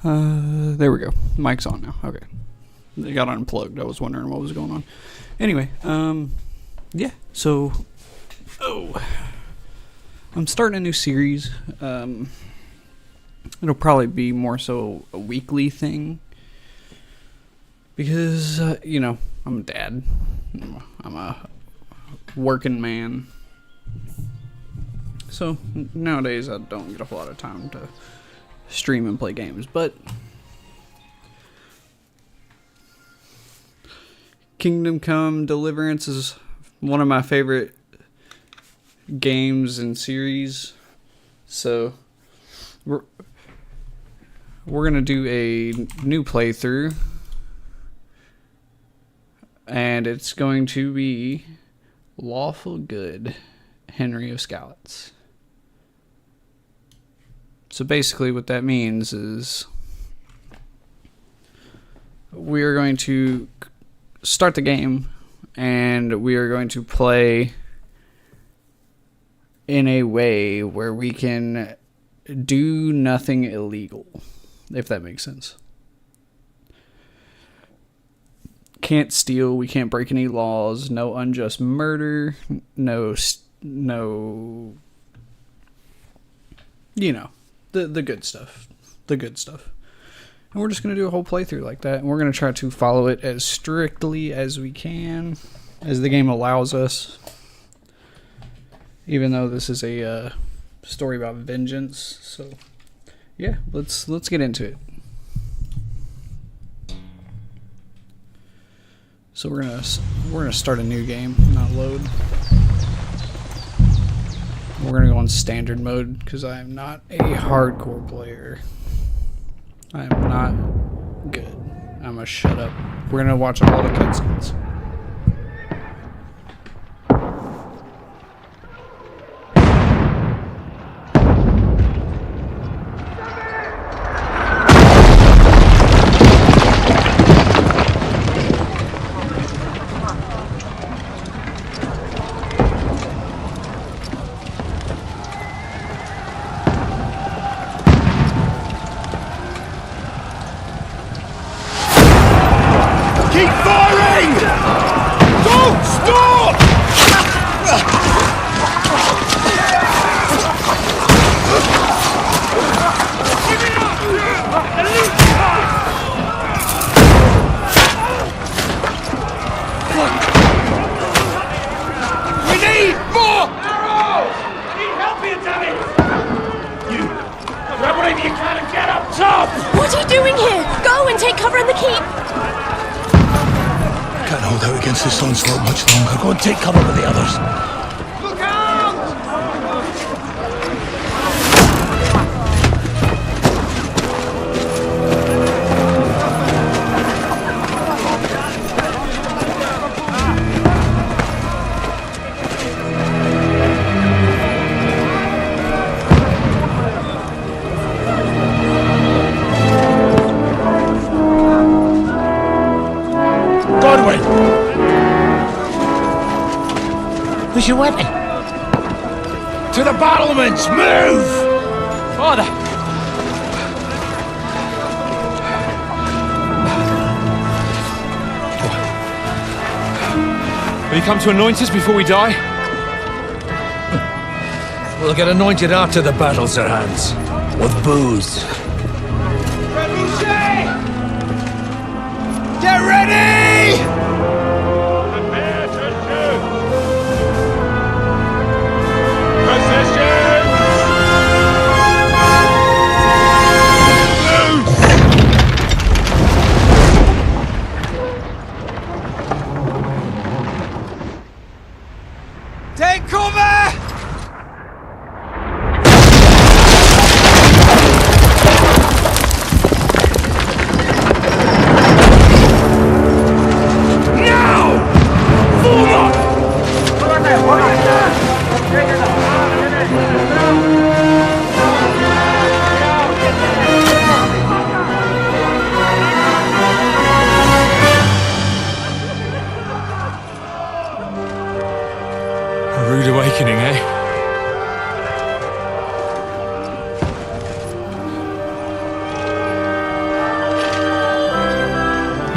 There we go. Mic's on now. Okay. It got unplugged. I was wondering what was going on. Anyway, yeah. So, I'm starting a new series. It'll probably be more so a weekly thing. Because, I'm a dad. I'm a working man. So, nowadays I don't get a whole lot of time to stream and play games, but Kingdom Come Deliverance is one of my favorite games and series. So, we're gonna do a new playthrough. And it's going to be Lawful Good, Henry of Skalitz. So basically what that means is we are going to start the game and we are going to play in a way where we can do nothing illegal, if that makes sense. Can't steal, we can't break any laws, no unjust murder, no, the good stuff. The good stuff. And we're just going to do a whole playthrough like that, and we're going to try to follow it as strictly as we can, as the game allows us. Even though this is a story about vengeance, so yeah, let's get into it. So we're gonna start a new game, not load. We're gonna go on standard mode because I am not a hardcore player. I am not good. I'm gonna shut up. We're gonna watch a lot of cutscenes. Keep firing! Don't stop! Give it up! We need more arrows! Need help here, damn it! You grab whatever you can and get up top! What are you doing here? Go and take cover in the keep! Can't hold out against this onslaught much longer. Go and take cover with the others. Look out! Godwin! Where's your weapon? To the battlements! Move! Father! Will you come to anoint us before we die? We'll get anointed after the battles are hands. With booze. Get ready! Prepare to shoot! Position! Loose! Take cover!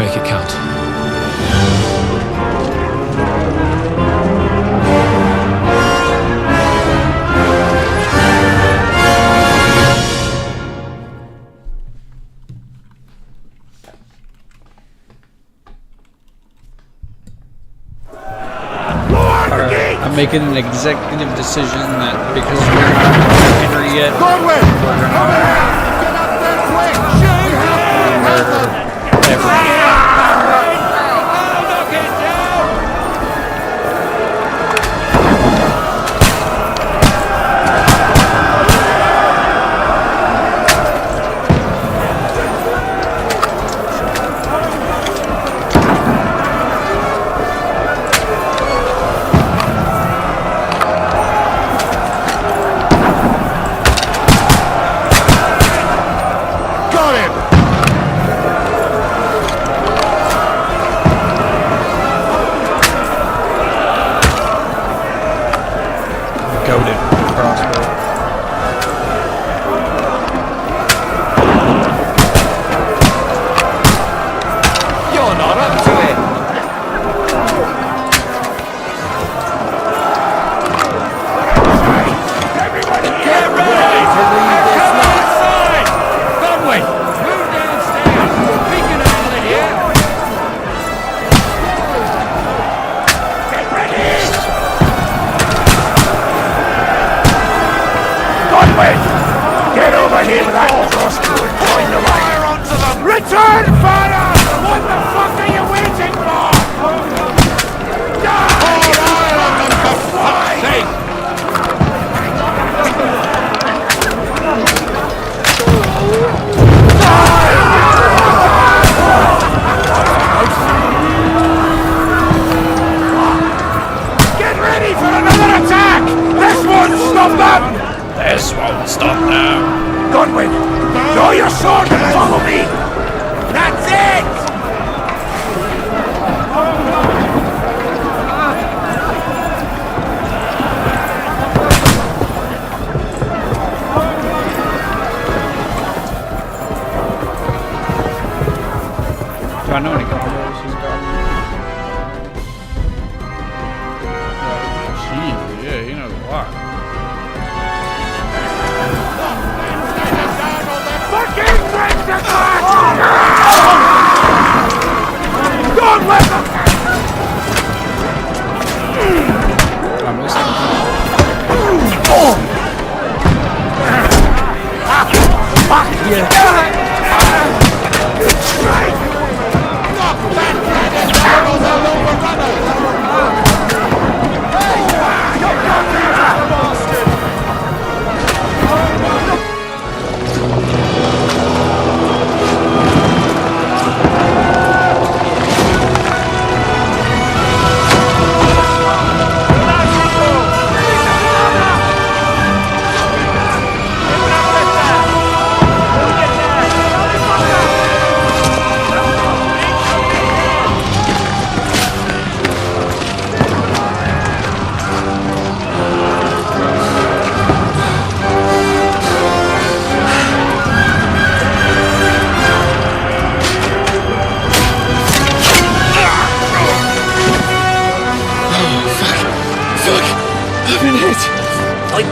Make it count. I'm making an executive decision that because we're not Henry yet, we're gonna murder everyone. Goaded crossbow. You're not up to it! Everybody get ready to leave this night! Conway, move downstairs! We can handle it here! Get ready! Conway, get over here with that crossbow and find the way! Fire onto them! Return fire! What the fuck are you waiting for? Die! Pour oil on them for fuck's sake! Get ready for another attack! This won't stop them! This won't stop now. Godwin, draw your sword and follow me! That's it! Do I know any combos he's got? Jeez, yeah, he knows a lot. Fucking break the glass! Don't let them! I missed him. Fuck you! It's right! Knock that dragon's arrows all over runners!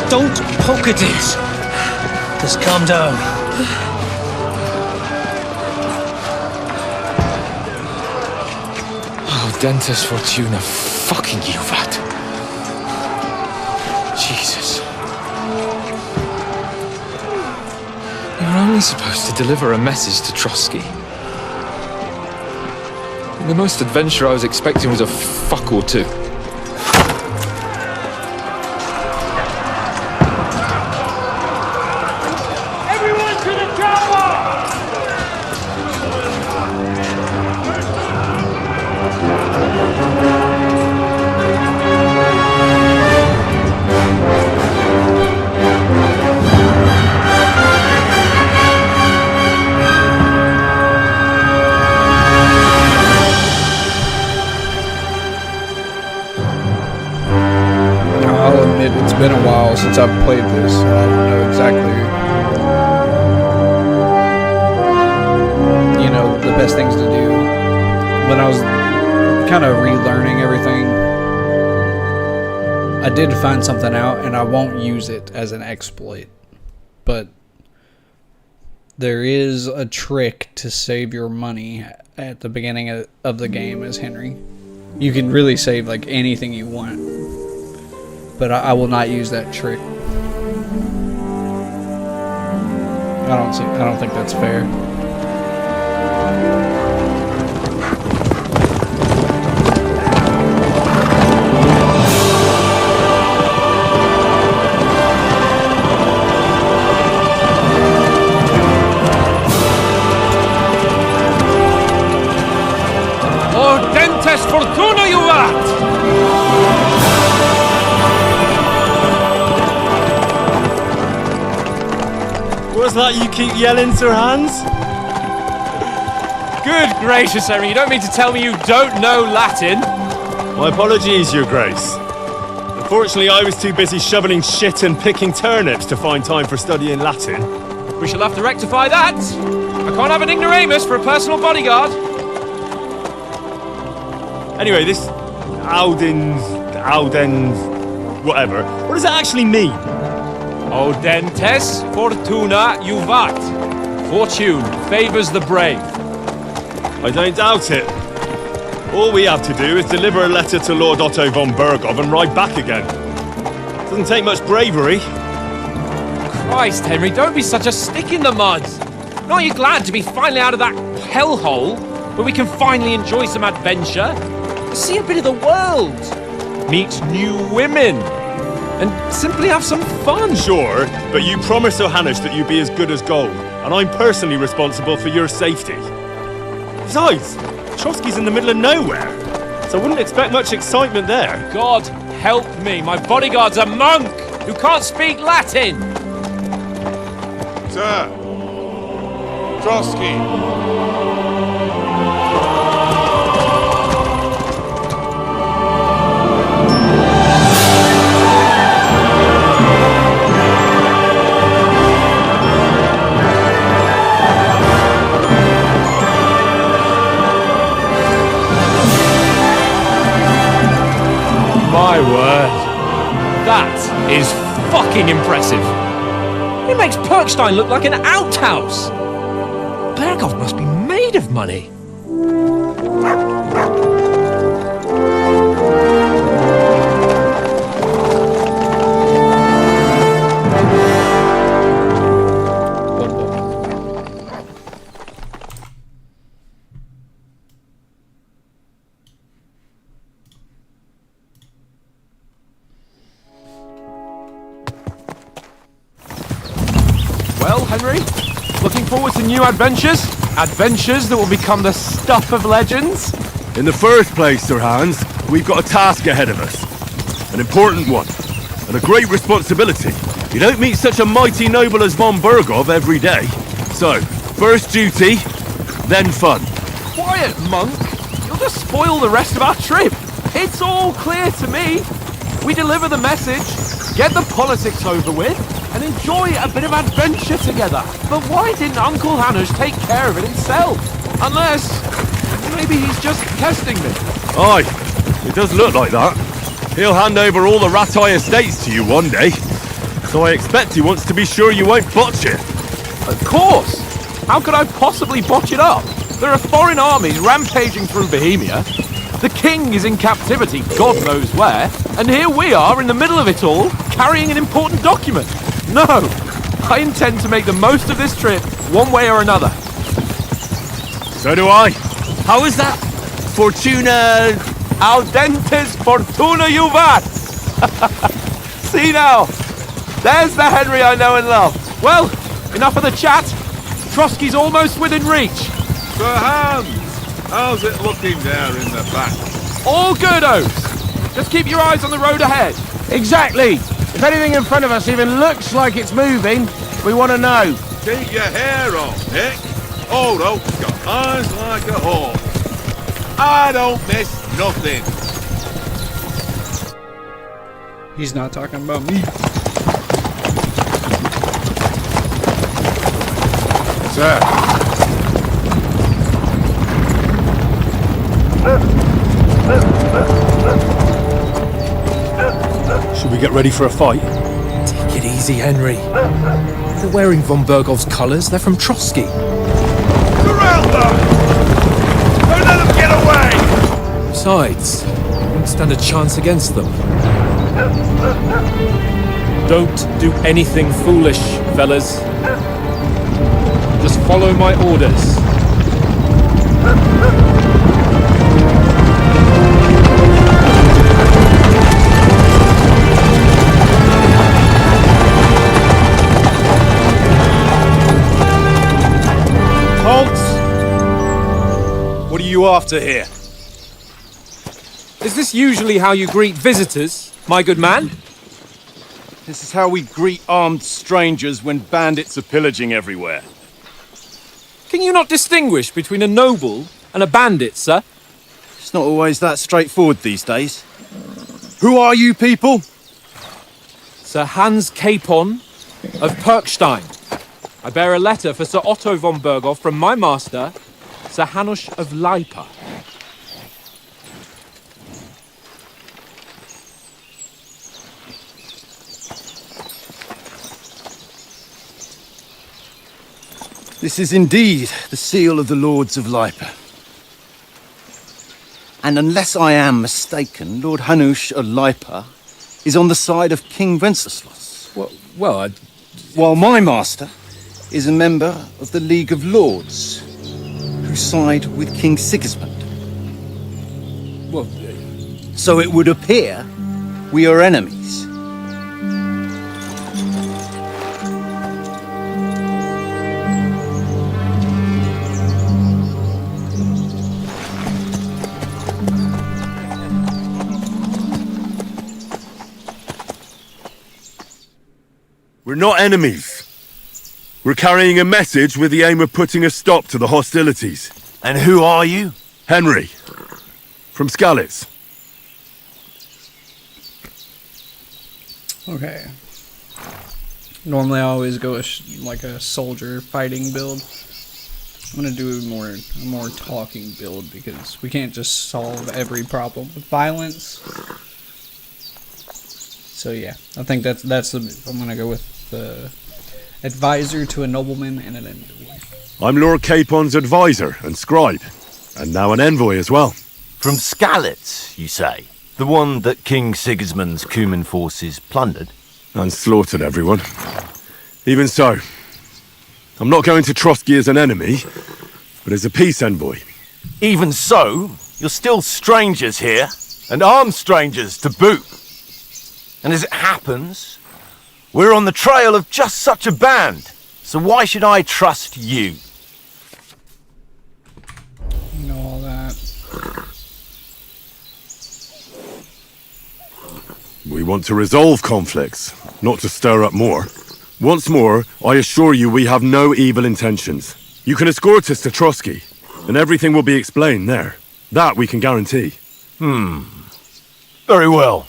Don't poke at it. Just calm down. Oh, Dentes Fortuna, fucking you, that. Jesus. You're only supposed to deliver a message to Trotsky. The most adventure I was expecting was a fuck or two. It's been a while since I've played this, so I don't know exactly, the best things to do. when I was kind of relearning everything, I did find something out, and I won't use it as an exploit. But there is a trick to save your money at the beginning of the game as Henry. You can really save like anything you want, but I will not use that trick. I don't think that's fair. Fortuna juvat! What's that you keep yelling, Sir Hans? Good gracious, Henry, you don't mean to tell me you don't know Latin? My apologies, Your Grace. Unfortunately, I was too busy shoveling shit and picking turnips to find time for studying Latin. We shall have to rectify that. I can't have an ignoramus for a personal bodyguard. Anyway, this Audens, whatever. What does that actually mean? Audentes fortuna juvat. Fortune favors the brave. I don't doubt it. All we have to do is deliver a letter to Lord Otto von Bergov and ride back again. Doesn't take much bravery. Christ, Henry, don't be such a stick in the mud. Aren't you glad to be finally out of that hellhole where we can finally enjoy some adventure? See a bit of the world, meet new women, and simply have some fun. Sure, but you promised Johannes that you'd be as good as gold, and I'm personally responsible for your safety. Besides, Trotsky's in the middle of nowhere, so I wouldn't expect much excitement there. God help me, my bodyguard's a monk who can't speak Latin. Sir, Trotsky. My word. That is fucking impressive. It makes Perkstein look like an outhouse. Bergov must be made of money. Well, Henry, looking forward to new adventures? Adventures that will become the stuff of legends? In the first place, Sir Hans, we've got a task ahead of us. An important one. And a great responsibility. You don't meet such a mighty noble as von Bergov every day. So, first duty, then fun. Quiet, monk! You'll just spoil the rest of our trip. It's all clear to me. We deliver the message, get the politics over with, and enjoy a bit of adventure together. But why didn't Uncle Hanush take care of it himself? Unless, maybe he's just testing me. Aye, it does look like that. He'll hand over all the Ratai estates to you one day. So I expect he wants to be sure you won't botch it. Of course! How could I possibly botch it up? There are foreign armies rampaging through Bohemia. The king is in captivity, God knows where. And here we are in the middle of it all, carrying an important document. No! I intend to make the most of this trip, one way or another. So do I. How is that? Fortuna... Audentes fortuna juvat! See now, there's the Henry I know and love. Well, enough of the chat. Trotsky's almost within reach. Sir Hans, how's it looking there in the back? All good, Oaks. Just keep your eyes on the road ahead. Exactly. If anything in front of us even looks like it's moving, we want to know. Keep your hair on, Nick. Old Oak's got eyes like a hawk. I don't miss nothing. He's not talking about me. Sir. get ready for a fight? Take it easy, Henry. They're wearing von Bergov's colours. They're from Trotsky. Surround them! Don't let them get away! Besides, you won't stand a chance against them. Don't do anything foolish, fellas. Just follow my orders. What are you after here? Is this usually how you greet visitors, my good man? This is how we greet armed strangers when bandits are pillaging everywhere. Can you not distinguish between a noble and a bandit, sir? It's not always that straightforward these days. Who are you people? Sir Hans Capon of Perkstein. I bear a letter for Sir Otto von Berghoff from my master, Sir Hanush of Lipa. This is indeed the seal of the Lords of Lipa. And unless I am mistaken, Lord Hanush of Lipa is on the side of King Wenceslas. Well, While my master is a member of the League of Lords, who side with King Sigismund. well, So it would appear we are enemies. We're not enemies. We're carrying a message with the aim of putting a stop to the hostilities. And who are you? Henry, from Skalitz. Okay. Normally I always go like a soldier fighting build. I'm gonna do a more talking build because we can't just solve every problem with violence. So yeah, I think that's the I'm gonna go with the advisor to a nobleman and an envoy. I'm Lord Capon's advisor and scribe, and now an envoy as well. From Skalitz, you say? The one that King Sigismund's Cuman forces plundered? And slaughtered everyone. Even so, I'm not going to Trotsky as an enemy, but as a peace envoy. Even so, you're still strangers here, and armed strangers to boot. And as it happens, we're on the trail of just such a band, so why should I trust you? You know all that. We want to resolve conflicts, not to stir up more. Once more, I assure you we have no evil intentions. You can escort us to Trotsky, and everything will be explained there. That we can guarantee. Very well.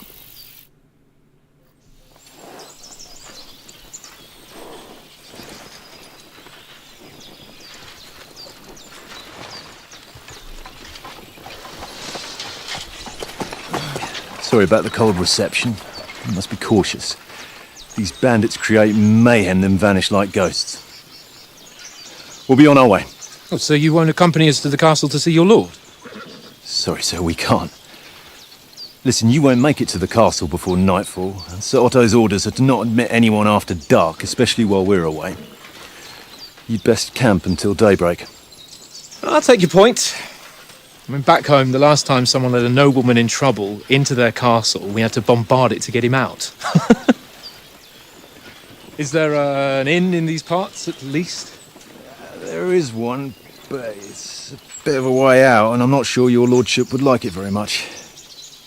Sorry about the cold reception. You must be cautious. These bandits create mayhem then vanish like ghosts. We'll be on our way. oh, so you won't accompany us to the castle to see your lord? Sorry, sir, we can't. Listen, you won't make it to the castle before nightfall, and Sir Otto's orders are to not admit anyone after dark, especially while we're away. You'd best camp until daybreak. I'll take your point. I mean, back home, the last time someone let a nobleman in trouble into their castle, we had to bombard it to get him out. Is there an inn in these parts, at least? There is one, but it's a bit of a way out, and I'm not sure your lordship would like it very much.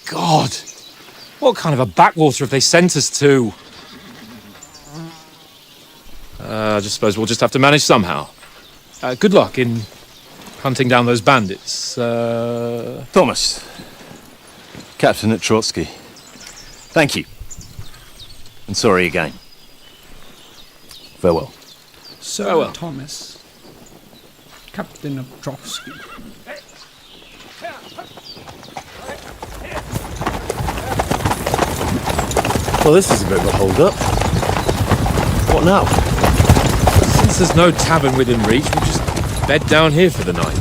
God! What kind of a backwater have they sent us to? I just suppose we'll just have to manage somehow. Good luck in hunting down those bandits. Thomas, captain at Trotsky. Thank you. And sorry again. Farewell. Sir Farewell. Thomas, Captain of Trotsky. Well, this is a bit of a hold-up. What now? Since there's no tavern within reach, we'll just bed down here for the night.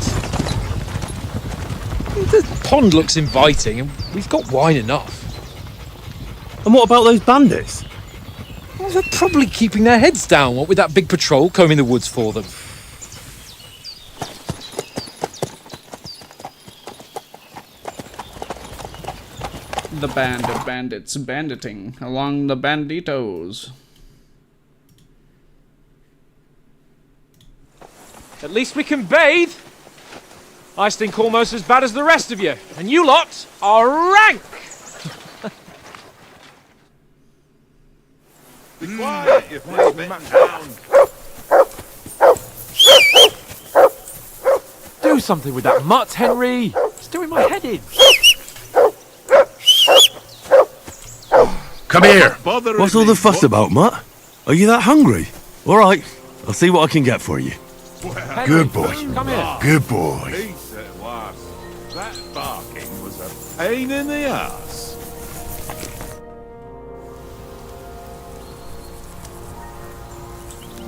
The pond looks inviting, and we've got wine enough. And what about those bandits? Well, they're probably keeping their heads down, what with that big patrol combing the woods for them. The band of bandits banditing along the banditos. At least we can bathe. I stink almost as bad as the rest of you, and you lot are rank! Be quiet, you town. Do something with that mutt, Henry. It's doing my head in. Come here! What's all the fuss about, Mutt? Are you that hungry? All right, I'll see what I can get for you. Henry, Good boy. Come here. Good boy. That barking was a pain in the ass.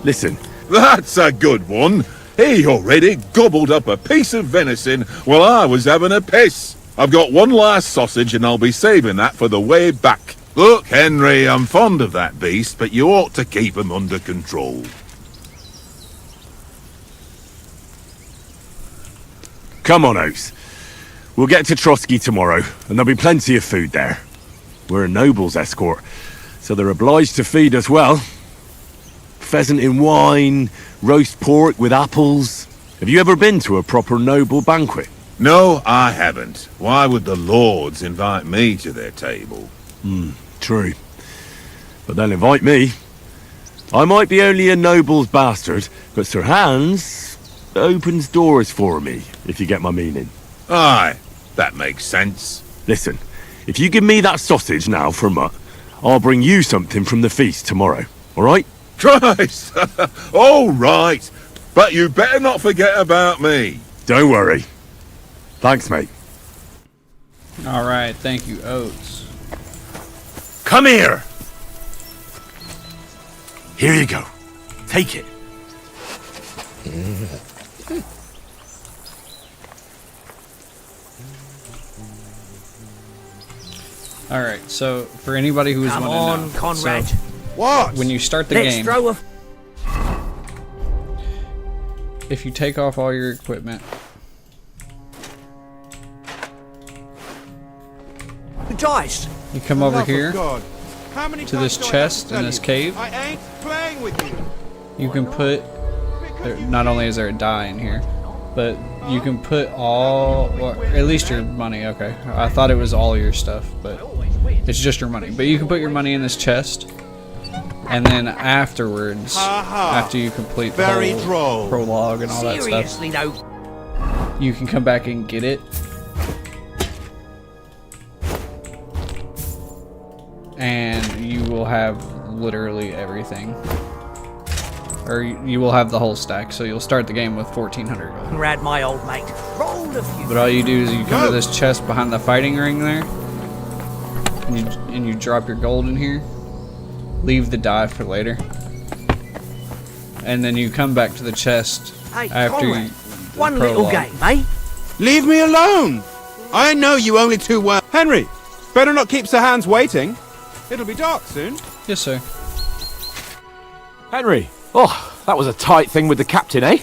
Listen, That's a good one. He already gobbled up a piece of venison while I was having a piss. I've got one last sausage and I'll be saving that for the way back. Look, Henry, I'm fond of that beast, but you ought to keep him under control. come on, Oates. We'll get to Trotsky tomorrow, and there'll be plenty of food there. We're a noble's escort, so they're obliged to feed us well. Pheasant in wine, roast pork with apples. Have you ever been to a proper noble banquet? No, I haven't. Why would the lords invite me to their table? True. But they'll invite me. I might be only a noble's bastard, but Sir Hans opens doors for me, if you get my meaning. Aye, that makes sense. Listen, if you give me that sausage now for a mutt, I'll bring you something from the feast tomorrow, all right? Christ! All right, but you better not forget about me. Don't worry. Thanks, mate. All right, thank you, Oates. Come here! Here you go. Take it. All right, so for anybody who's Come wanting on, to know, Conrad. so What? when you start the Let's game, throw a... if you take off all your equipment, The dice. you come over here How many to this times do I have chest to in tell this you? cave. I ain't playing with you. You can put, not only is there a die in here, but you can put all, or at least your money, okay. I thought it was all your stuff, but it's just your money. But you can put your money in this chest, and then afterwards, after you complete the Very whole droll. prologue and all that stuff, Seriously, though. you can come back and get it. And you will have literally everything. Or you will have the whole stack, so you'll start the game with 1,400 gold. Conrad, my old mate. Roll a few. But all you do is you come to this chest behind the fighting ring there, and you drop your gold in here, leave the die for later, and then you come back to the chest Hey, after Conrad, you, one little game, eh? Leave me alone. I know you only too well. Henry, better not keep Sir Hans waiting. It'll be dark soon. Yes, sir. Henry, oh, that was a tight thing with the captain, eh?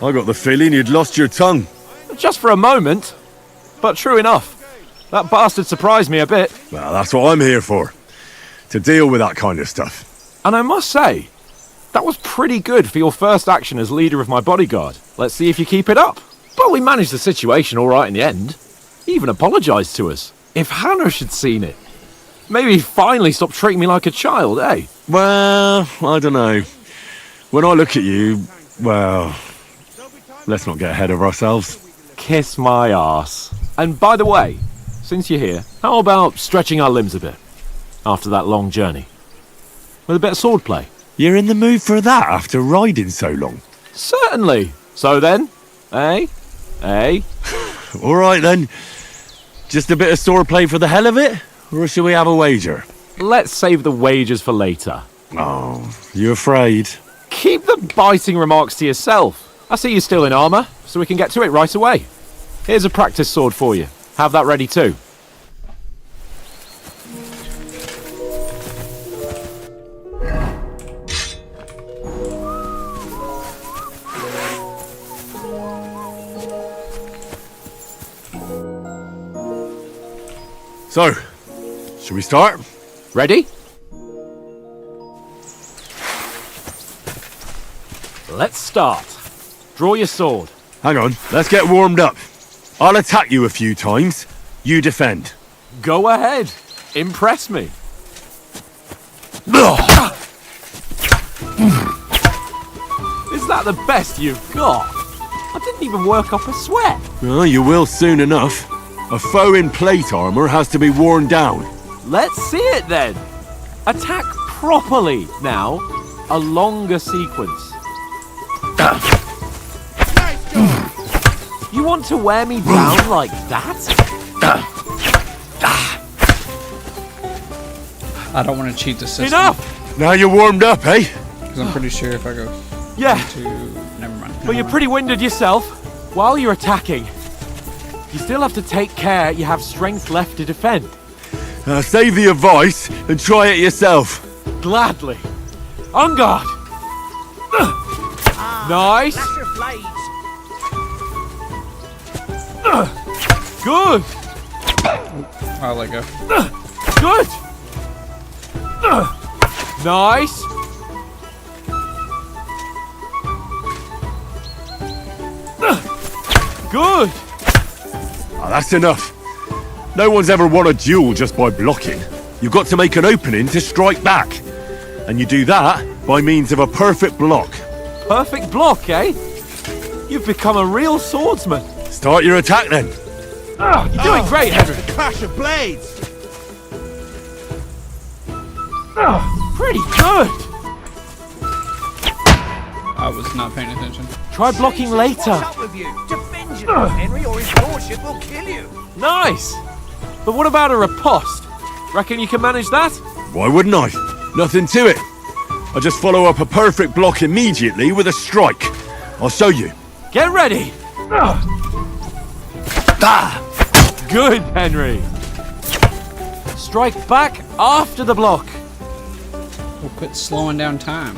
I got the feeling you'd lost your tongue. Just for a moment. But true enough. That bastard surprised me a bit. Well, that's what I'm here for. To deal with that kind of stuff. And I must say, that was pretty good for your first action as leader of my bodyguard. Let's see if you keep it up. But we managed the situation all right in the end. He even apologised to us. If Hannah had seen it, maybe he'd finally stop treating me like a child, eh? Well, I don't know. When I look at you, well, let's not get ahead of ourselves. Kiss my arse. And by the way, since you're here, how about stretching our limbs a bit? After that long journey. With a bit of swordplay. You're in the mood for that after riding so long? Certainly. So then, eh? Eh? All right then. Just a bit of swordplay for the hell of it? Or should we have a wager? Let's save the wagers for later. Oh, you afraid? Keep the biting remarks to yourself. I see you're still in armour, so we can get to it right away. Here's a practice sword for you. Have that ready too. So, should we start? Ready? Let's start. Draw your sword. Hang on, let's get warmed up. I'll attack you a few times. You defend. Go ahead. Impress me. Is that the best you've got? I didn't even work up a sweat. Well, you will soon enough. A foe in plate armor has to be worn down. Let's see it then. Attack properly now. A longer sequence. You want to wear me down like that? I don't want to cheat the system. Enough! Now you're warmed up, eh? Because I'm pretty sure if I go Yeah, never mind. but you're pretty winded yourself. While you're attacking, you still have to take care you have strength left to defend. Save the advice and try it yourself. Gladly. On guard. Nice. Flash your blades. Good. I'll let go. Good. Nice. Good. Oh, that's enough. No one's ever won a duel just by blocking. You've got to make an opening to strike back. And you do that by means of a perfect block. Perfect block, eh? You've become a real swordsman. Start your attack then. You're doing great, Henry. Clash of blades! Pretty good. I was not paying attention. Try blocking later. What's up with you? Defend yourself, Henry, or his lordship will kill you. Nice. But what about a riposte? Reckon you can manage that? Why wouldn't I? Nothing to it. I just follow up a perfect block immediately with a strike. I'll show you. Get ready. Good, Henry. Strike back after the block. We'll quit slowing down time.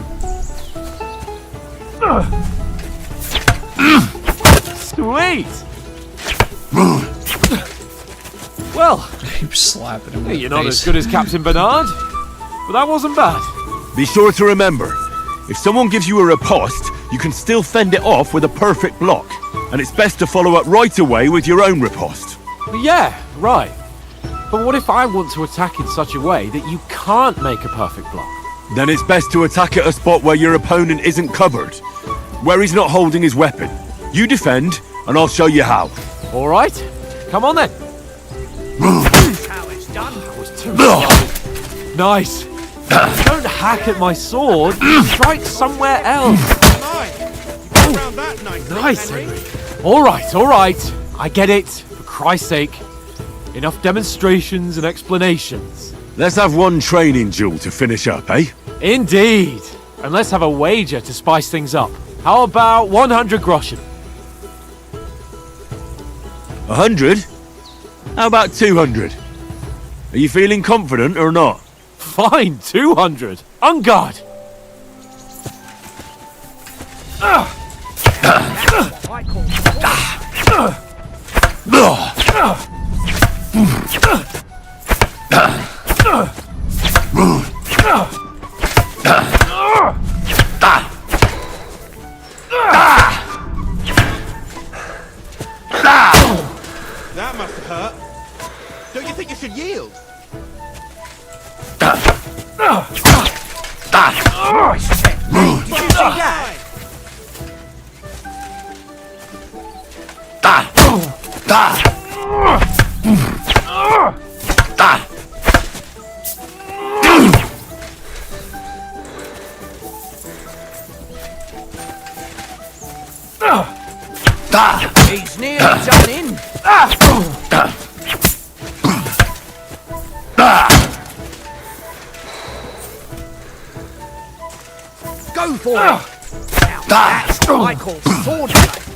Sweet. Well, Keep slapping him. in the you're not face. as good as Captain Bernard, but that wasn't bad. Be sure to remember, if someone gives you a riposte, you can still fend it off with a perfect block. And it's best to follow up right away with your own riposte. Yeah, right. But what if I want to attack in such a way that you can't make a perfect block? Then it's best to attack at a spot where your opponent isn't covered, where he's not holding his weapon. You defend, and I'll show you how. All right, come on then. That's how it's done. Nice. Don't hack at my sword. Strike somewhere else. Around that night, Nice, Henry. All right. I get it. For Christ's sake. Enough demonstrations and explanations. Let's have one training duel to finish up, eh? Indeed. And let's have a wager to spice things up. How about 100 groschen? 100? How about 200? Are you feeling confident or not? Fine, 200. On guard. I call That must have hurt. Don't you think you should yield? Did you see that? He's nearly done in. Go for it! Now that's what I call swordplay.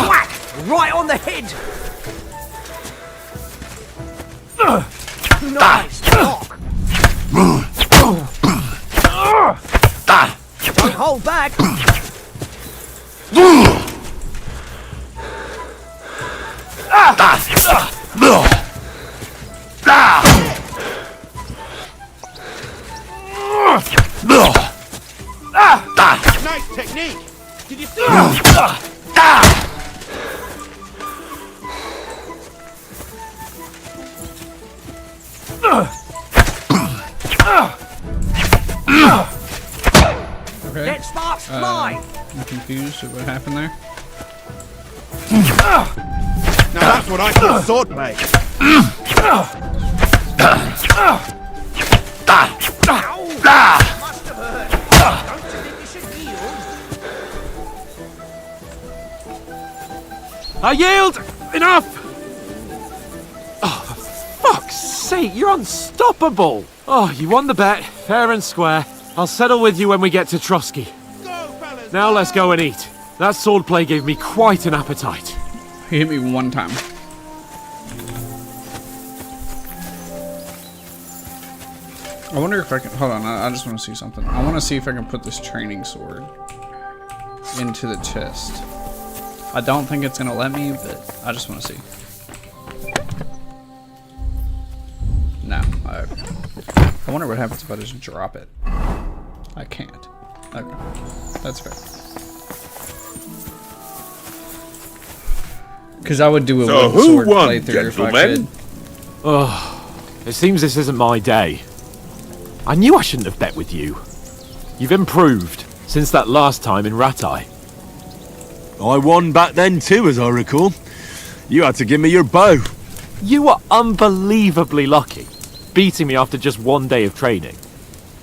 Whack! Right on the head! Nice block! Don't hold back! Nice technique! Did you see that? Okay. Let sparks fly! I'm confused at what happened there. Now that's what I call swordplay. Must have hurt. Don't you think you should yield? I yield! Enough! Oh, for fuck's sake, you're unstoppable! Oh, you won the bet, fair and square. I'll settle with you when we get to Trotsky. Go, fellas! Now let's go and eat. That swordplay gave me quite an appetite. He hit me one time. I wonder if I can... Hold on, I just want to see something. I want to see if I can put this training sword into the chest. I don't think it's going to let me, but I just want to see. No. I wonder what happens if I just drop it. I can't. Okay. That's fair. Because I would do a So wood who sword won, playthrough if I gentlemen? could. Oh, it seems this isn't my day. I knew I shouldn't have bet with you. You've improved since that last time in Ratai. I won back then too, as I recall. You had to give me your bow. You were unbelievably lucky, beating me after just one day of training.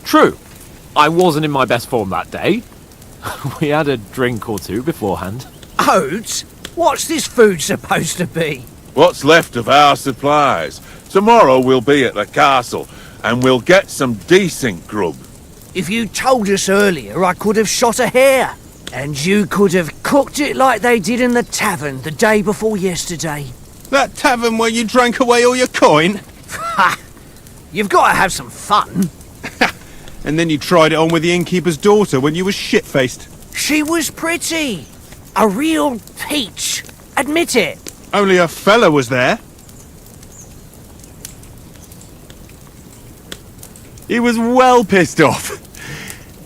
True, I wasn't in my best form that day. We had a drink or two beforehand. Oats? What's this food supposed to be? What's left of our supplies. Tomorrow we'll be at the castle, and we'll get some decent grub. If you told us earlier, I could have shot a hare. And you could have cooked it like they did in the tavern the day before yesterday. That tavern where you drank away all your coin? Ha! You've got to have some fun. And then you tried it on with the innkeeper's daughter when you were shit-faced. She was pretty. A real peach. Admit it. Only a fella was there. He was well pissed off.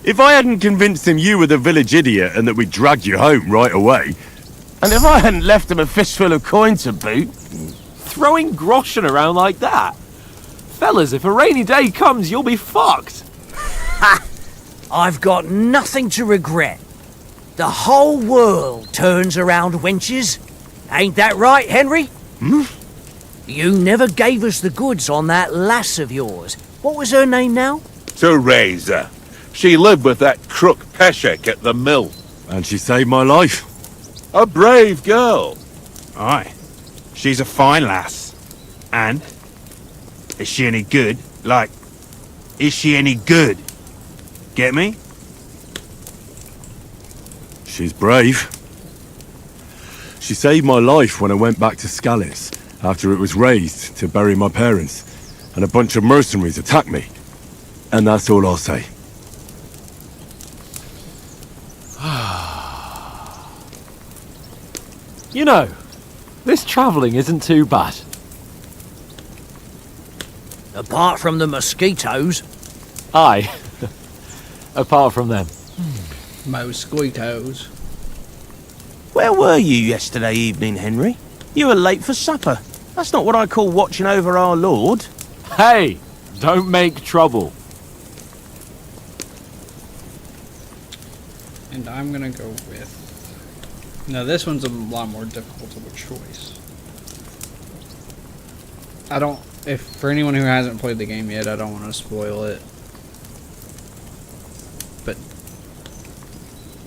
If I hadn't convinced him you were the village idiot and that we dragged you home right away, And if I hadn't left him a fistful of coin to boot, Throwing groschen around like that? Fellas, if a rainy day comes, you'll be fucked. Ha! I've got nothing to regret. The whole world turns around wenches. Ain't that right, Henry? You never gave us the goods on that lass of yours. What was her name now? Teresa. She lived with that crook Peshek at the mill. and she saved my life. A brave girl. Aye. She's a fine lass. And? Is she any good? Like, is she any good? Get me? She's brave. She saved my life when I went back to Scallis after it was razed to bury my parents, and a bunch of mercenaries attacked me. And that's all I'll say. You know, this travelling isn't too bad. Apart from the mosquitoes. Aye. Apart from them. Mosquitoes. Where were you yesterday evening, Henry? You were late for supper. That's not what I call watching over our Lord. Hey, don't make trouble. And I'm gonna go with... Now this one's a lot more difficult of a choice. I don't... If for anyone who hasn't played the game yet, I don't want to spoil it. But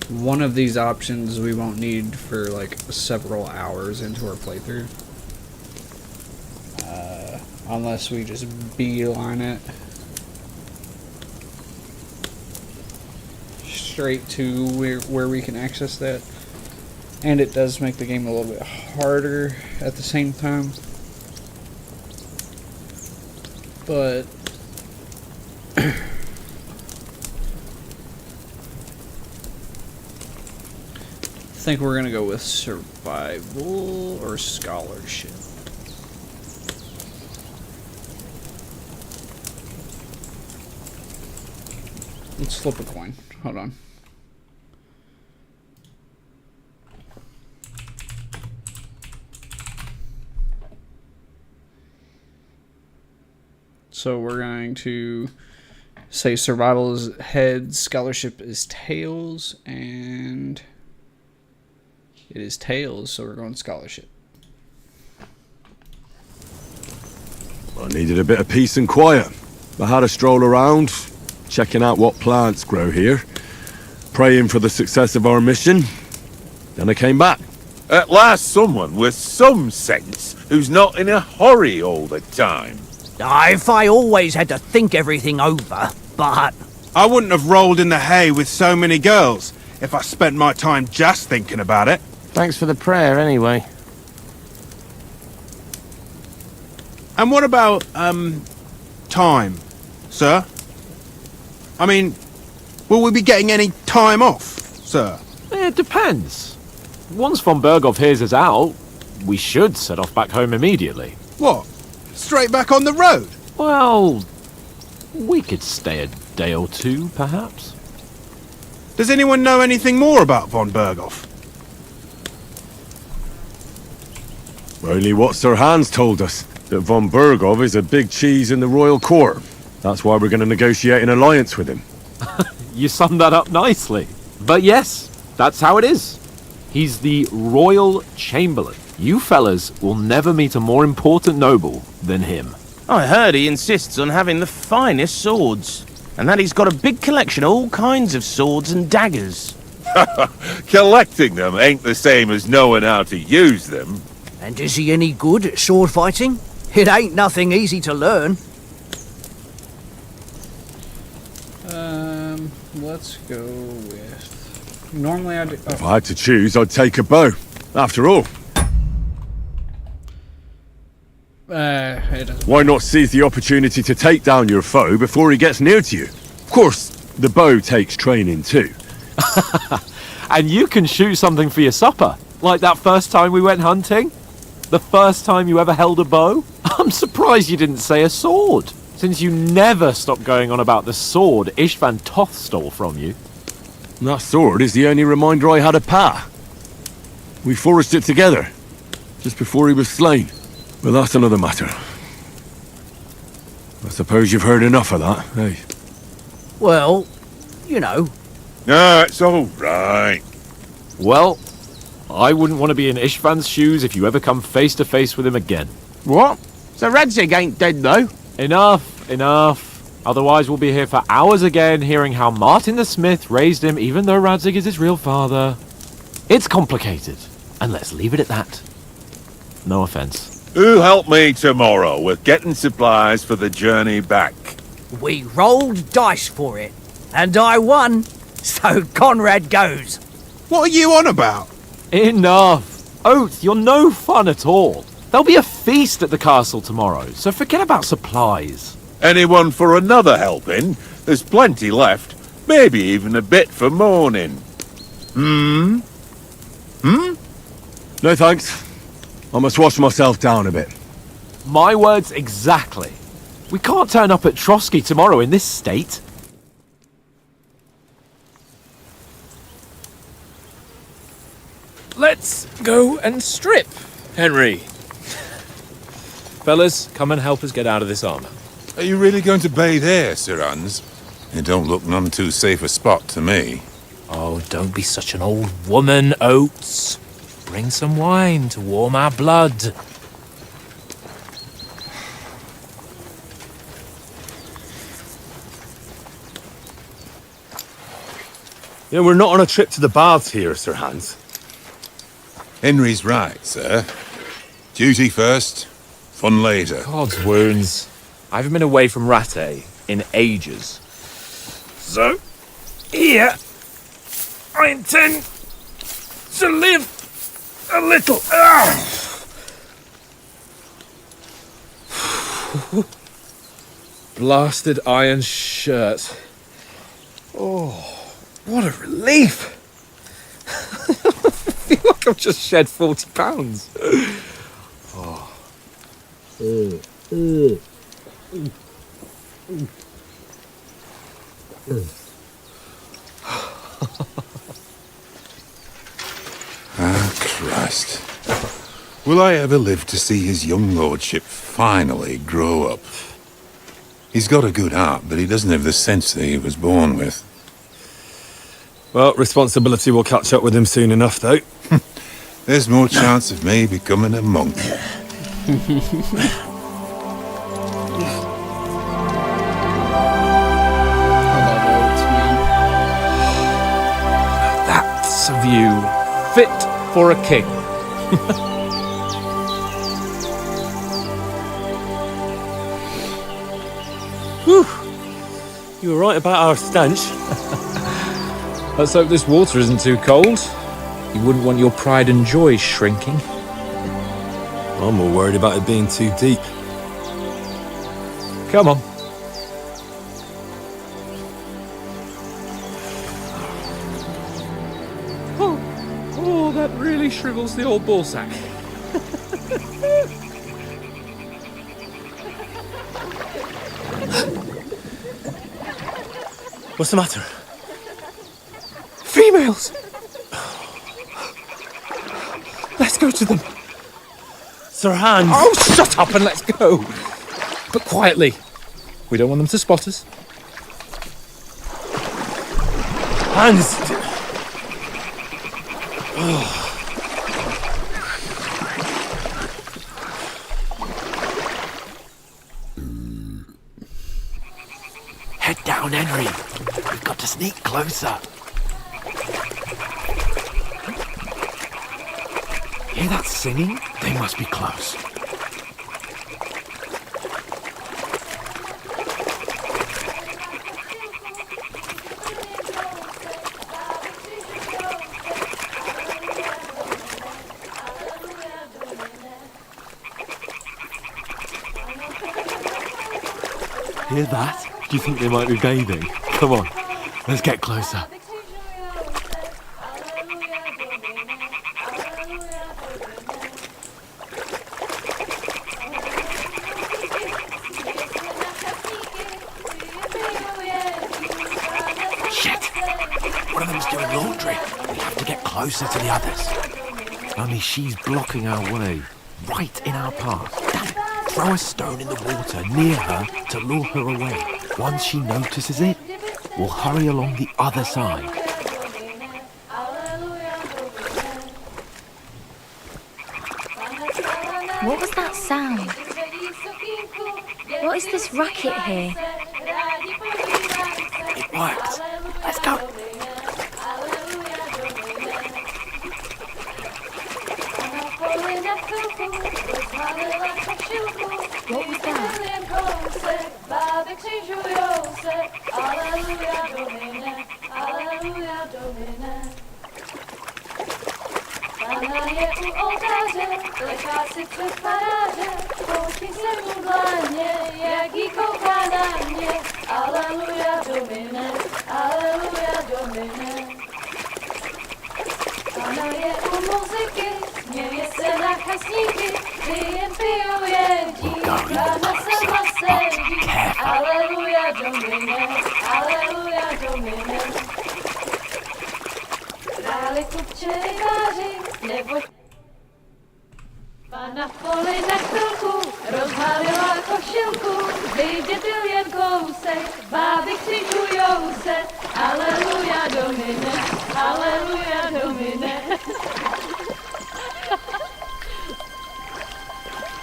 one of these options we won't need for like several hours into our playthrough. Unless we just beeline it straight to where we can access that. And it does make the game a little bit harder at the same time. But I think we're gonna go with survival or scholarship. Let's flip a coin. Hold on. So we're going to say survival is heads, scholarship is tails, and it is tails, so we're going scholarship. I needed a bit of peace and quiet. I had a stroll around, checking out what plants grow here, praying for the success of our mission. Then I came back. At last someone with some sense who's not in a hurry all the time. If I always had to think everything over, but... I wouldn't have rolled in the hay with so many girls if I spent my time just thinking about it. Thanks for the prayer, anyway. And what about, time, sir? I mean, will we be getting any time off, sir? It depends. Once von Berghoff hears us out, we should set off back home immediately. What? Straight back on the road? Well, we could stay a day or two, perhaps. Does anyone know anything more about von Berghoff? Only what Sir Hans told us, that von Berghoff is a big cheese in the royal court. That's why we're going to negotiate an alliance with him. You summed that up nicely. But yes, that's how it is. He's the Royal Chamberlain. You fellas will never meet a more important noble than him. I heard he insists on having the finest swords, and that he's got a big collection of all kinds of swords and daggers. Collecting them ain't the same as knowing how to use them. And is he any good at sword fighting? It ain't nothing easy to learn. Let's go with... Normally I'd... If I had to choose, I'd take a bow. After all. It doesn't... Why not seize the opportunity to take down your foe before he gets near to you? Of course, the bow takes training too. And you can shoot something for your supper, like that first time we went hunting. The first time you ever held a bow. I'm surprised you didn't say a sword, since you never stopped going on about the sword Ishvan Toth stole from you. That sword is the only reminder I had of Pa. We forged it together, just before he was slain. But that's another matter. I suppose you've heard enough of that, eh? Well, you know. No, it's all right. Well, I wouldn't want to be in Ishvan's shoes if you ever come face to face with him again. What? So Radzig ain't dead, though? Enough. Otherwise we'll be here for hours again, hearing how Martin the Smith raised him even though Radzig is his real father. It's complicated, and let's leave it at that. No offense. Who'll help me tomorrow with getting supplies for the journey back? We rolled dice for it, and I won, so Conrad goes. What are you on about? Enough. Oath, you're no fun at all. There'll be a feast at the castle tomorrow, so forget about supplies. Anyone for another helping? There's plenty left. Maybe even a bit for morning. No thanks. I must wash myself down a bit. My words exactly. We can't turn up at Trotsky tomorrow in this state. Let's go and strip, Henry. Fellas, come and help us get out of this armor. Are you really going to bathe here, Sir Hans? It don't look none too safe a spot to me. Oh, don't be such an old woman, Oates. Bring some wine to warm our blood. You know, we're not on a trip to the baths here, Sir Hans. Henry's right, sir. Duty first, fun later. God's wounds. I haven't been away from Rattay in ages. So, here, I intend to live a little. Blasted iron shirt. Oh, what a relief! I feel like I've just shed 40 pounds. Oh. Ah, Christ. Will I ever live to see his young lordship finally grow up? He's got a good heart, but he doesn't have the sense that he was born with. Well, responsibility will catch up with him soon enough, though. There's more chance of me becoming a monk. That's a view fit for a king. Whew. You were right about our stench. Let's hope this water isn't too cold. You wouldn't want your pride and joy shrinking. I'm more worried about it being too deep. Come on. Oh, that really shrivels the old ballsack. What's the matter? Females! Let's go to them. Sir Hans! Oh, shut up and let's go. But quietly. We don't want them to spot us. Hans! Head down, Henry. We've got to sneak closer. Hear that singing? They must be close. Hear that? Do you think they might be bathing? Come on, let's get closer. Shit! One of them's doing laundry. We have to get closer to the others. Only she's blocking our way, right in our path. Damn it! Throw a stone in the water near her to lure her away. Once she notices it, we'll hurry along the other side. What was that sound? What is this racket here? It worked. Let's go. What was that? We'll go even closer, but careful. Pana v poli na chvilku rozhalila košilku, vydětil jen kousek, báby křižujou se, aleluja domine, aleluja domine.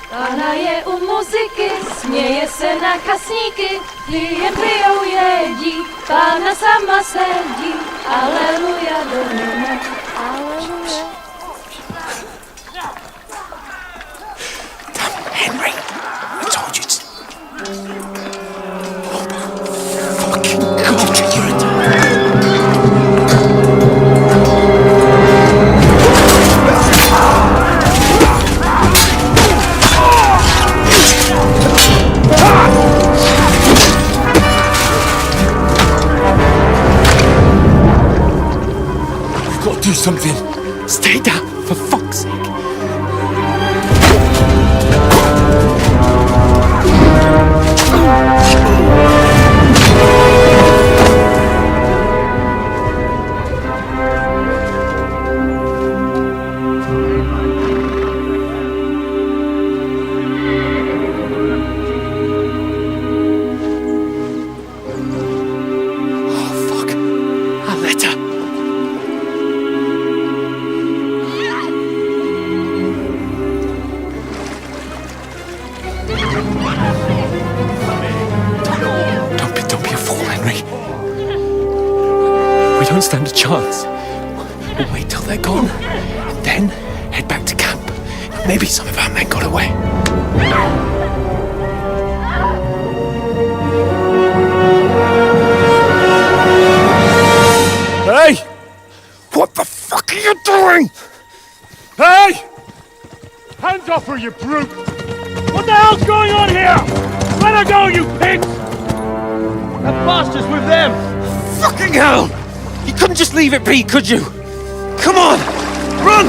Pana je u muziky, směje se na kasníky, ty jen pijou jedí, Pána sama sedí, aleluja. Do something. Stay down, for fuck's sake. Stand a chance. We'll wait till they're gone, and then head back to camp. Maybe some of our men got away. Hey! What the fuck are you doing? Hey! Hands off her, you brute! What the hell's going on here? Let her go, you pigs! That bastard's with them! Fucking hell! You couldn't just leave it be, could you? Come on! Run!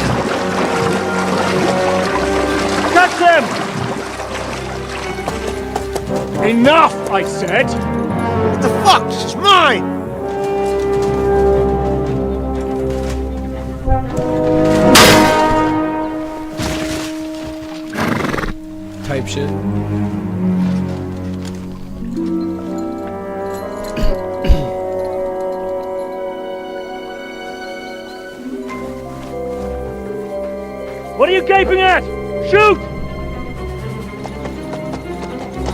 Catch them! Enough, I said! What the fuck? She's mine! Type shit. What are you gaping at? Shoot!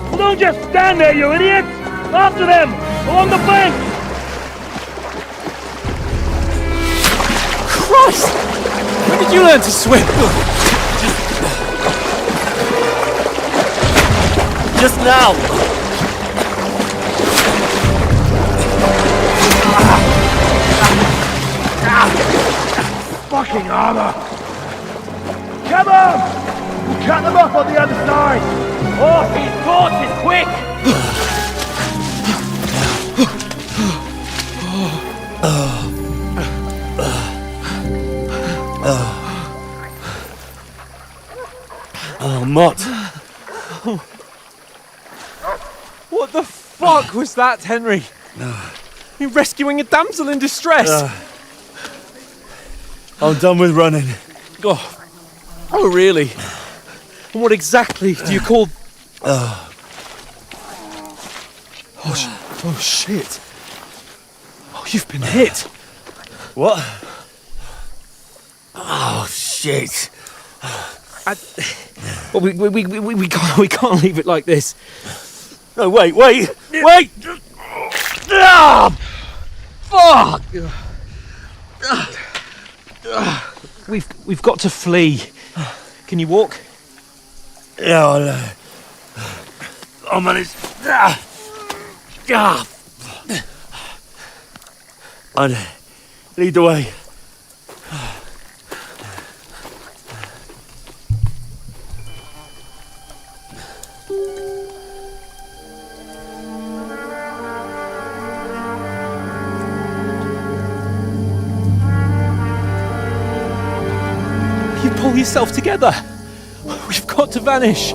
Well, don't just stand there, you idiots! After them! Along the bank! Christ! When did you learn to swim? Just now! Fucking armor! Come on! We'll cut them off on the other side! Off his torches, quick! Oh, Mott. What the fuck was that, Henry? You rescuing a damsel in distress? I'm done with running. Oh, really? And what exactly do you call... Oh, shit. Oh, you've been hit. What? Oh, shit. Well, we can't leave it like this. No, wait! Ah! Fuck! We've got to flee. Can you walk? Yeah, I'll manage. I'd lead the way. You pull yourself together. We've got to vanish.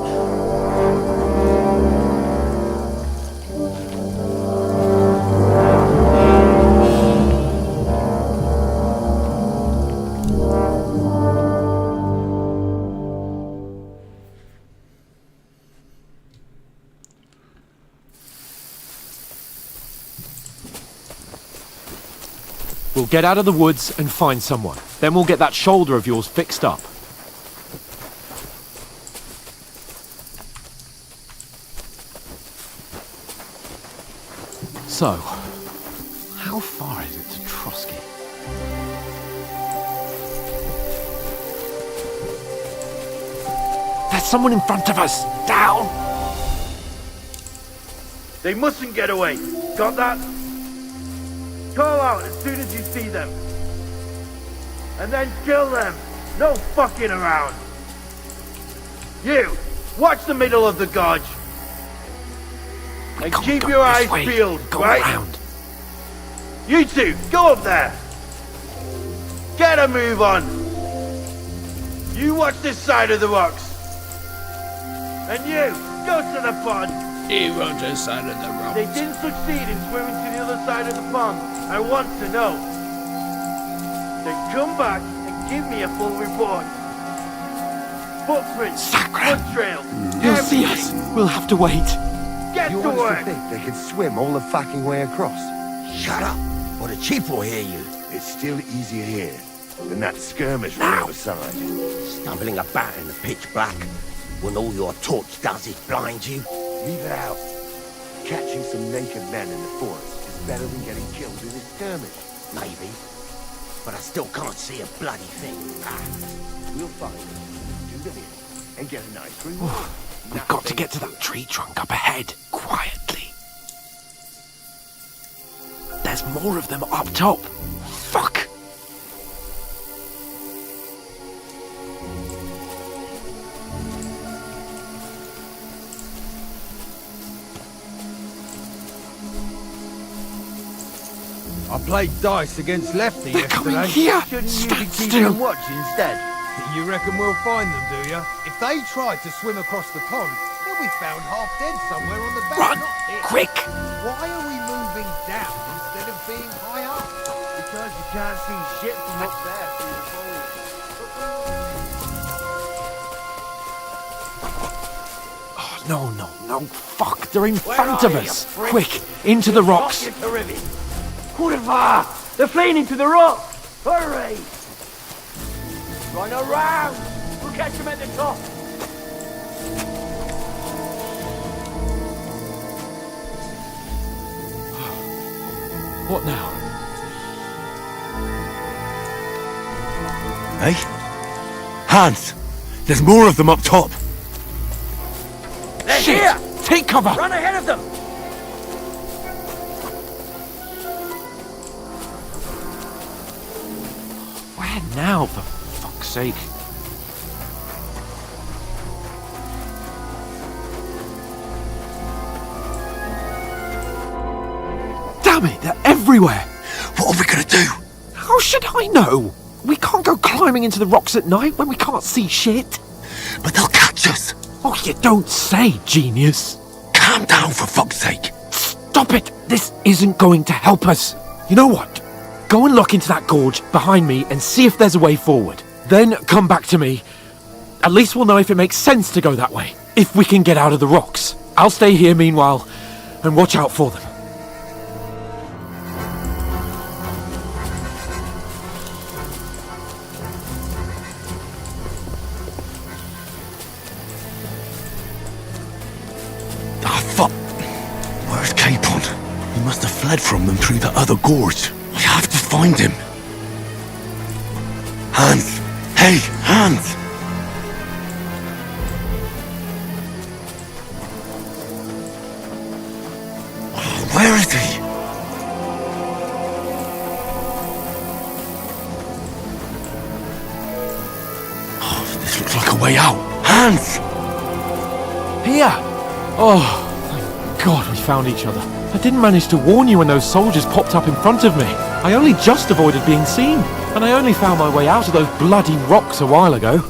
We'll get out of the woods and find someone. Then we'll get that shoulder of yours fixed up. So, how far is it to Trotsky? There's someone in front of us! Down! They mustn't get away. Got that? Call out as soon as you see them. And then kill them. No fucking around. You, watch the middle of the gorge. And keep your eyes peeled, Go right? around. You two, go up there. Get Get a move on! You watch this side of the rocks. And you, go to the pond. He runs this side of the rock. They didn't succeed in swimming to the other side of the pond. I want to know. Then come back and give me a full report. Footprints, foot trails, He'll see us. We'll have to wait. Get You to honestly work! think they could swim all the fucking way across? Shut up, or the chief will hear you. It's still easier here than that skirmish on the other side. Stumbling about in the pitch black, when all your torch does is blind you. Leave it out. Catching some naked men in the forest is better than getting killed in a skirmish. Maybe, but I still can't see a bloody thing. We'll find them, do them in, and get a nice reward. We've got to get to that tree trunk up ahead, quietly. There's more of them up top. Fuck! I played dice against Lefty They're yesterday. coming here. Shouldn't Stand you be keeping still. watch instead? You reckon we'll find them, do you? If they tried to swim across the pond, they'll be found half dead somewhere on the bank. Run! Not here. Quick! Why are we moving down instead of being high up? Because you can't see shit from up there through the foliage. No. Fuck, they're in front of us. Quick, into the rocks. Kurva! They're fleeing into the rock! Hurry! Run around! We'll catch them at the top! What now? Hey? Hans! There's more of them up top! They're Shit! here! Take cover! Run ahead of them! Where now, for fuck's sake? Damn it, they're everywhere! What are we gonna do? How should I know? We can't go climbing into the rocks at night when we can't see shit. But they'll catch us! Oh, you don't say, genius. Calm down, for fuck's sake! Stop it! This isn't going to help us. You know what? Go and look into that gorge behind me and see if there's a way forward. Then come back to me. At least we'll know if it makes sense to go that way. If we can get out of the rocks. I'll stay here meanwhile and watch out for them. Ah, fuck! Where's Capon? He must have fled from them through the other gorge. I have to find him. Hans! Hey, Hans! Where is he? Oh, this looks like a way out. Hans! Here! Oh, thank God we found each other. I didn't manage to warn you when those soldiers popped up in front of me. I only just avoided being seen, and I only found my way out of those bloody rocks a while ago.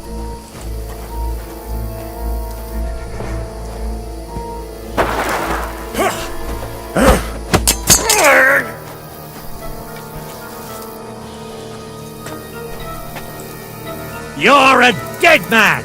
You're a dead man!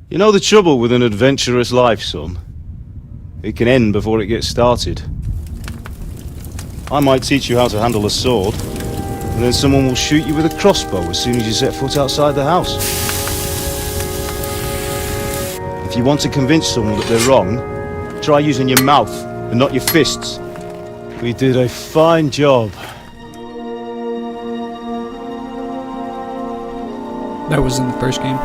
You know the trouble with an adventurous life, son? It can end before it gets started. I might teach you how to handle a sword, and then someone will shoot you with a crossbow as soon as you set foot outside the house. If you want to convince someone that they're wrong, try using your mouth and not your fists. We did a fine job. That was in the first game.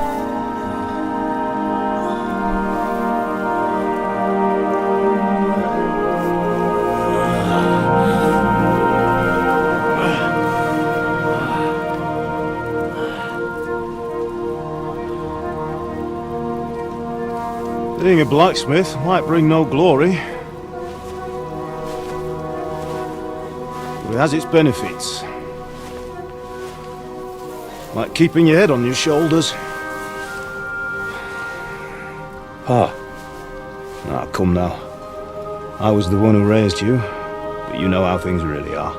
Being a blacksmith might bring no glory, but it has its benefits. Like keeping your head on your shoulders. Pa. Ah, come now. I was the one who raised you, but you know how things really are.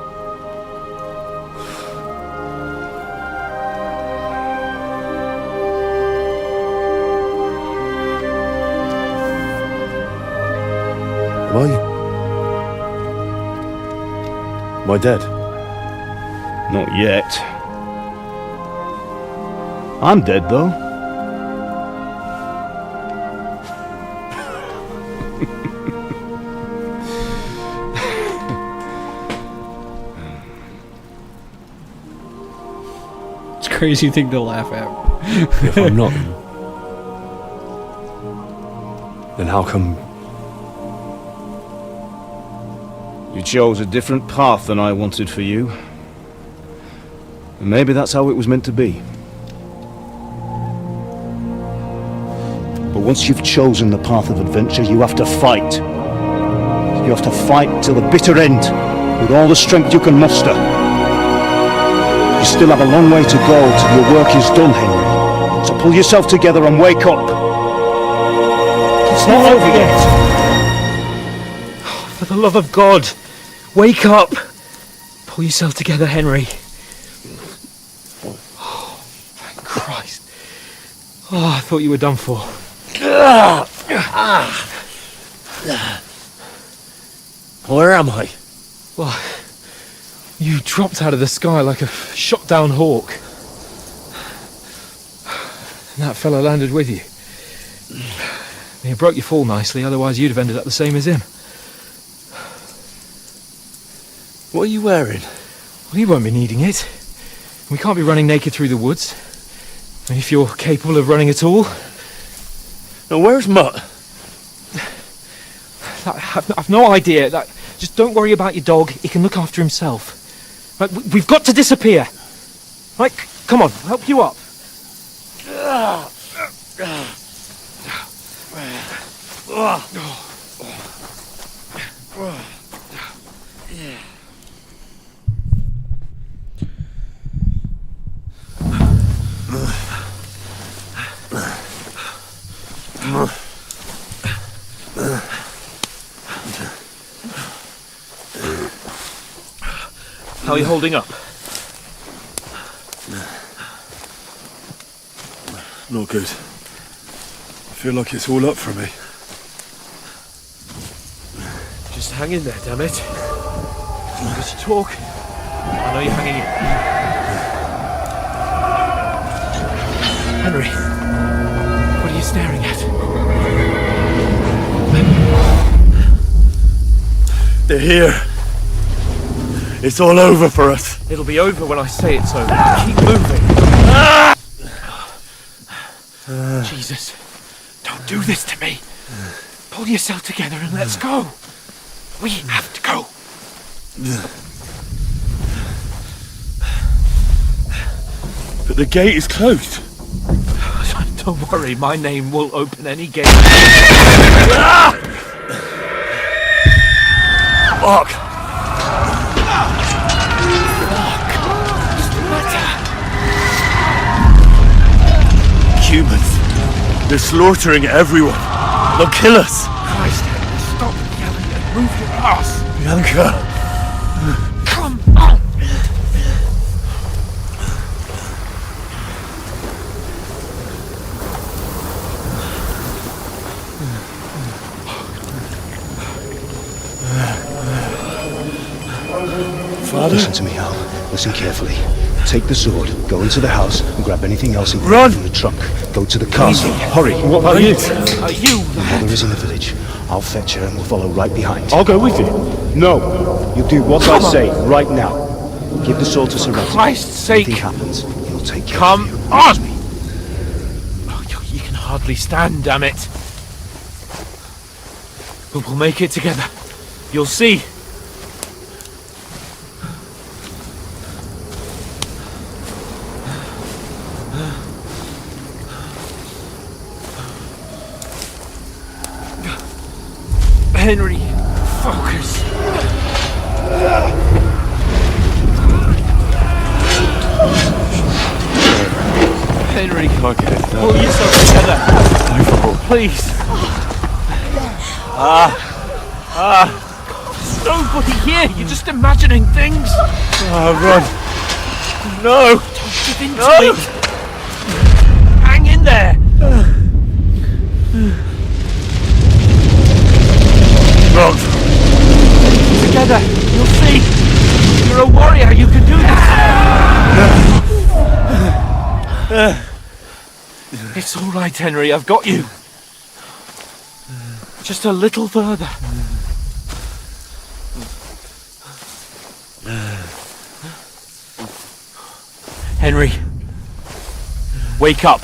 Am I dead? Not yet. I'm dead, though. It's a crazy thing to laugh at. If I'm not, then how come... You chose a different path than I wanted for you. And maybe that's how it was meant to be. But once you've chosen the path of adventure, you have to fight. You have to fight till the bitter end, with all the strength you can muster. You still have a long way to go till your work is done, Henry. So pull yourself together and wake up. It's not over yet. For the love of God, wake up! Pull yourself together, Henry. Oh, thank Christ. Oh, I thought you were done for. Where am I? Well, you dropped out of the sky like a shot-down hawk. And that fella landed with you. He broke your fall nicely, otherwise you'd have ended up the same as him. What are you wearing? Well, you won't be needing it. We can't be running naked through the woods. And if you're capable of running at all... Now, where's Mutt? I've no idea. Just don't worry about your dog. He can look after himself. Right, we've got to disappear. Right, come on, I'll help you up. How are you holding up? Not good. I feel like it's all up for me. Just hang in there, damn it. As you talk, I know you're hanging in. Henry, what are you staring at? They're here. It's all over for us. It'll be over when I say it's over. Keep moving. Jesus, don't do this to me. Pull yourself together and let's go. We have to go. But the gate is closed. Don't worry, my name will open any gate. Fuck! Humans. They're slaughtering everyone. They'll kill us. Christ, stop yelling and move your ass. Bianca. Come on. Father? Listen to me, Hal. Listen carefully. Take the sword, go into the house, and grab anything else important from the trunk. Go to the castle. Hurry. What about you? Your mother is in the village. I'll fetch her and we'll follow right behind. I'll go with you. No. You do what I say right now. Give the sword to Serenity. For Christ's sake. If anything happens, he'll take care Come of you. on! Oh, you can hardly stand, damn it. But we'll make it together. You'll see. Henry, focus. Henry, pull yourself together. Please. There's nobody here. You're just imagining things. Run. No. Don't give in to it. Hang in there. Run. Together, you'll see. You're a warrior. You can do this. It's all right, Henry. I've got you. Just a little further. Henry, wake up.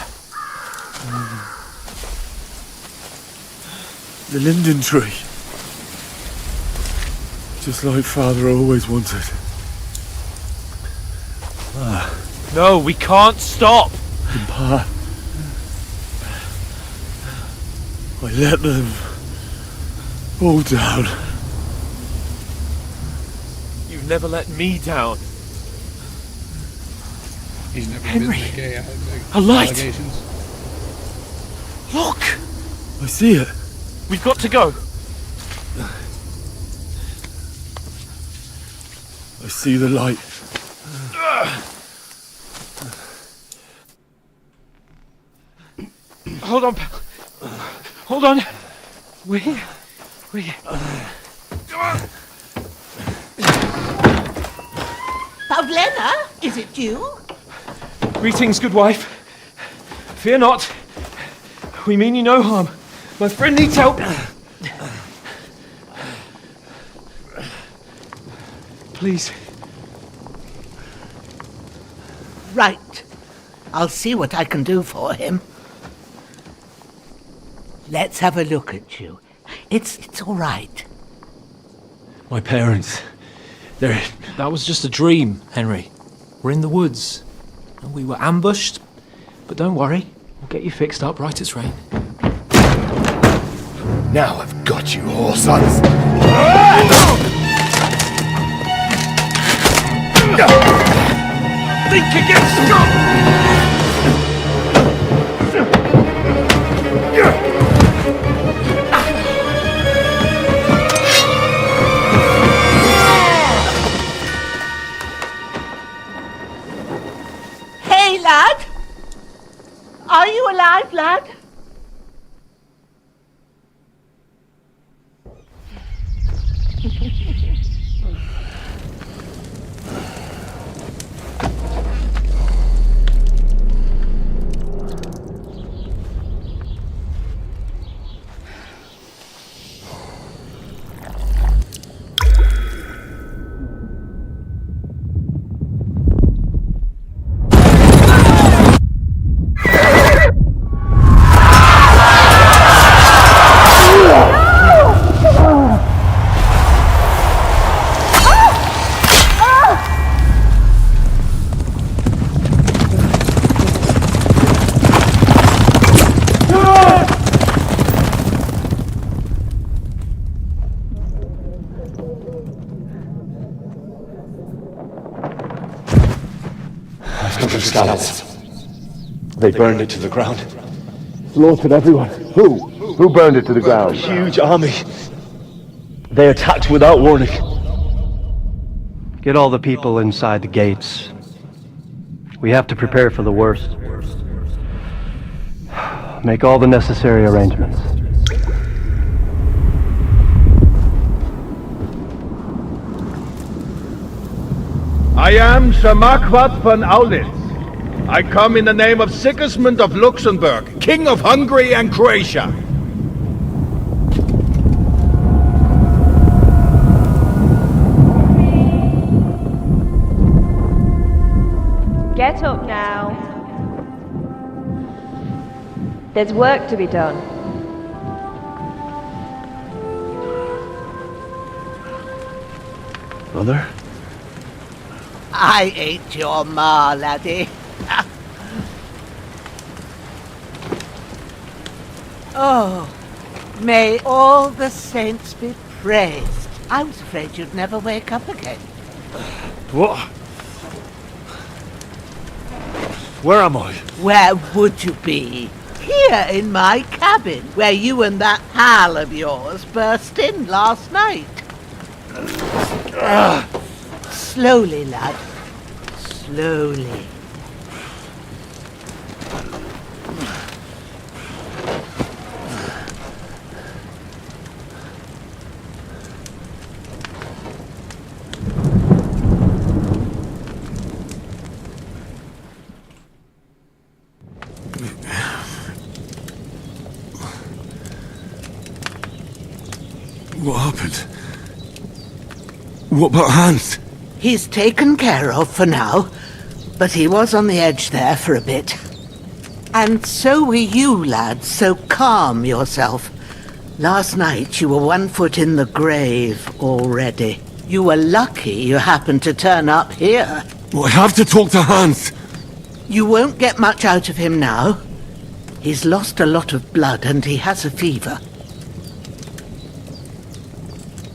The linden tree. Just like Father always wanted. No, we can't stop. Pa, I let them all down. You've never let me down. He's never Henry, been the gay a light. allegations. Look, I see it. we've got to go. I see the light. Hold on, pal. Hold on. We're here. We're here. Come on. Pavlena, is it you? Greetings, good wife. Fear not. We mean you no harm. My friend needs help. Please. Right. I'll see what I can do for him. Let's have a look at you. It's all right. My parents. That was just a dream, Henry. We're in the woods. And we were ambushed. But don't worry. We'll get you fixed up right as rain. Now I've got you, whore sons. Think again, Scott! Hey, lad! Are you alive, lad? Scouts. They burned it to the ground. Slaughtered everyone. Who? Who burned it to the ground? A huge army. They attacked without warning. Get all the people inside the gates. We have to prepare for the worst. Make all the necessary arrangements. I am Sir Marquardt von Aulitz. I come in the name of Sigismund of Luxembourg, King of Hungary and Croatia. Get up now. There's work to be done. Mother? I ain't your ma, laddie. Oh, may all the saints be praised. I was afraid you'd never wake up again. What? Where am I? Where would you be? Here in my cabin, where you and that pal of yours burst in last night. Slowly, lad. Slowly. What happened? What about Hans? He's taken care of for now, but he was on the edge there for a bit. And so were you, lad, so calm yourself. Last night you were 1 foot in the grave already. You were lucky you happened to turn up here. Well, I have to talk to Hans. You won't get much out of him now. He's lost a lot of blood and he has a fever.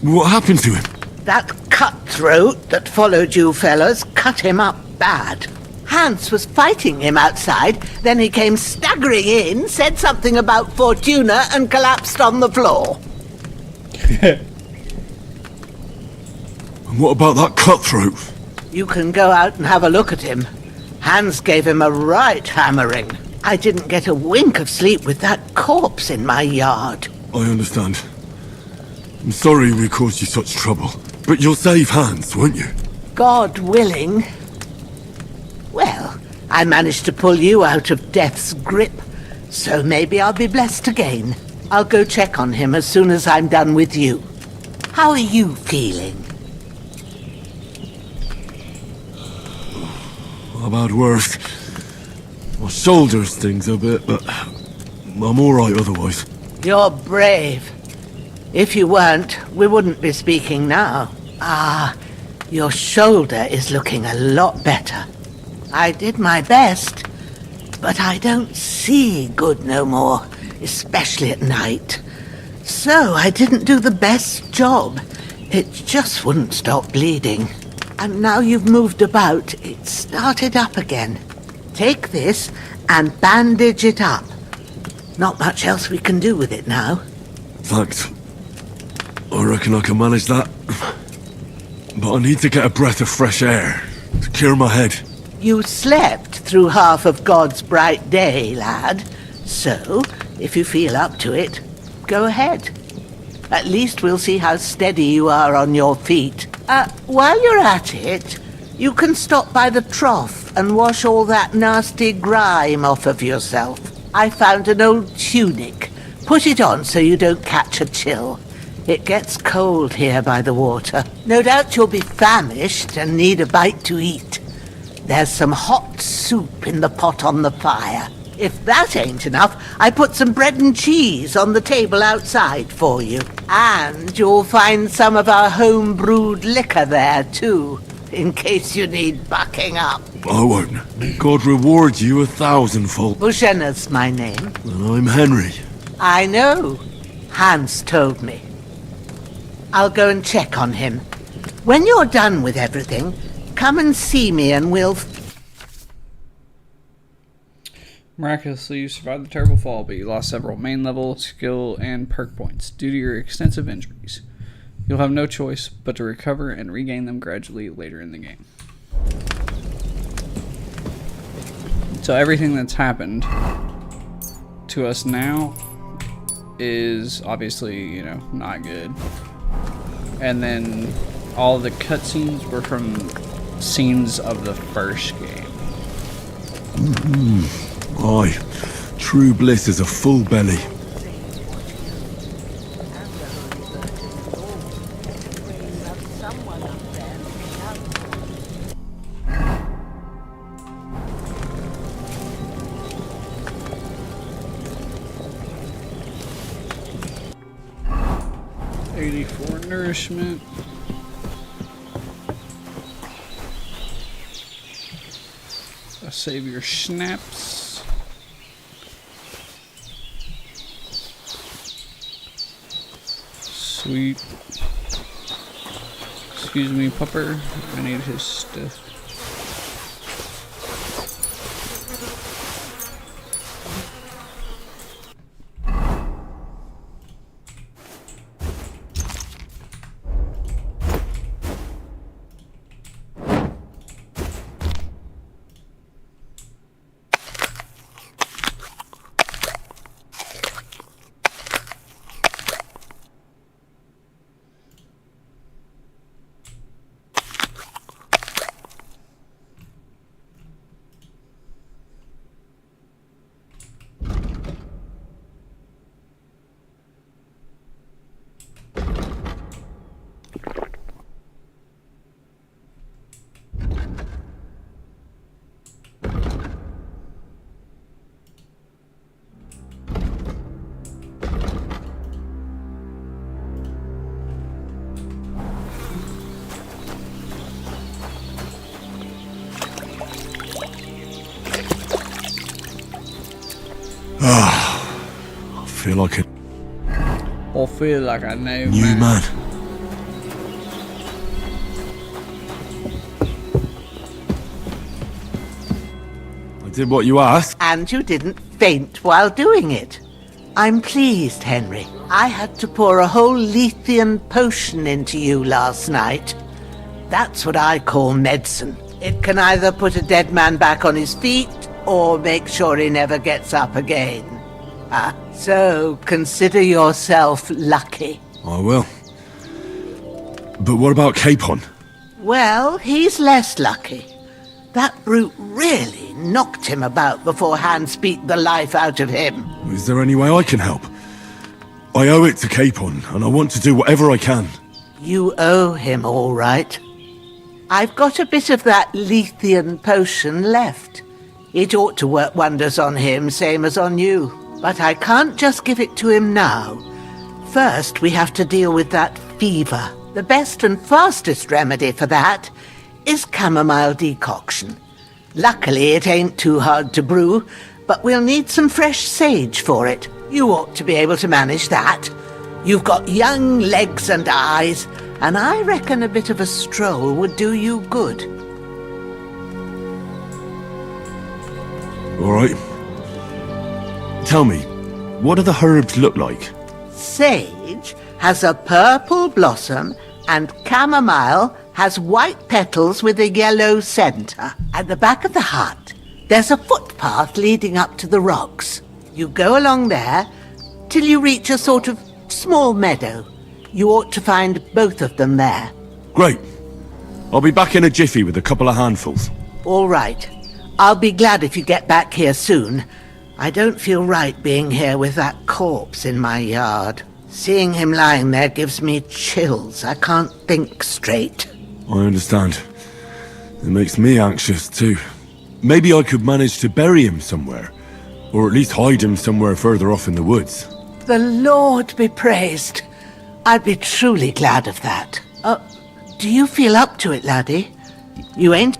What happened to him? That cutthroat that followed you fellas cut him up bad. Hans was fighting him outside, then he came staggering in, said something about Fortuna and collapsed on the floor. And what about that cutthroat? You can go out and have a look at him. Hans gave him a right hammering. I didn't get a wink of sleep with that corpse in my yard. I understand. I'm sorry we caused you such trouble. But you'll save Hans, won't you? God willing. Well, I managed to pull you out of death's grip, so maybe I'll be blessed again. I'll go check on him as soon as I'm done with you. How are you feeling? I've had worse. My shoulder stings a bit, but I'm alright otherwise. You're brave. If you weren't, we wouldn't be speaking now. Ah, your shoulder is looking a lot better. I did my best, but I don't see good no more, especially at night. So I didn't do the best job. It just wouldn't stop bleeding. And now you've moved about, it started up again. Take this and bandage it up. Not much else we can do with it now. Thanks. I reckon I can manage that. But I need to get a breath of fresh air to clear my head. You slept through half of God's bright day, lad. So, if you feel up to it, go ahead. At least we'll see how steady you are on your feet. While you're at it, you can stop by the trough and wash all that nasty grime off of yourself. I found an old tunic. Put it on so you don't catch a chill. It gets cold here by the water. No doubt you'll be famished and need a bite to eat. There's some hot soup in the pot on the fire. If that ain't enough, I put some bread and cheese on the table outside for you. And you'll find some of our home-brewed liquor there, too, in case you need bucking up. I won't. God reward you 1,000-fold. Bushenna's my name. And I'm Henry. I know. Hans told me. I'll go and check on him. When you're done with everything, come and see me and we'll... Miraculously, you survived the terrible fall, but you lost several main level, skill, and perk points due to your extensive injuries. You'll have no choice but to recover and regain them gradually later in the game. So everything that's happened to us now is obviously, not good. And then all the cutscenes were from scenes of the first game. Aye, true bliss is a full belly. Nourishment. Save your snaps. Sweet. Excuse me, pupper. I need his stuff. I feel like a I feel like I know, new man. I did what you asked. And you didn't faint while doing it. I'm pleased, Henry. I had to pour a whole Lethean potion into you last night. That's what I call medicine. It can either put a dead man back on his feet or make sure he never gets up again. So consider yourself lucky. I will. But what about Capon? Well, he's less lucky. That brute really knocked him about before Hans beat the life out of him. Is there any way I can help? I owe it to Capon, and I want to do whatever I can. You owe him, all right. I've got a bit of that Lethean potion left. It ought to work wonders on him, same as on you. But I can't just give it to him now. First, we have to deal with that fever. The best and fastest remedy for that is chamomile decoction. Luckily, it ain't too hard to brew, but we'll need some fresh sage for it. You ought to be able to manage that. You've got young legs and eyes, and I reckon a bit of a stroll would do you good. All right. Tell me, what do the herbs look like? Sage has a purple blossom, and chamomile has white petals with a yellow centre. At the back of the hut, there's a footpath leading up to the rocks. You go along there till you reach a sort of small meadow. You ought to find both of them there. Great. I'll be back in a jiffy with a couple of handfuls. All right. I'll be glad if you get back here soon. I don't feel right being here with that corpse in my yard. Seeing him lying there gives me chills. I can't think straight. I understand. It makes me anxious too. Maybe I could manage to bury him somewhere. Or at least hide him somewhere further off in the woods. The Lord be praised. I'd be truly glad of that. Do you feel up to it, laddie? You ain't...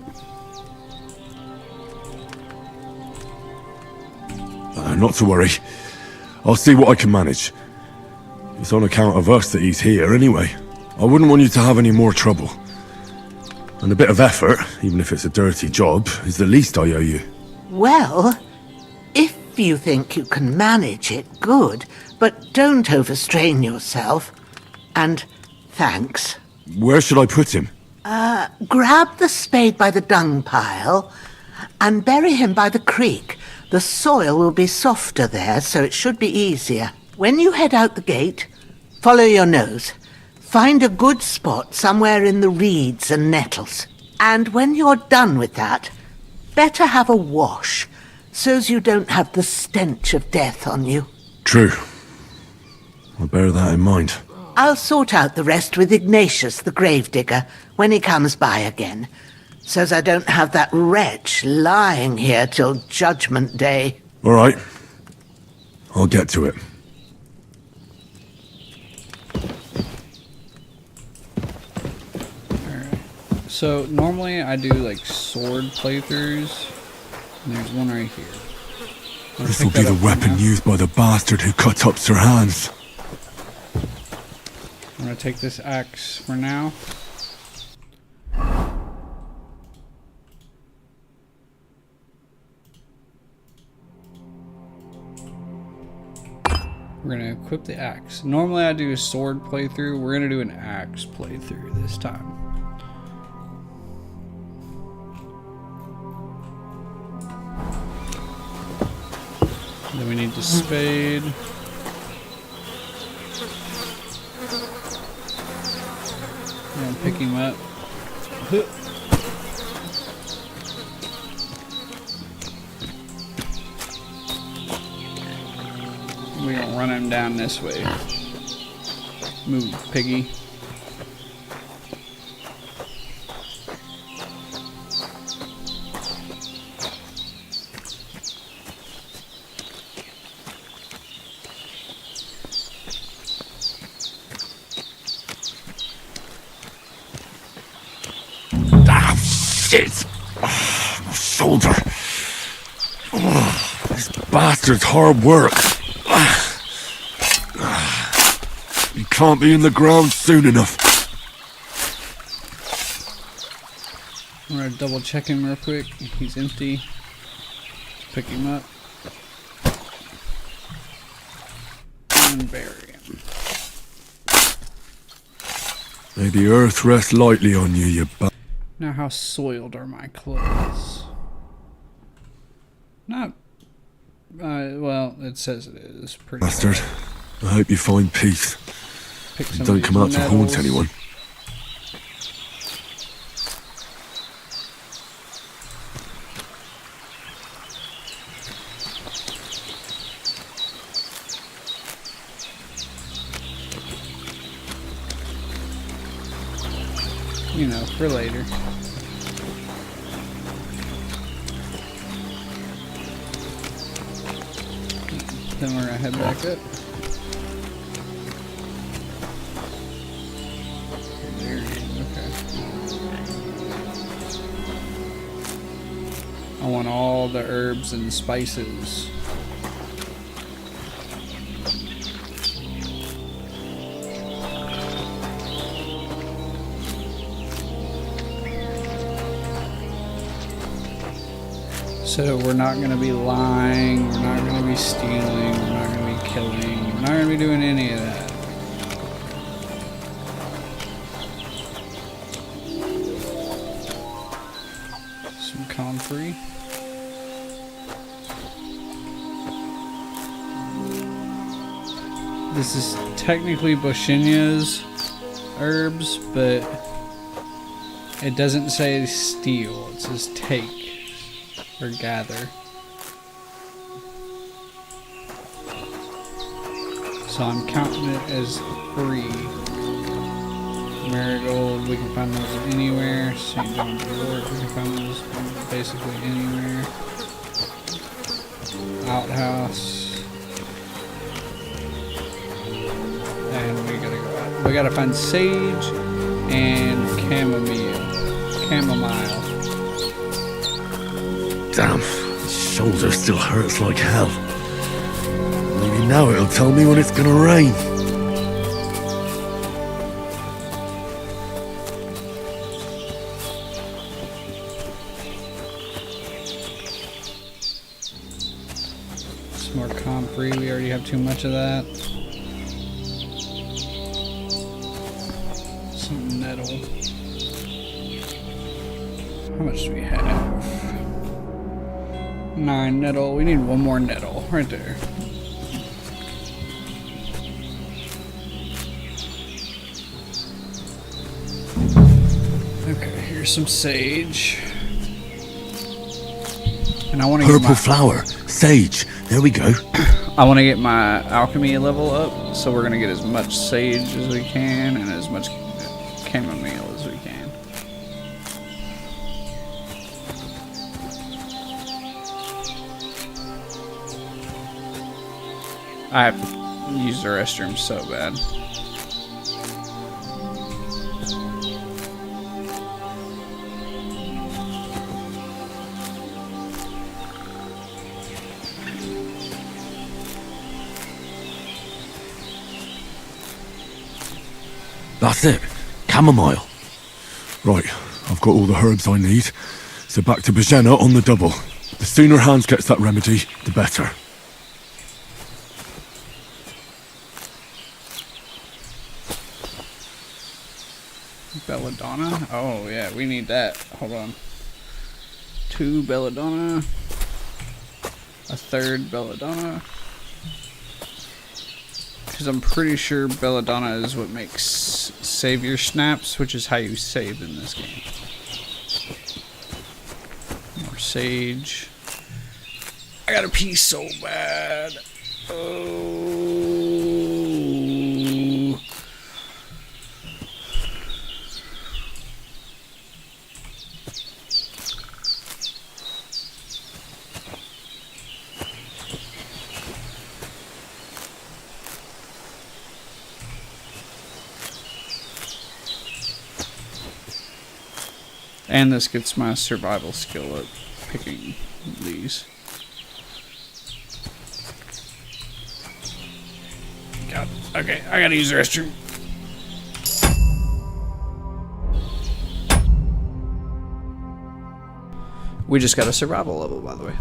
Not to worry. I'll see what I can manage. It's on account of us that he's here anyway. I wouldn't want you to have any more trouble. And a bit of effort, even if it's a dirty job, is the least I owe you. Well, if you think you can manage it, good. But don't overstrain yourself. And thanks. Where should I put him? Grab the spade by the dung pile and bury him by the creek. The soil will be softer there, so it should be easier. When you head out the gate, follow your nose. Find a good spot somewhere in the reeds and nettles. And when you're done with that, better have a wash, so's you don't have the stench of death on you. True. I'll bear that in mind. I'll sort out the rest with Ignatius, the gravedigger, when he comes by again, so's I don't have that wretch lying here till Judgment Day. All right. I'll get to it. So normally I do like sword playthroughs, and there's one right here. This will be the weapon used by the bastard who cut up Sir Hans. I'm gonna take this axe for now. We're gonna equip the axe. Normally I do a sword playthrough. We're gonna do an axe playthrough this time. Then we need the spade. And pick him up. We're gonna run him down this way. Move, piggy. Shit! Oh, my shoulder. Oh, this bastard's hard work. He can't be in the ground soon enough. I'm gonna double check him real quick. He's empty. Pick him up. And bury him. May the earth rest lightly on you, you bastard. Now how soiled are my clothes? Not... well, it says it is. Pretty Bastard. I hope you find peace. And don't come out to haunt anyone. You know, for later. Then we're gonna head back up. There it is, okay. I want all the herbs and spices. So we're not going to be lying, we're not going to be stealing, we're not going to be killing, we're not going to be doing any of that. Some comfrey. This is technically Boshinya's herbs, but it doesn't say steal, it says take. Or gather. So I'm counting it as free. Marigold, we can find those anywhere. St. John's Wort, we can find those basically anywhere. Outhouse. And we gotta go out. We gotta find sage and chamomile. Damn, his shoulder still hurts like hell. Maybe now it'll tell me when it's gonna rain. Some more comfrey, we already have too much of that. Some nettle. How much do we have? 9 nettle. We need one more nettle right there. Okay, here's Here's some sage. And I want to Purple flower, sage. There we go. I want to get my alchemy level up, so we're going to get as much sage as we can and as much chamomile as we can. I have to use the restroom so bad. That's it. Chamomile. Right, I've got all the herbs I need. So back to Bajena on the double. The sooner Hans gets that remedy, the better. Belladonna? Oh yeah, we need that. Hold on. 2 belladonna. A 3rd belladonna. Because I'm pretty sure belladonna is what makes savior snaps, which is how you save in this game. More sage. I gotta pee so bad. Oh. And this gets my survival skill up, picking these. God, okay, I gotta use the restroom. We just got a survival level, by the way.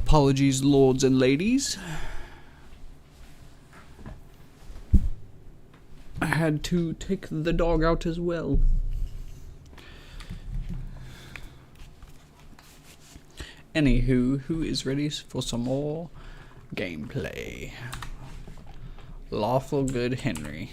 Apologies, lords and ladies. I had to take the dog out as well. Anywho, who is ready for some more gameplay? Lawful good Henry.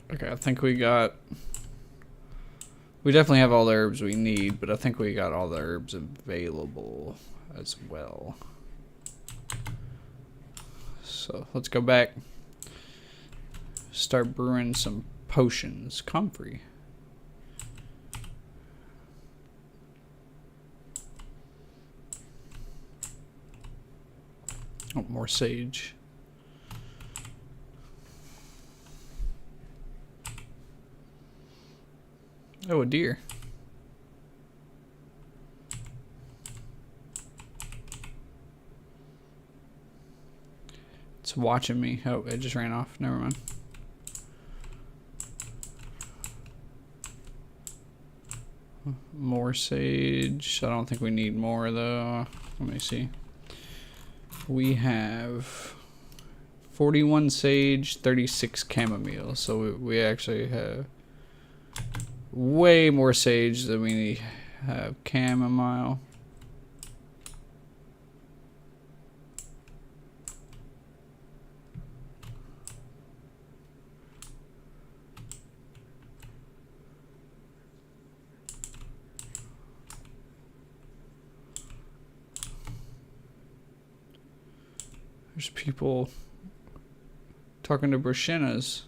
Okay, I think we definitely have all the herbs we need, but I think we got all the herbs available as well. So let's go back. Start brewing some potions. Comfrey. Oh, more sage. Oh, a deer. It's watching me. Oh, it just ran off. Never mind. More sage. I don't think we need more though. Let me see. We have 41 sage, 36 chamomile. So we actually have way more sage than we have chamomile. There's people talking to Brashenas.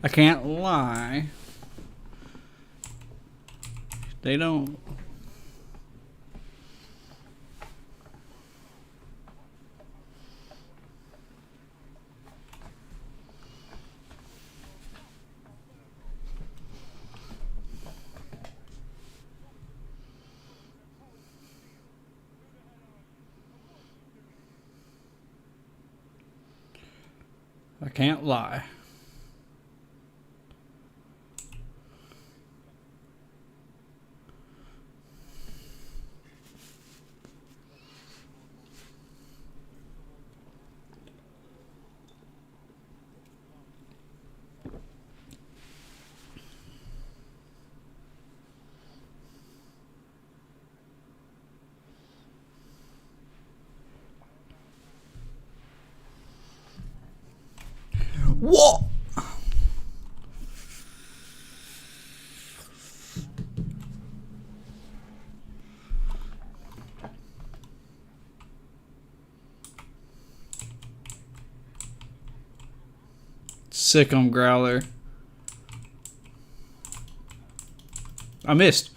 I can't lie. They don't. I can't lie. What? Sick 'em, Growler. I missed.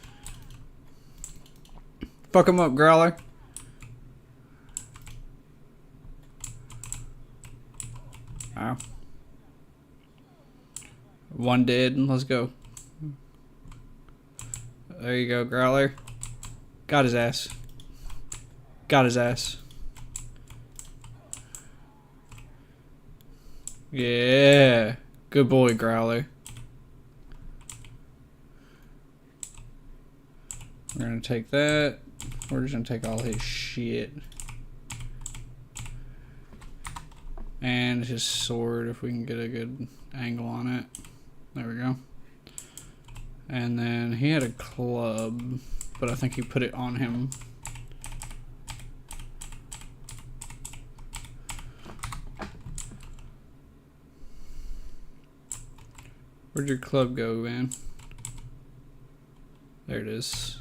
Fuck him up, Growler. Wow. One dead. Let's go. There you go, Growler. Got his ass. Got his ass. Yeah. Good boy, Growler. We're gonna take that. We're just gonna take all his shit. And his sword, if we can get a good angle on it. There we go. And then he had a club, but I think he put it on him. Where'd your club go, man? There it is.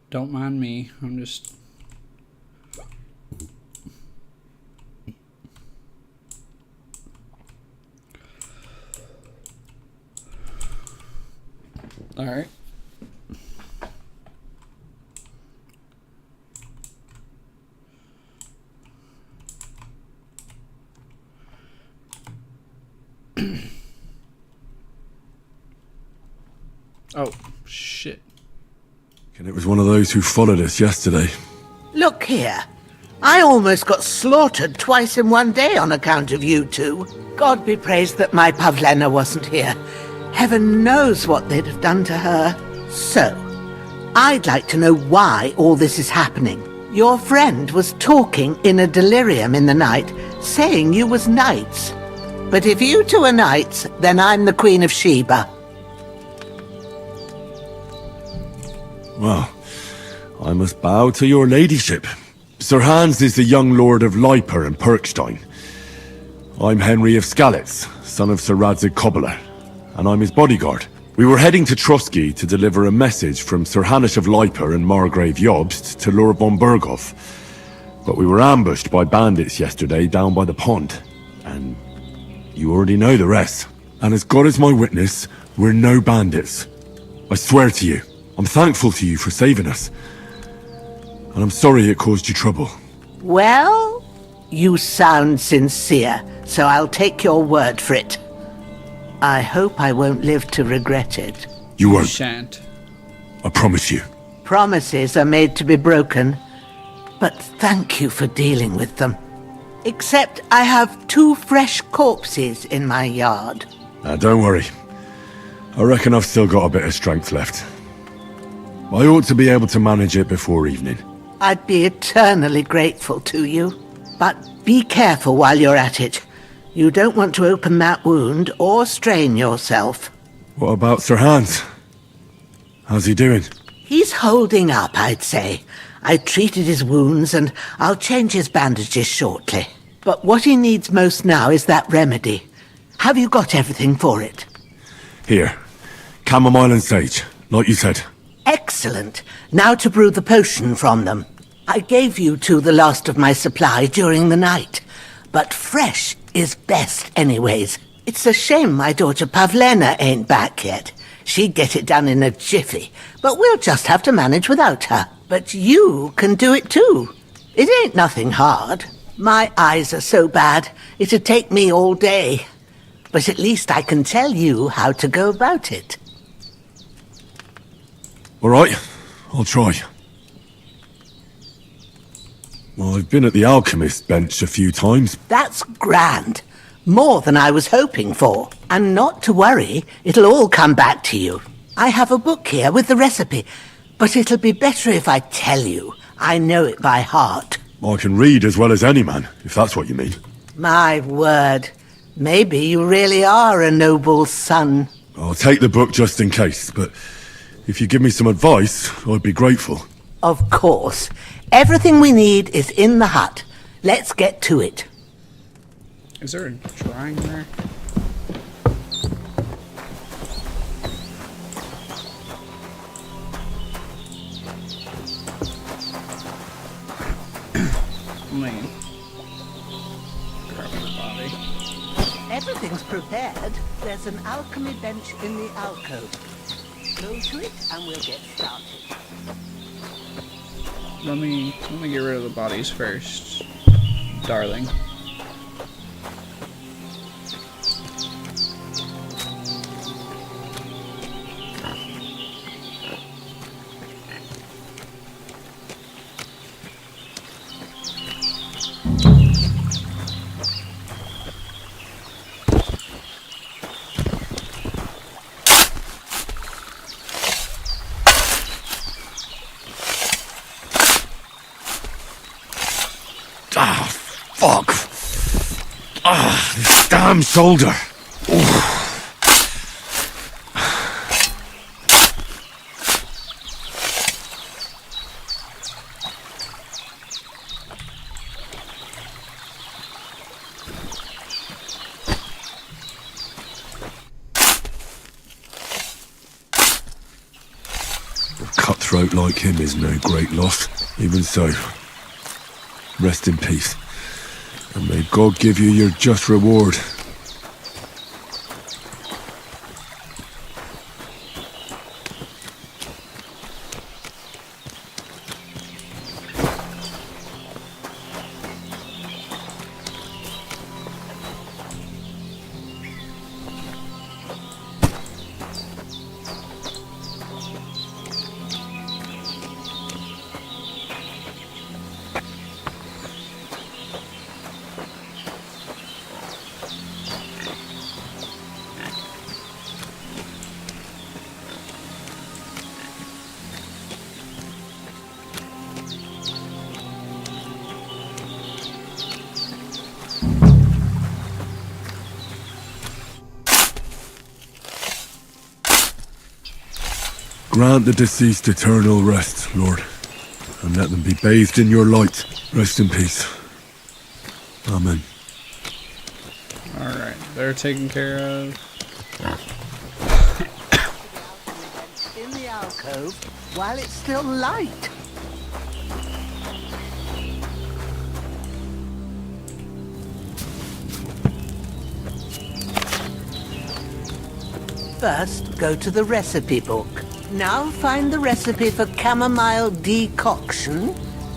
Don't mind me. I'm just... Alright. Oh, shit. And it was one of those who followed us yesterday. Look here. I almost got slaughtered twice in one day on account of you two. God be praised that my Pavlena wasn't here. Heaven knows what they'd have done to her. So, I'd like to know why all this is happening. Your friend was talking in a delirium in the night, saying you was knights. But if you two are knights, then I'm the Queen of Sheba. Well, I must bow to your ladyship. Sir Hans is the young lord of Leiper and Perkstein. I'm Henry of Skalitz, son of Sir Radzig Cobbler, and I'm his bodyguard. We were heading to Trotsky to deliver a message from Sir Hanush of Leiper and Margrave Jobst to Lord von Berghoff. But we were ambushed by bandits yesterday down by the pond, and you already know the rest. And as God is my witness, we're no bandits. I swear to you. I'm thankful to you for saving us. And I'm sorry it caused you trouble. Well, you sound sincere, so I'll take your word for it. I hope I won't live to regret it. You won't. Shan't. I promise you. Promises are made to be broken, but thank you for dealing with them. Except I have 2 fresh corpses in my yard. Now, don't worry. I reckon I've still got a bit of strength left. I ought to be able to manage it before evening. I'd be eternally grateful to you. But be careful while you're at it. You don't want to open that wound or strain yourself. What about Sir Hans? How's he doing? He's holding up, I'd say. I treated his wounds and I'll change his bandages shortly. But what he needs most now is that remedy. Have you got everything for it? Here. Chamomile and sage, like you said. Excellent. Now to brew the potion from them. I gave you two the last of my supply during the night. But fresh is best anyways. It's a shame my daughter Pavlena ain't back yet. She'd get it done in a jiffy. But we'll just have to manage without her. But you can do it too. It ain't nothing hard. My eyes are so bad, it'd take me all day. But at least I can tell you how to go about it. All right, I'll try. Well, I've been at the alchemist bench a few times. That's grand. More than I was hoping for. And not to worry, it'll all come back to you. I have a book here with the recipe, but it'll be better if I tell you. I know it by heart. I can read as well as any man, if that's what you mean. My word. Maybe you really are a noble son. I'll take the book just in case, but if you give me some advice, I'd be grateful. Of course. Everything we need is in the hut. Let's get to it. Is there a drying rack? Man. Grab the body. Everything's prepared. There's an alchemy bench in the alcove. Go to it and we'll get started. Let me get rid of the bodies first, darling. Fuck! This damn shoulder! Oof. cutthroat like him is no great loss. Even so, rest in peace. And may God give you your just reward. Grant the deceased eternal rest, Lord, and let them be bathed in your light. Rest in peace. Amen. Alright, they're taken care of. In the alcove while it's still light. First, go to the recipe book. Now find the recipe for chamomile decoction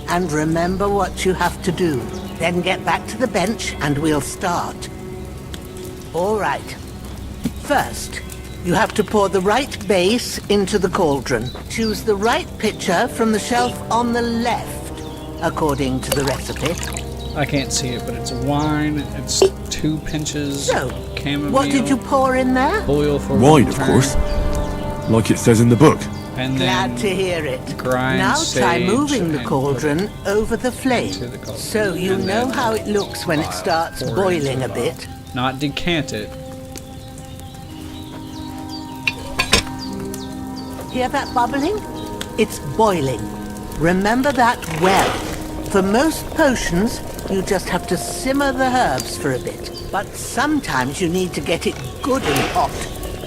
and remember what you have to do. Then get back to the bench and we'll start. All right. First, you have to pour the right base into the cauldron. Choose the right pitcher from the shelf on the left, according to the recipe. I can't see it, but it's wine. It's 2 pinches So, chamomile. what did you pour in there? Boil for Wine, 1 of turn, course. Like it says in the book. And Glad then to hear it. grind Now try sage moving the and cauldron over the flame, into the cauldron. so you And know then how it looks when it starts pour boiling into a the bit. bottle. Not decant it. Hear that bubbling? It's boiling. Remember that well. For most potions, you just have to simmer the herbs for a bit. But sometimes you need to get it good and hot.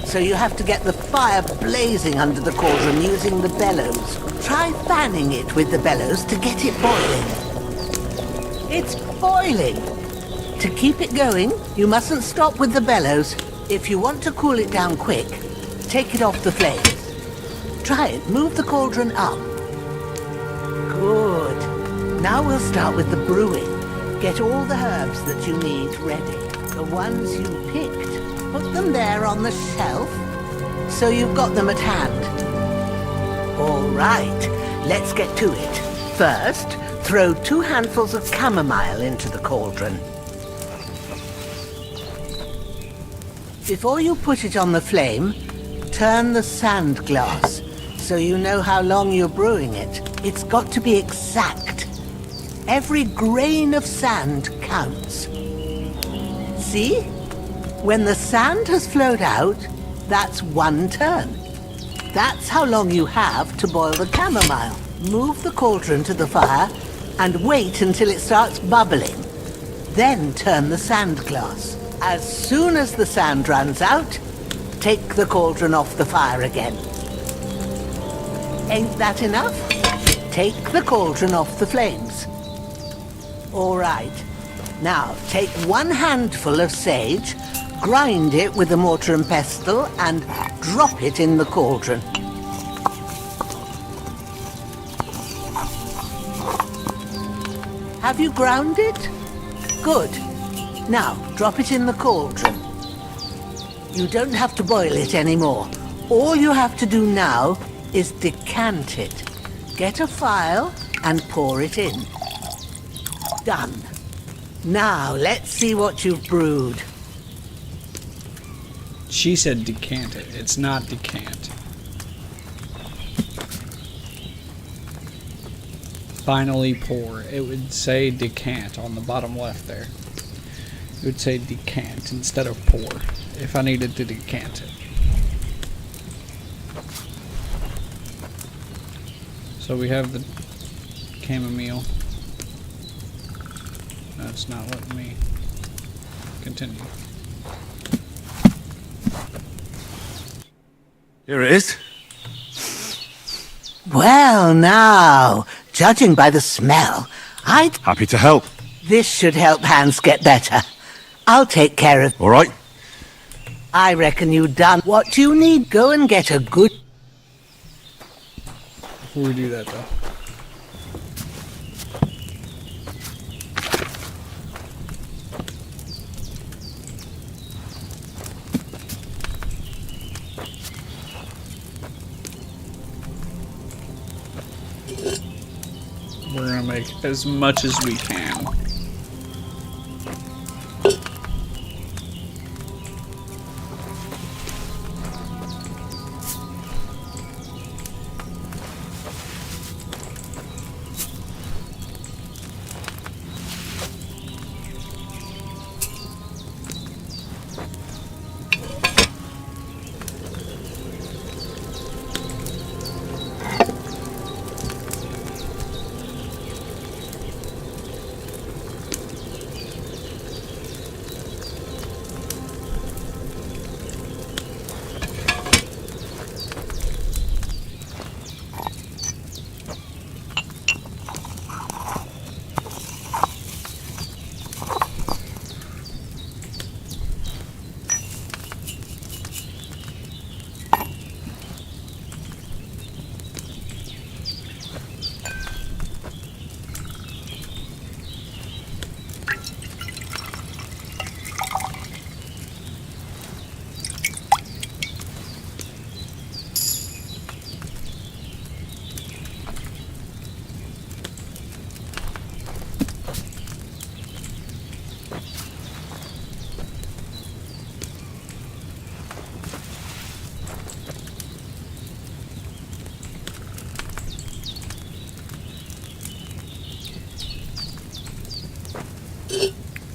So you have to get the fire blazing under the cauldron using the bellows. Try fanning it with the bellows to get it boiling. It's boiling! To keep it going, you mustn't stop with the bellows. If you want to cool it down quick, take it off the flames. Try it. Move the cauldron up. Good. Now we'll start with the brewing. Get all the herbs that you need ready. The ones you picked, put them there on the shelf, so you've got them at hand. All right, let's get to it. First, throw 2 handfuls of chamomile into the cauldron. Before you put it on the flame, turn the sand glass, so you know how long you're brewing it. It's got to be exact. Every grain of sand counts. See? When the sand has flowed out, that's 1 turn. That's how long you have to boil the chamomile. Move the cauldron to the fire and wait until it starts bubbling. Then turn the sand glass. As soon as the sand runs out, take the cauldron off the fire again. Ain't that enough? Take the cauldron off the flames. All right. Now, take 1 handful of sage, grind it with a mortar and pestle, and drop it in the cauldron. Have you ground it? Good. Now, drop it in the cauldron. You don't have to boil it anymore. All you have to do now is decant it. Get a phial and pour it in. Done. Now, let's see what you've brewed. She said decant it. It's not decant. Finally pour. It would say decant on the bottom left there. It would say decant instead of pour if I needed to decant it. So we have the chamomile. No, it's not letting me continue. Here it is. Well, now, judging by the smell, I'd... Happy to help. This should help Hans get better. I'll take care of... All right. I reckon you've done what you need. Go and get a good... Before we do that, though. We're gonna make as much as we can.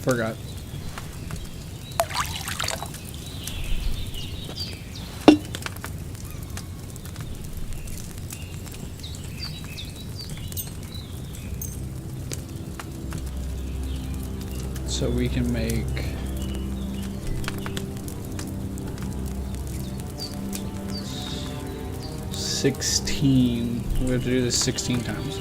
Forgot. So we can make 16. We have to do this 16 times.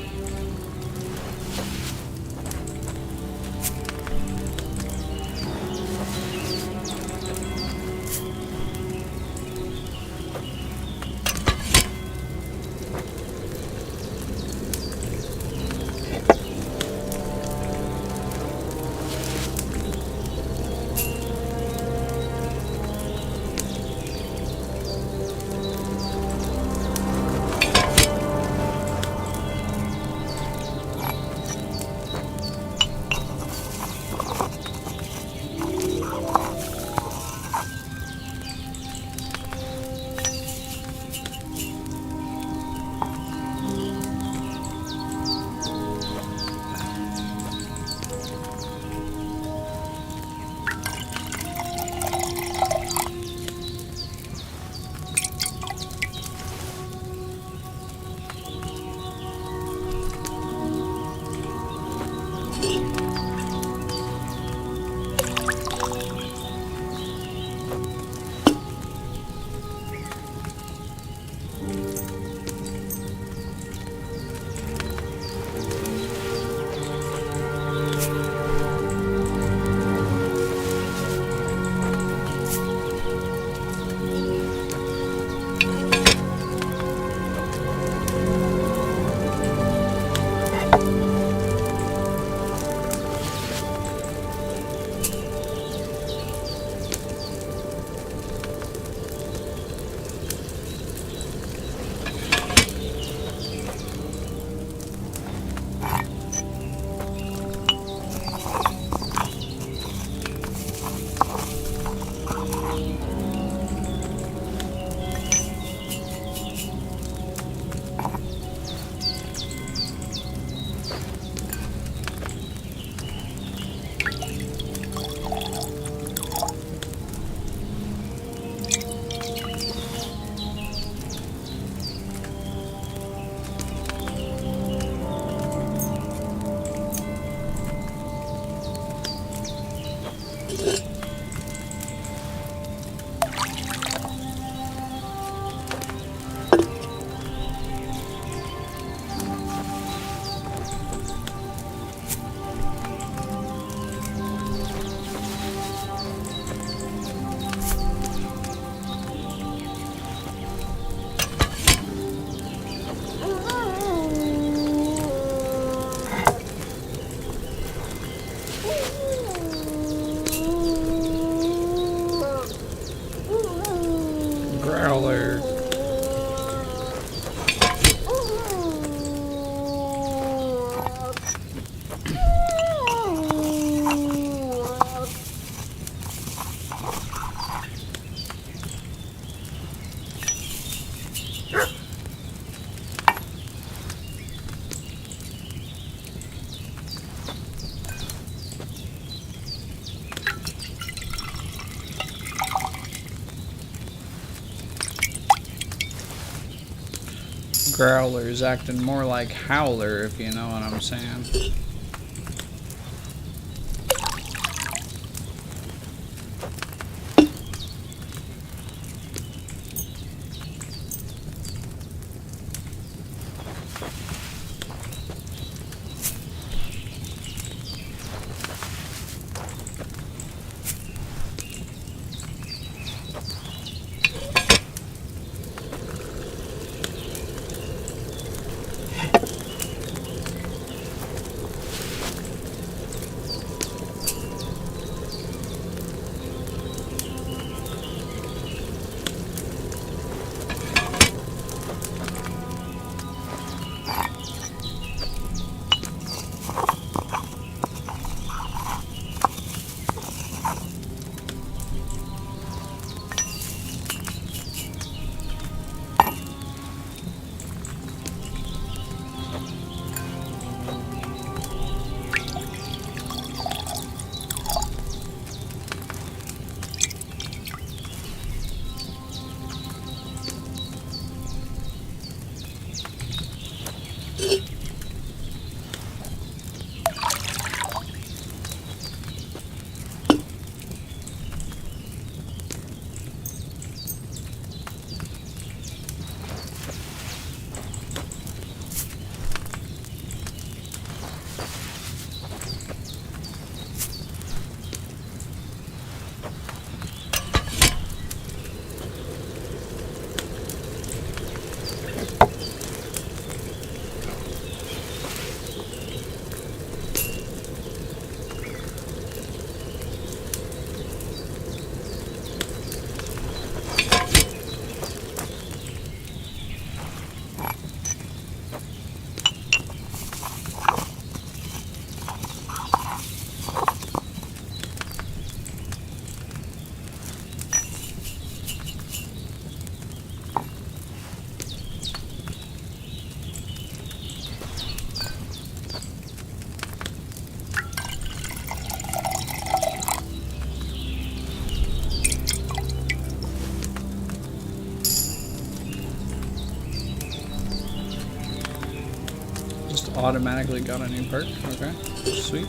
Growler is acting more like Howler, if you know what I'm saying. Automatically got a new perk. Okay, sweet.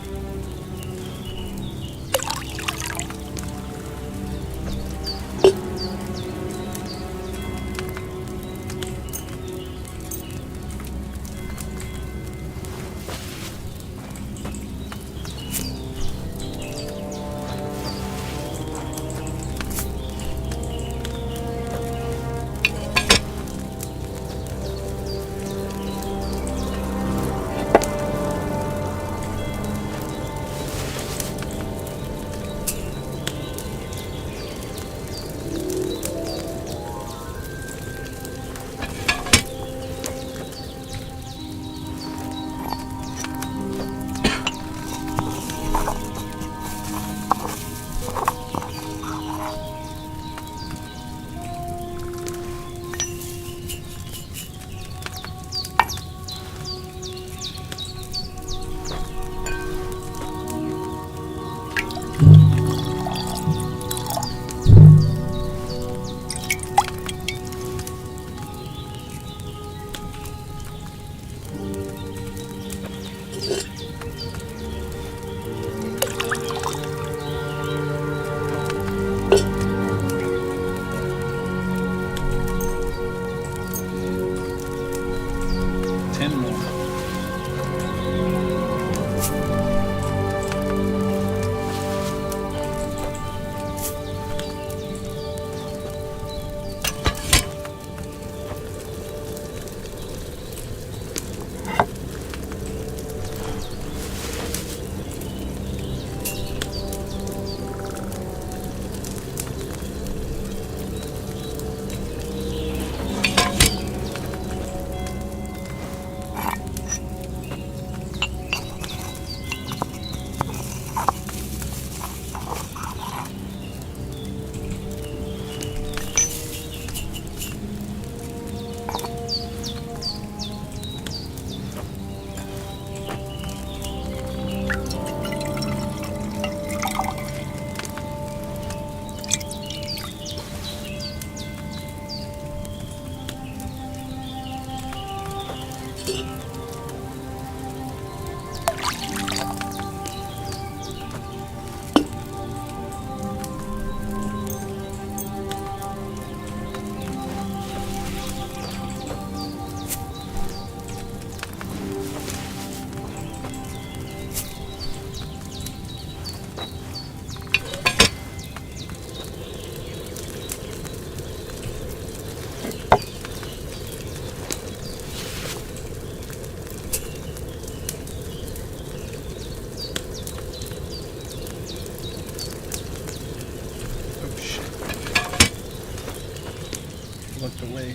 Looked away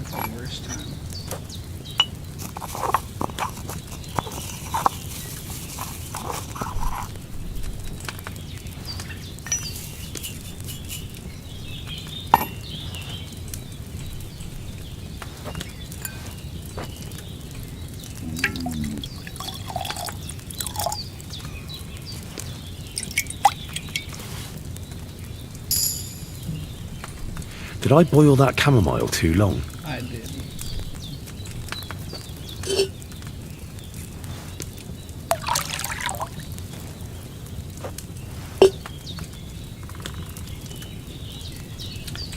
at the worst time. Did I boil that chamomile too long? I did.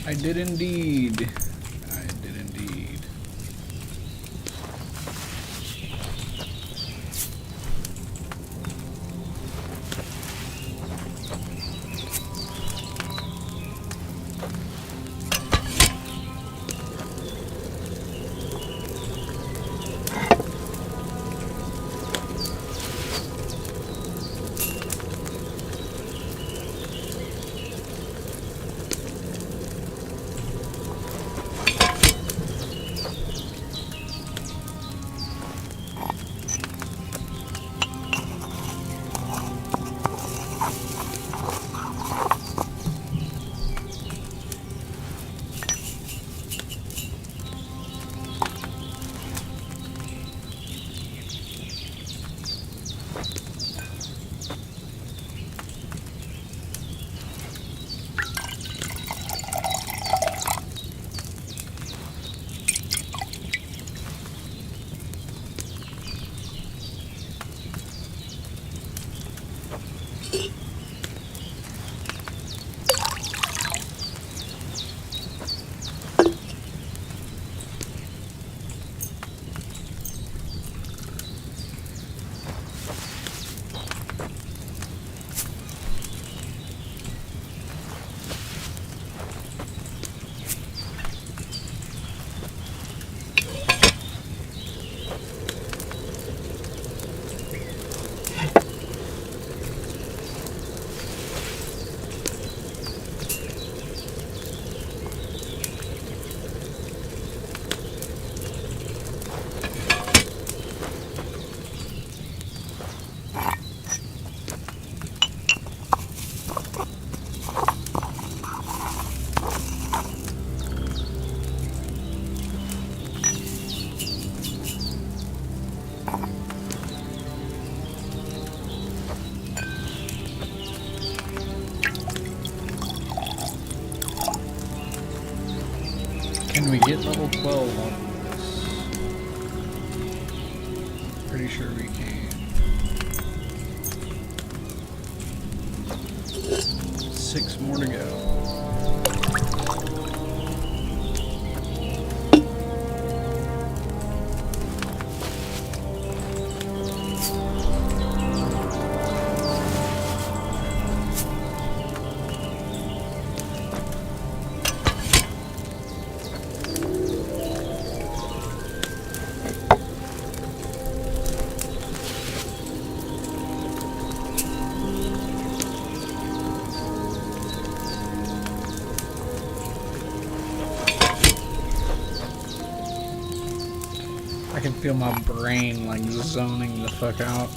I did indeed. I did indeed. Can we get level 12 off of this? Pretty sure we can. 6 more to go. I can feel my brain like zoning the fuck out.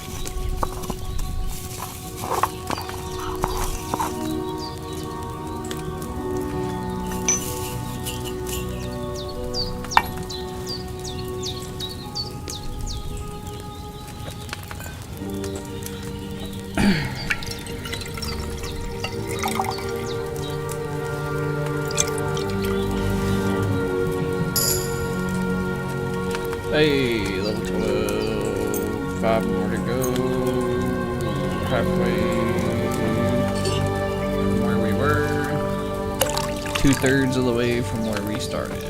Hey, level 12. 5 more to go. Halfway from where we were. 2/3 of the way from where we started.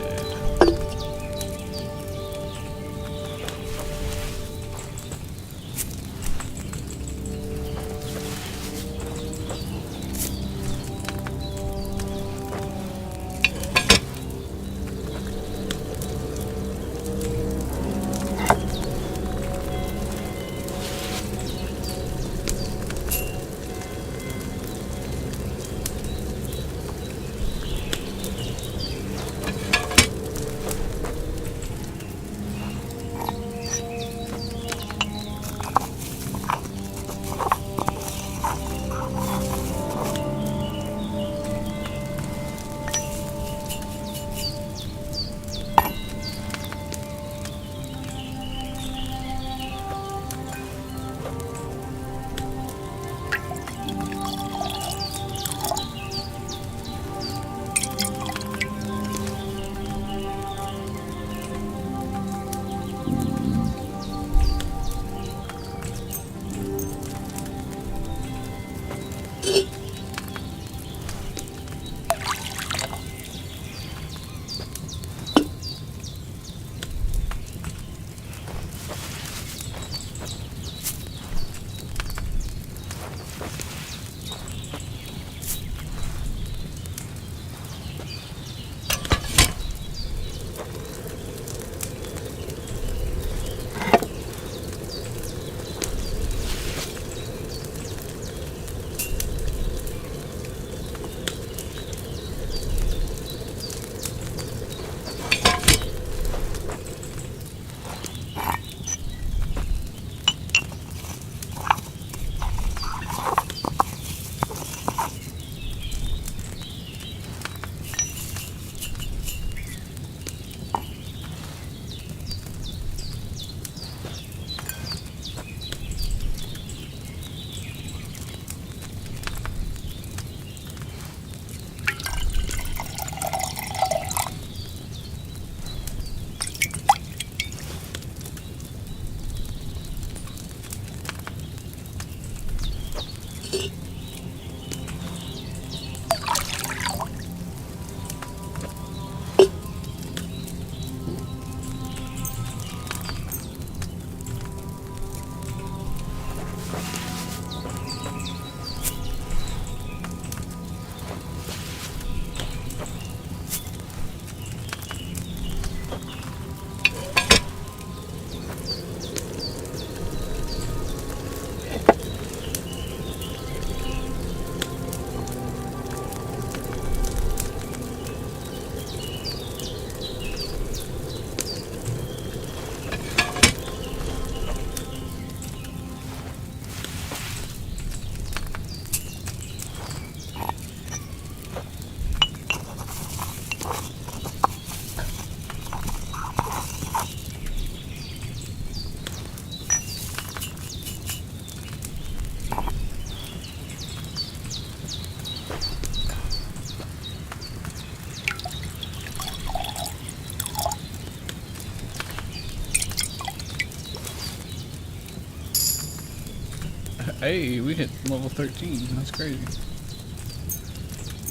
Hey, we hit level 13. That's crazy.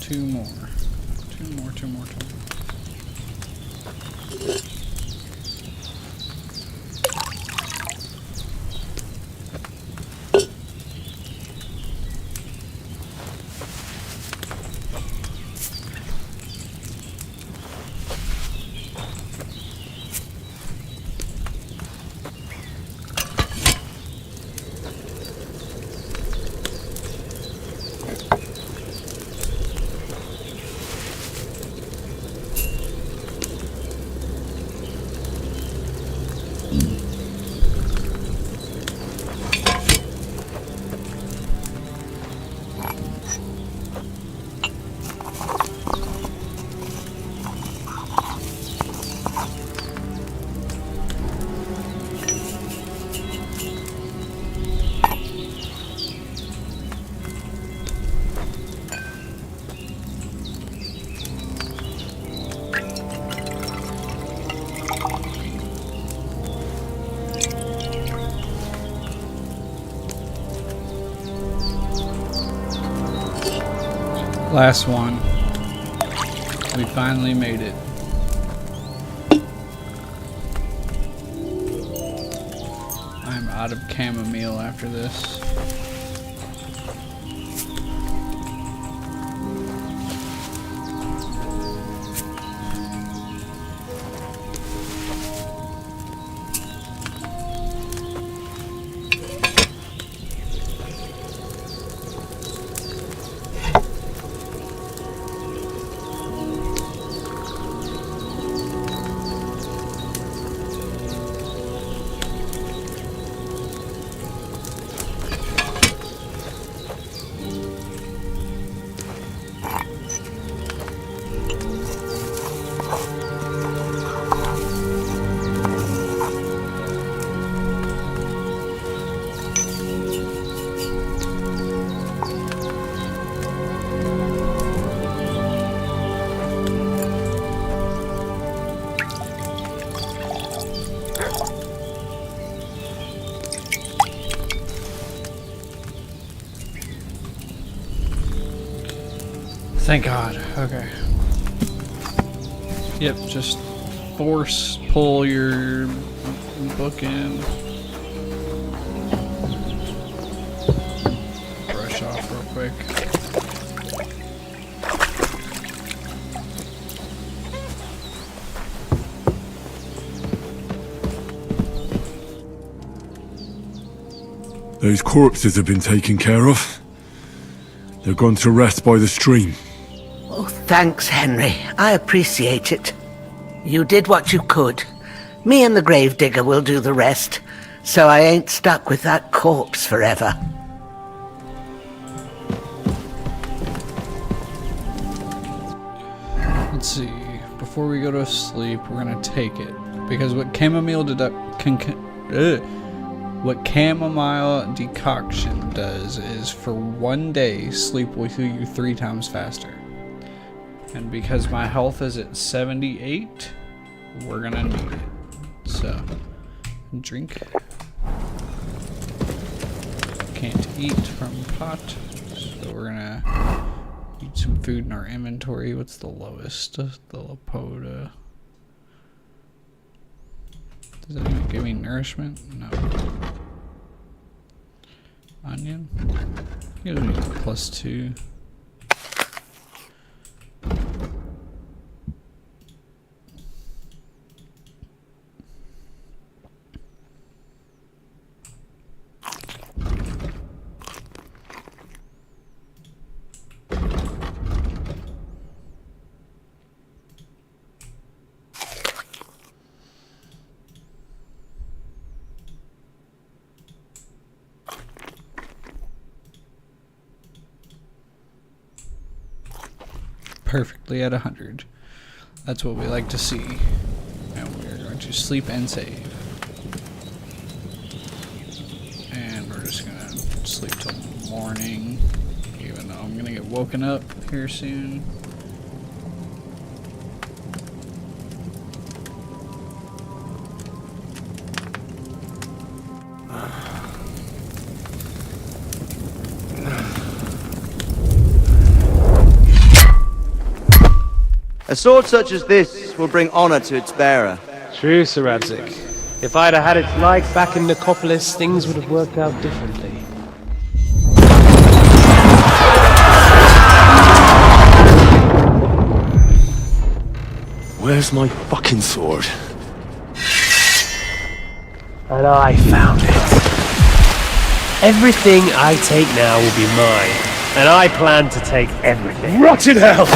Two more. Two more. Last one. We finally made it. I'm out of chamomile after this. Thank God. Okay. Yep, just force pull your book in. Brush off real quick. Those corpses have been taken care of. They're gone to rest by the stream. Oh, thanks, Henry. I appreciate it. You did what you could. Me and the gravedigger will do the rest, so I ain't stuck with that corpse forever. Let's see. Before we go to sleep, we're gonna take it because what chamomile decoction does is for 1 day sleep will heal you 3 times faster. And because my health is at 78, we're gonna need it. So, drink. Can't eat from pot, so we're gonna eat some food in our inventory. What's the lowest? The Lapoda. Does that even give me nourishment? No. Onion? Gives me +2. Perfectly at 100. That's what we like to see. And we're going to sleep and save. And we're just gonna sleep till morning, even though I'm gonna get woken up here soon. A sword such as this will bring honor to its bearer. True, Sir Radzik. If I'd have had its like back in Nicopolis, things would have worked out differently. Where's my fucking sword? And I found it. Everything I take now will be mine, and I plan to take everything. Rot in hell!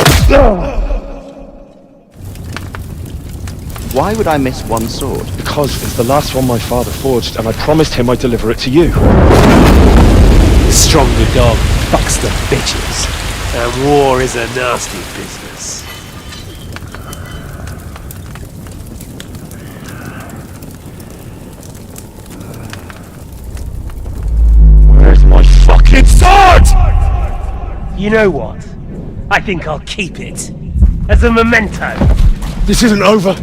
Why would I miss one sword? Because it's the last one my father forged, and I promised him I'd deliver it to you. The stronger dog fucks the bitches, and war is a nasty business. Where's my fucking sword? You know what? I think I'll keep it as a memento. This isn't over.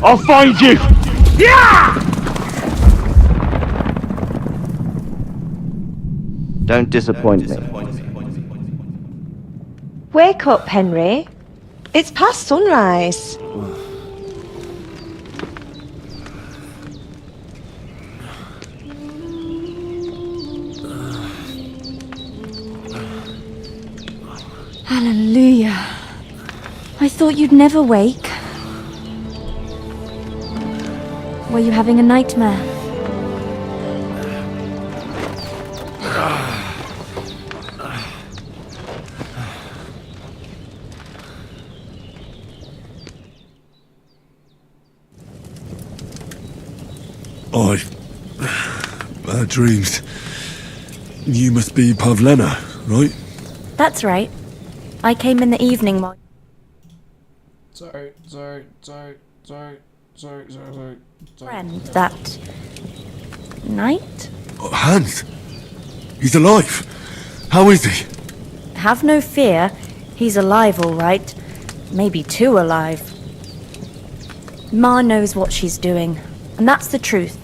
I'll find you! Yeah! Don't disappoint me. Wake up, Henry. It's past sunrise. Hallelujah. I thought you'd never wake. Were you having a nightmare? Bad dreams. You must be Pavlena, right? That's right. I came in the evening while... Sorry. Friend that... night? Oh, Hans! He's alive! How is he? Have no fear. He's alive, all right. Maybe too alive. Ma knows what she's doing, and that's the truth.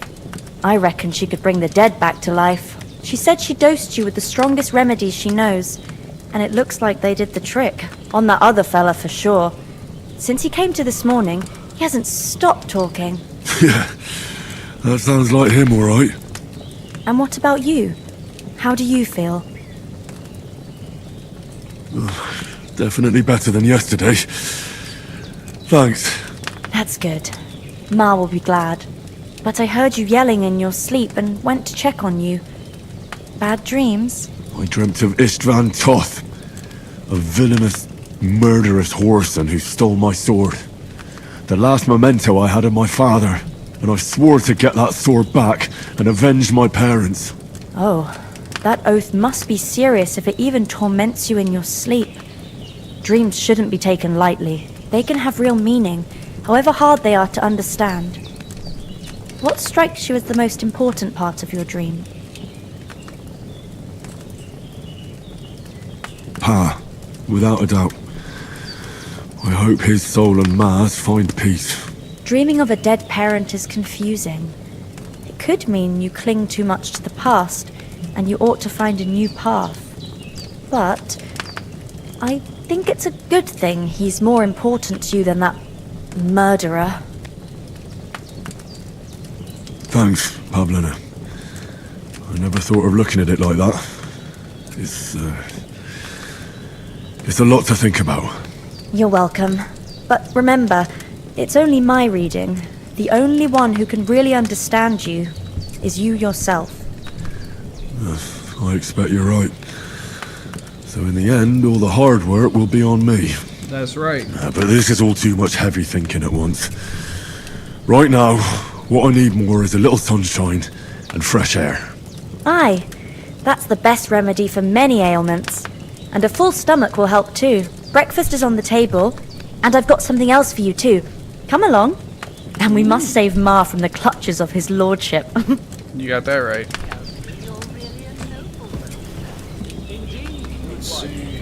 I reckon she could bring the dead back to life. She said she dosed you with the strongest remedies she knows, and it looks like they did the trick. On that other fella for sure. Since he came to this morning, he hasn't stopped talking. Yeah, that sounds like him, all right. And what about you? How do you feel? Definitely better than yesterday. Thanks. That's good. Ma will be glad. But I heard you yelling in your sleep and went to check on you. Bad dreams? I dreamt of Istvan Toth, a villainous, murderous whoreson who stole my sword. The last memento I had of my father, and I swore to get that sword back and avenge my parents. Oh, that oath must be serious if it even torments you in your sleep. Dreams shouldn't be taken lightly. They can have real meaning, however hard they are to understand. What strikes you as the most important part of your dream? Pa, without a doubt. I hope his soul and Ma's find peace. Dreaming of a dead parent is confusing. It could mean you cling too much to the past, and you ought to find a new path. But I think it's a good thing he's more important to you than that murderer. Thanks, Pavlena. I never thought of looking at it like that. It's a lot to think about. You're welcome. But remember, it's only my reading. The only one who can really understand you is you yourself. I expect you're right. So in the end, all the hard work will be on me. That's right. But this is all too much heavy thinking at once. Right now, what I need more is a little sunshine and fresh air. Aye, that's the best remedy for many ailments. And a full stomach will help too. Breakfast is on the table, and I've got something else for you too. Come along. And we must save Ma from the clutches of his lordship. You got that right. Let's see.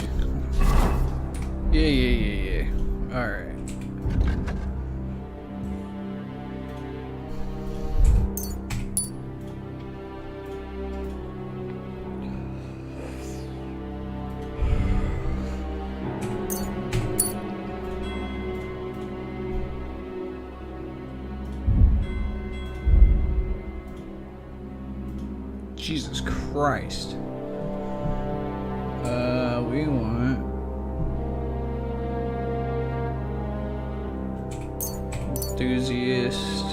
Yeah. Alright. Jesus Christ. We want enthusiast.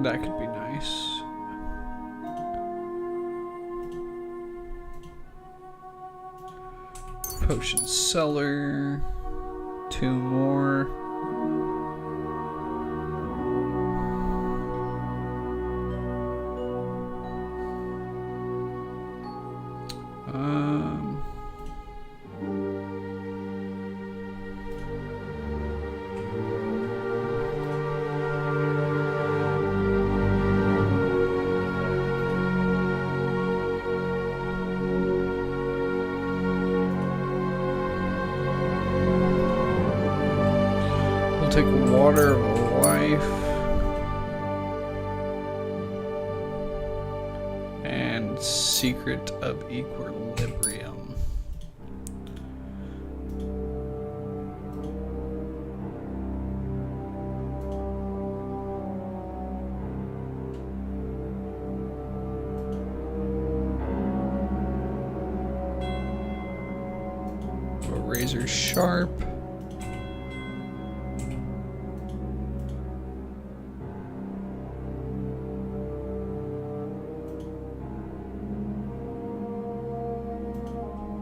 That could be nice. Potion cellar. 2 more. take Water of Life. And Secret of Equilibrium. Razor Sharp.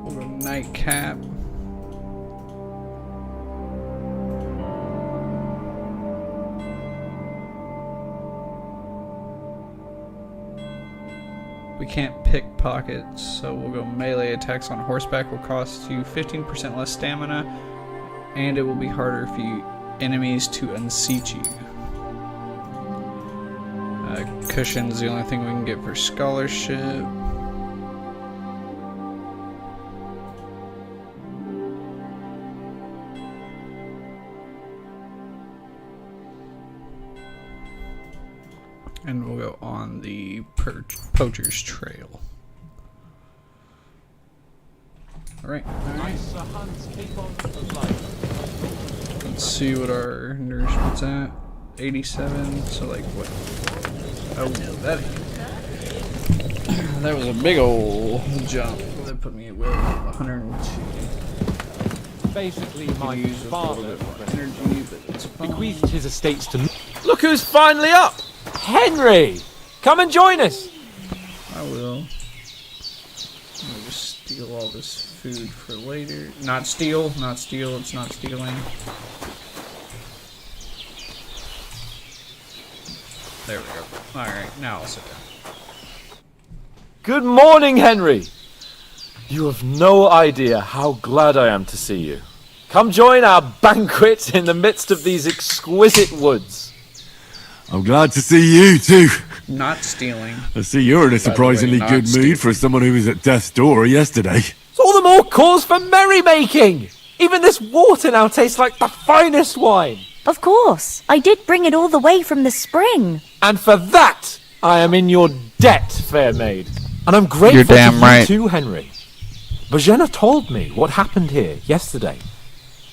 We'll go Nightcap. We can't pickpocket, so we'll go melee attacks on horseback will cost you 15% less stamina, and it will be harder for you enemies to unseat you. Cushion's the only thing we can get for scholarship. And we'll go on the Poacher's Trail. Alright. Let's see what our nourishment's at. 87, so like what? Oh, that was a big old jump. That put me at 102. Basically, my father energy, but it's bequeathed his estates to me. Look who's finally up! Henry! Come and join us! I will. I'm gonna just steal all this food for later. Not steal, it's not stealing. There we go. Alright, now I'll sit down. Good morning, Henry! You have no idea how glad I am to see you. Come join our banquet in the midst of these exquisite woods. I'm glad to see you too. Not stealing. I see you're in a surprisingly good mood for someone who was at death's door yesterday. It's all the more cause for merrymaking! Even this water now tastes like the finest wine! Of course. I did bring it all the way from the spring. And for that, I am in your debt, fair maid. And I'm grateful You're damn to you right. too, Henry. Bajena told me what happened here yesterday.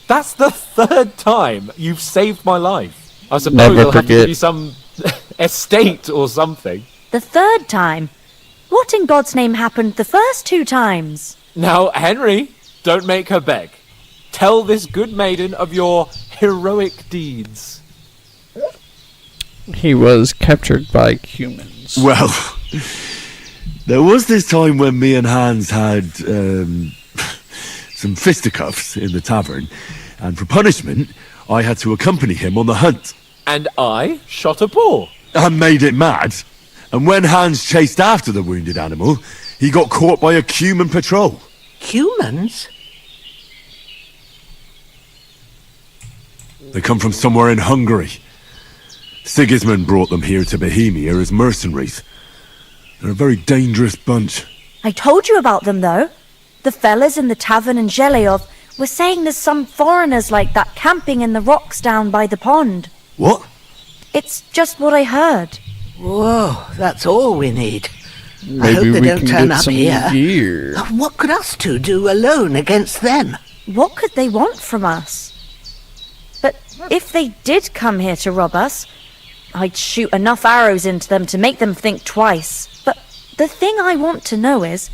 That's the third time you've saved my life. I suppose Never you'll have to forget. give you some estate or something. The third time? What in God's name happened the first 2 times? Now, Henry, don't make her beg. Tell this good maiden of your heroic deeds. He was captured by humans. Well, there was this time when me and Hans had some fisticuffs in the tavern, and for punishment, I had to accompany him on the hunt. And I shot a boar. And made it mad. And when Hans chased after the wounded animal, he got caught by a human patrol. Humans? They come from somewhere in Hungary. Sigismund brought them here to Bohemia as mercenaries. They're a very dangerous bunch. I told you about them, though. The fellas in the tavern in Zheleov were saying there's some foreigners like that camping in the rocks down by the pond. What? It's just what I heard. Whoa, that's all we need. I Maybe hope they we don't can turn get up some here. gear. What could us two do alone against them? What could they want from us? But if they did come here to rob us, I'd shoot enough arrows into them to make them think twice. But the thing I want to know is,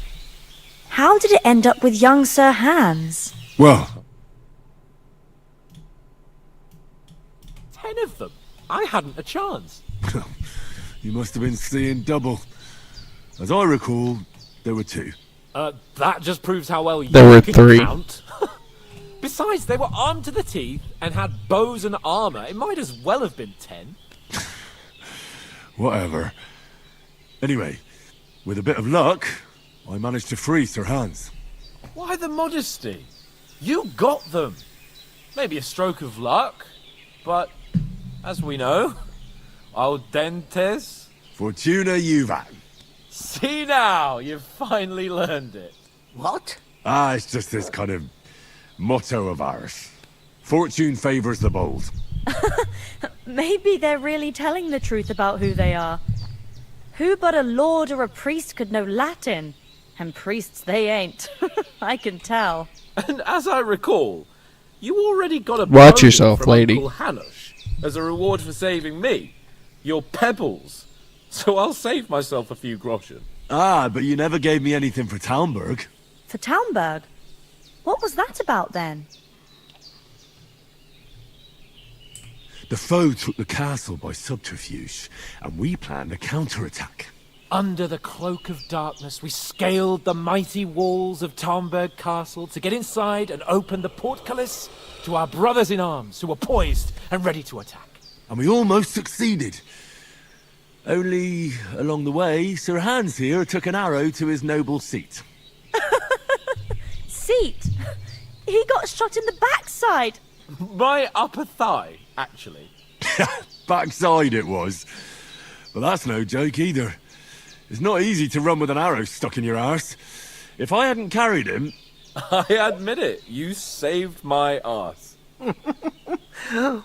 how did it end up with young Sir Hans? Well, 10 of them. I hadn't a chance. you must have been seeing double. As I recall, there were 2. That just proves how well you There were can 3. count. Besides, they were armed to the teeth and had bows and armor. It might as well have been 10. Whatever. Anyway, with a bit of luck, I managed to free Sir Hans. Why the modesty? You got them. Maybe a stroke of luck, but as we know, audentes. Fortuna juvat. See now, you've finally learned it. What? It's just this kind of motto of ours. Fortune favours the bold. Maybe they're really telling the truth about who they are. Who but a lord or a priest could know Latin? And priests they ain't. I can tell. And as I recall, you already got a Watch bow yourself, from lady. Uncle Hanush as a reward for saving me. Your pebbles. So I'll save myself a few groschen. Ah, but you never gave me anything for Talmberg. For Talmberg? What was that about then? The foe took the castle by subterfuge, and we planned a counterattack. Under the cloak of darkness, we scaled the mighty walls of Talmberg Castle to get inside and open the portcullis to our brothers in arms who were poised and ready to attack. And we almost succeeded. Only, along the way, Sir Hans here took an arrow to his noble seat. Seat? He got shot in the backside. My upper thigh, actually. Backside it was. But that's no joke either. It's not easy to run with an arrow stuck in your arse. If I hadn't carried him... I admit it, you saved my arse.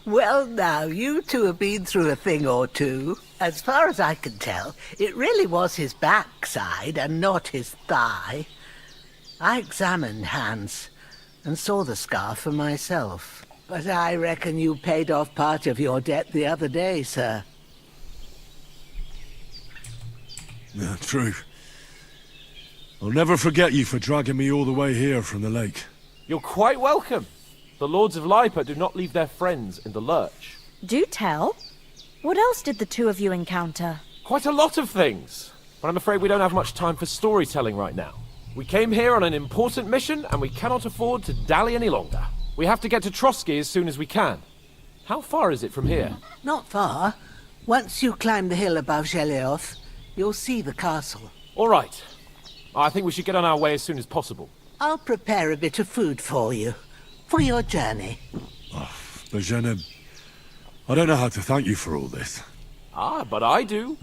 Well, now, you two have been through a thing or two. As far as I can tell, it really was his backside and not his thigh. I examined Hans and saw the scar for myself. But I reckon you paid off part of your debt the other day, sir. Yeah, true. I'll never forget you for dragging me all the way here from the lake. You're quite welcome. The Lords of Lipa do not leave their friends in the lurch. Do tell. What else did the two of you encounter? Quite a lot of things. But I'm afraid we don't have much time for storytelling right now. We came here on an important mission, and we cannot afford to dally any longer. We have to get to Trotsky as soon as we can. How far is it from here? Not far. Once you climb the hill above Geleoth, you'll see the castle. All right. I think we should get on our way as soon as possible. I'll prepare a bit of food for you, for your journey. Bajena, I don't know how to thank you for all this. Ah, but I do.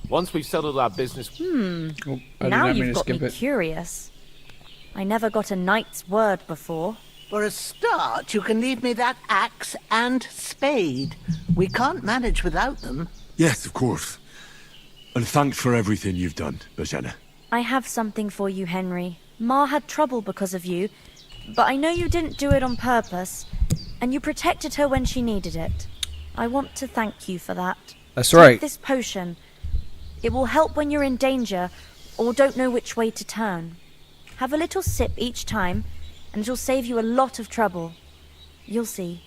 Once we've settled our business... I did Now not mean you've to got me skip it. curious. I never got a knight's word before. For a start, you can leave me that axe and spade. We can't manage without them. Yes, of course. And thanks for everything you've done, Bajena. I have something for you, Henry. Ma had trouble because of you, but I know you didn't do it on purpose, and you protected her when she needed it. I want to thank you for that. That's Take right. this potion. It will help when you're in danger or don't know which way to turn. Have a little sip each time, and it'll save you a lot of trouble. You'll see.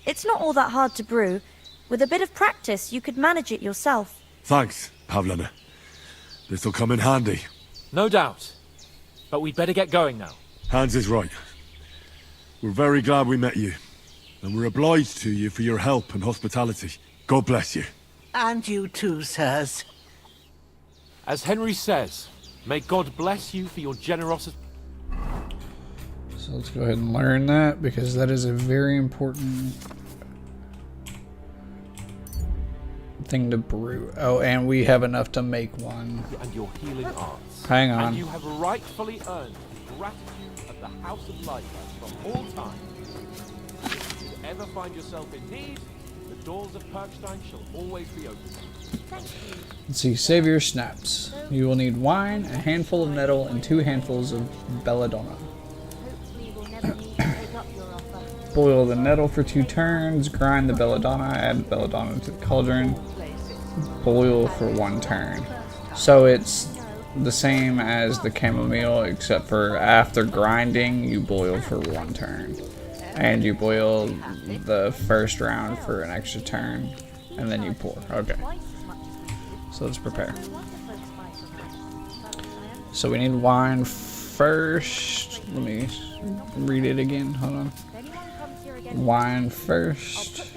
It's not all that hard to brew. With a bit of practice, you could manage it yourself. Thanks, Pavlana. This'll come in handy. No doubt. But we'd better get going now. Hans is right. We're very glad we met you. And we're obliged to you for your help and hospitality. God bless you. And you too, sirs. As Henry says, may God bless you for your generosity. So let's go ahead and learn that, because that is a very important thing to brew. Oh, and we have enough to make one. And your healing arts. Hang on. And you have rightfully earned the gratitude of the House of Life from all time. If you ever find yourself in need, the doors of Perkstein shall always be open. Let's see, save your snaps. You will need wine, a handful of nettle, and 2 handfuls of belladonna. Boil the nettle for 2 turns, grind the belladonna, add belladonna to the cauldron, boil for 1 turn. So it's the same as the chamomile, except for after grinding, you boil for 1 turn. And you boil the first round for an extra turn, and then you pour. Okay. So let's prepare. So we need wine first. Let me read it again. Hold on. Wine first,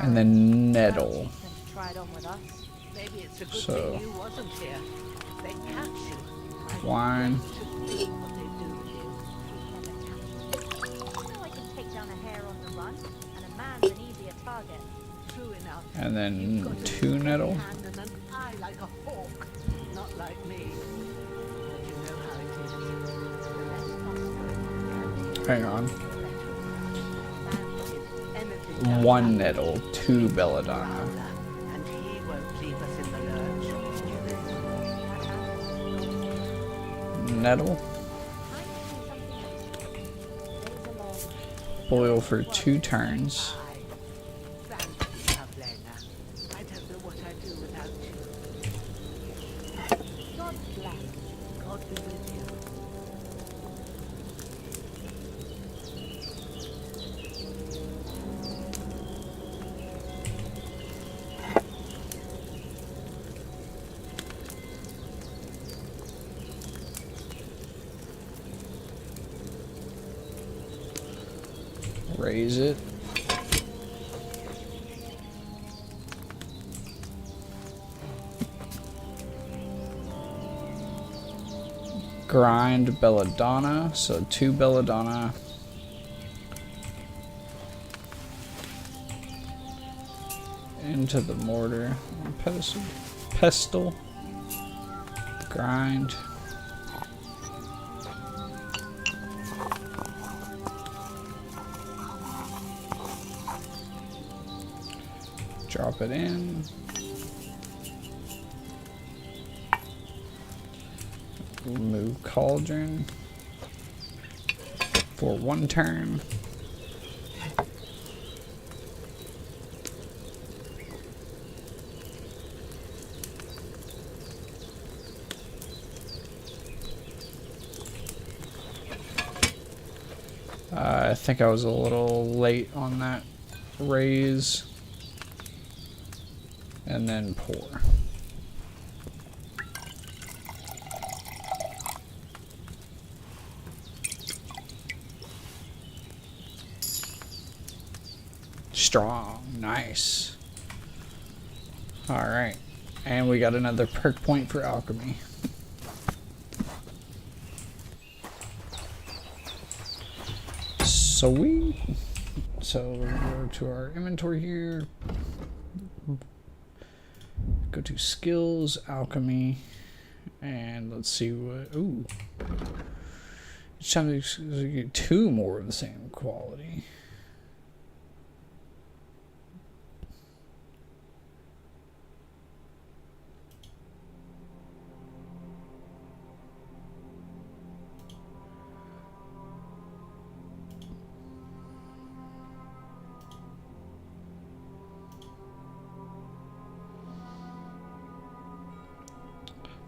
and then nettle. So wine, and then 2 nettle. Hang on. 1 nettle, 2 belladonna. Nettle. Boil for 2 turns. Raise it. Grind belladonna, so 2 belladonna. Into the mortar. Pestle. Grind. Drop it in. Remove cauldron for 1 turn. I think I was a little late on that raise. And then pour. Strong, nice. Alright, and we got another perk point for alchemy. Sweet. So we'll go to our inventory here. Go to skills, alchemy, and let's see what. Ooh, each time you get 2 more of the same quality.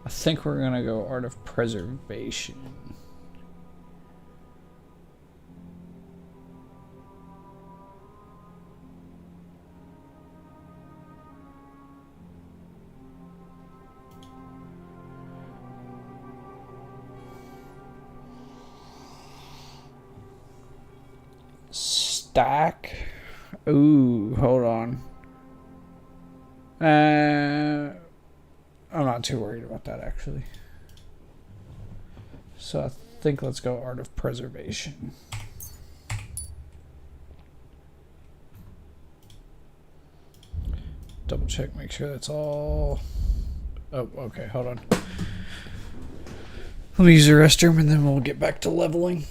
I think we're gonna go Art of Preservation. Stack. Ooh, hold on. I'm not too worried about that actually. So I think let's go Art of Preservation. Double check, make sure that's all. Oh, okay, hold on. Let me use the restroom and then we'll get back to leveling.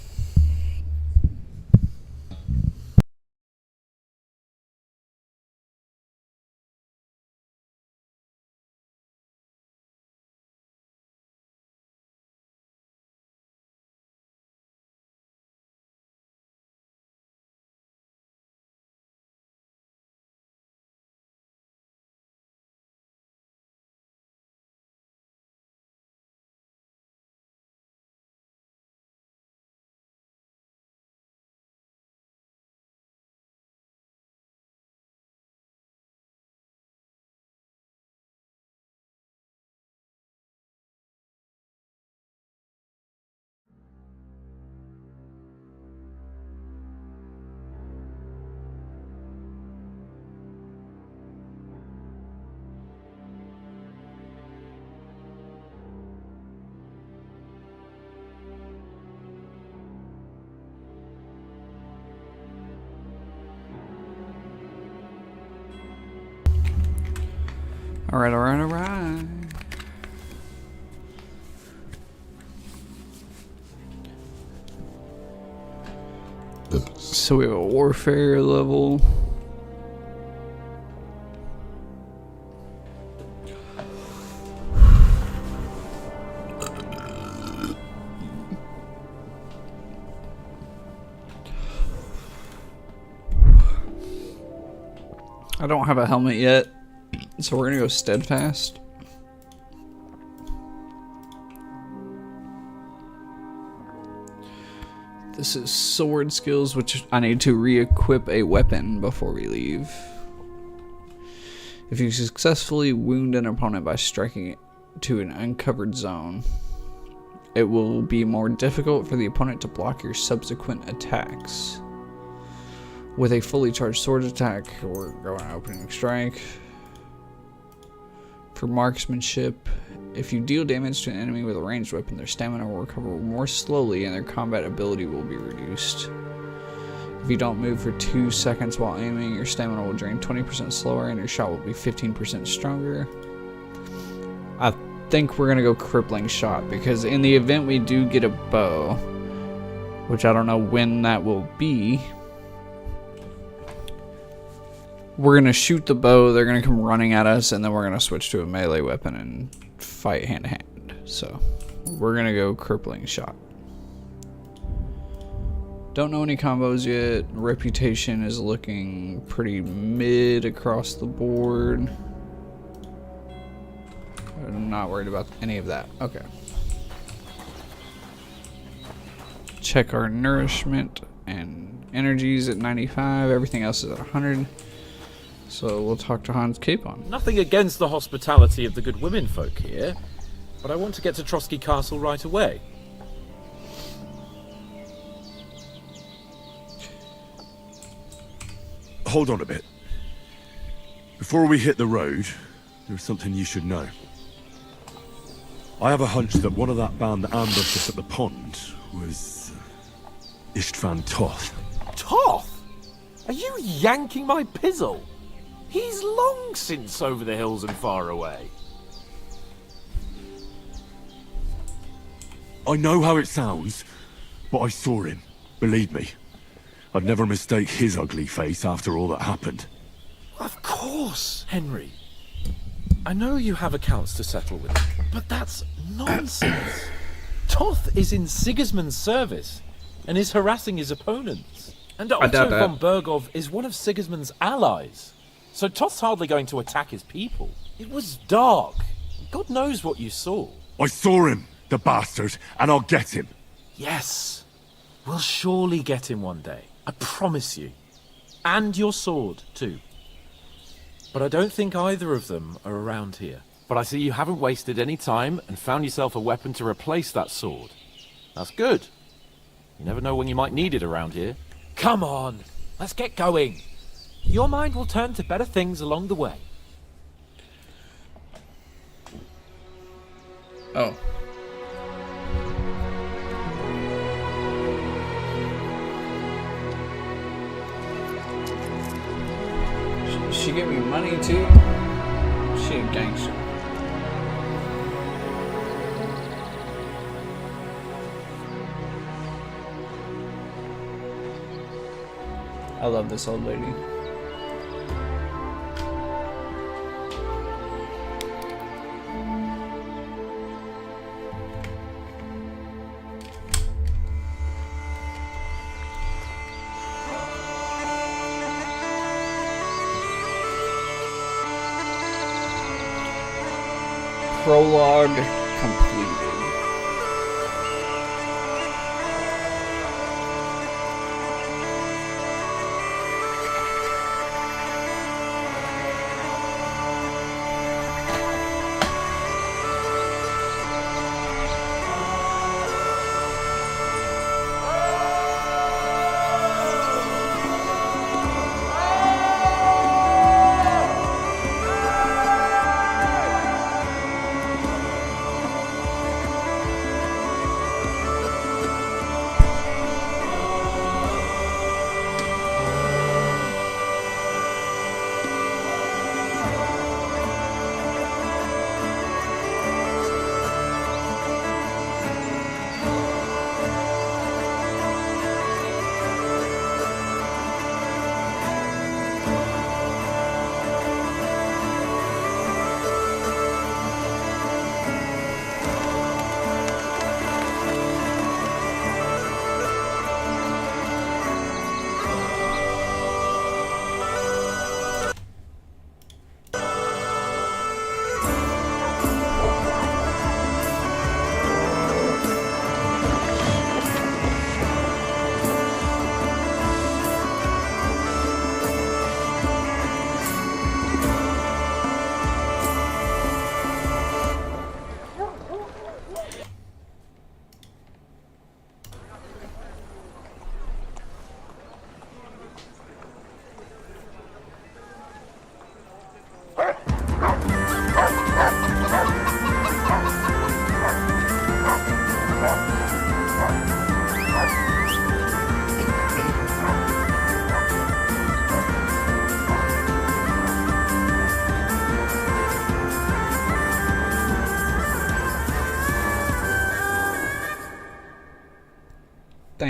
Alright, alright, alright. So we have a warfare level. I don't have a helmet yet, so we're gonna go steadfast. This is sword skills, which I need to re-equip a weapon before we leave. If you successfully wound an opponent by striking it to an uncovered zone, it will be more difficult for the opponent to block your subsequent attacks. With a fully charged sword attack, we're going opening strike. For marksmanship, if you deal damage to an enemy with a ranged weapon, their stamina will recover more slowly and their combat ability will be reduced. If you don't move for 2 seconds while aiming, your stamina will drain 20% slower and your shot will be 15% stronger. I think we're going to go crippling shot because in the event we do get a bow, which I don't know when that will be, we're going to shoot the bow, they're going to come running at us, and then we're going to switch to a melee weapon and fight hand to hand. So we're going to go crippling shot. Don't know any combos yet. Reputation is looking pretty mid across the board. I'm not worried about any of that. Okay. Check our nourishment and energies at 95. Everything else is at 100. So we'll talk to Hans Capon. Nothing against the hospitality of the good women folk here, but I want to get to Trotsky Castle right away. Hold on a bit. Before we hit the road, there's something you should know. I have a hunch that one of that band that ambushed us at the pond was Istvan Toth. Toth? Are you yanking my pizzle? He's long since over the hills and far away. I know how it sounds, but I saw him. Believe me. I'd never mistake his ugly face after all that happened. Of course, Henry. I know you have accounts to settle with, but that's nonsense. Toth is in Sigismund's service and is harassing his opponents. And Otto von Bergov is one of Sigismund's allies. So Toth's hardly going to attack his people. It was dark. God knows what you saw. I saw him, the bastard, and I'll get him. Yes. We'll surely get him one day. I promise you. And your sword, too. But I don't think either of them are around here. But I see you haven't wasted any time and found yourself a weapon to replace that sword. That's good. You never know when you might need it around here. Come on, let's get going. Your mind will turn to better things along the way. Oh. She give me money too? She a gangster. I love this old lady. Prologue completed.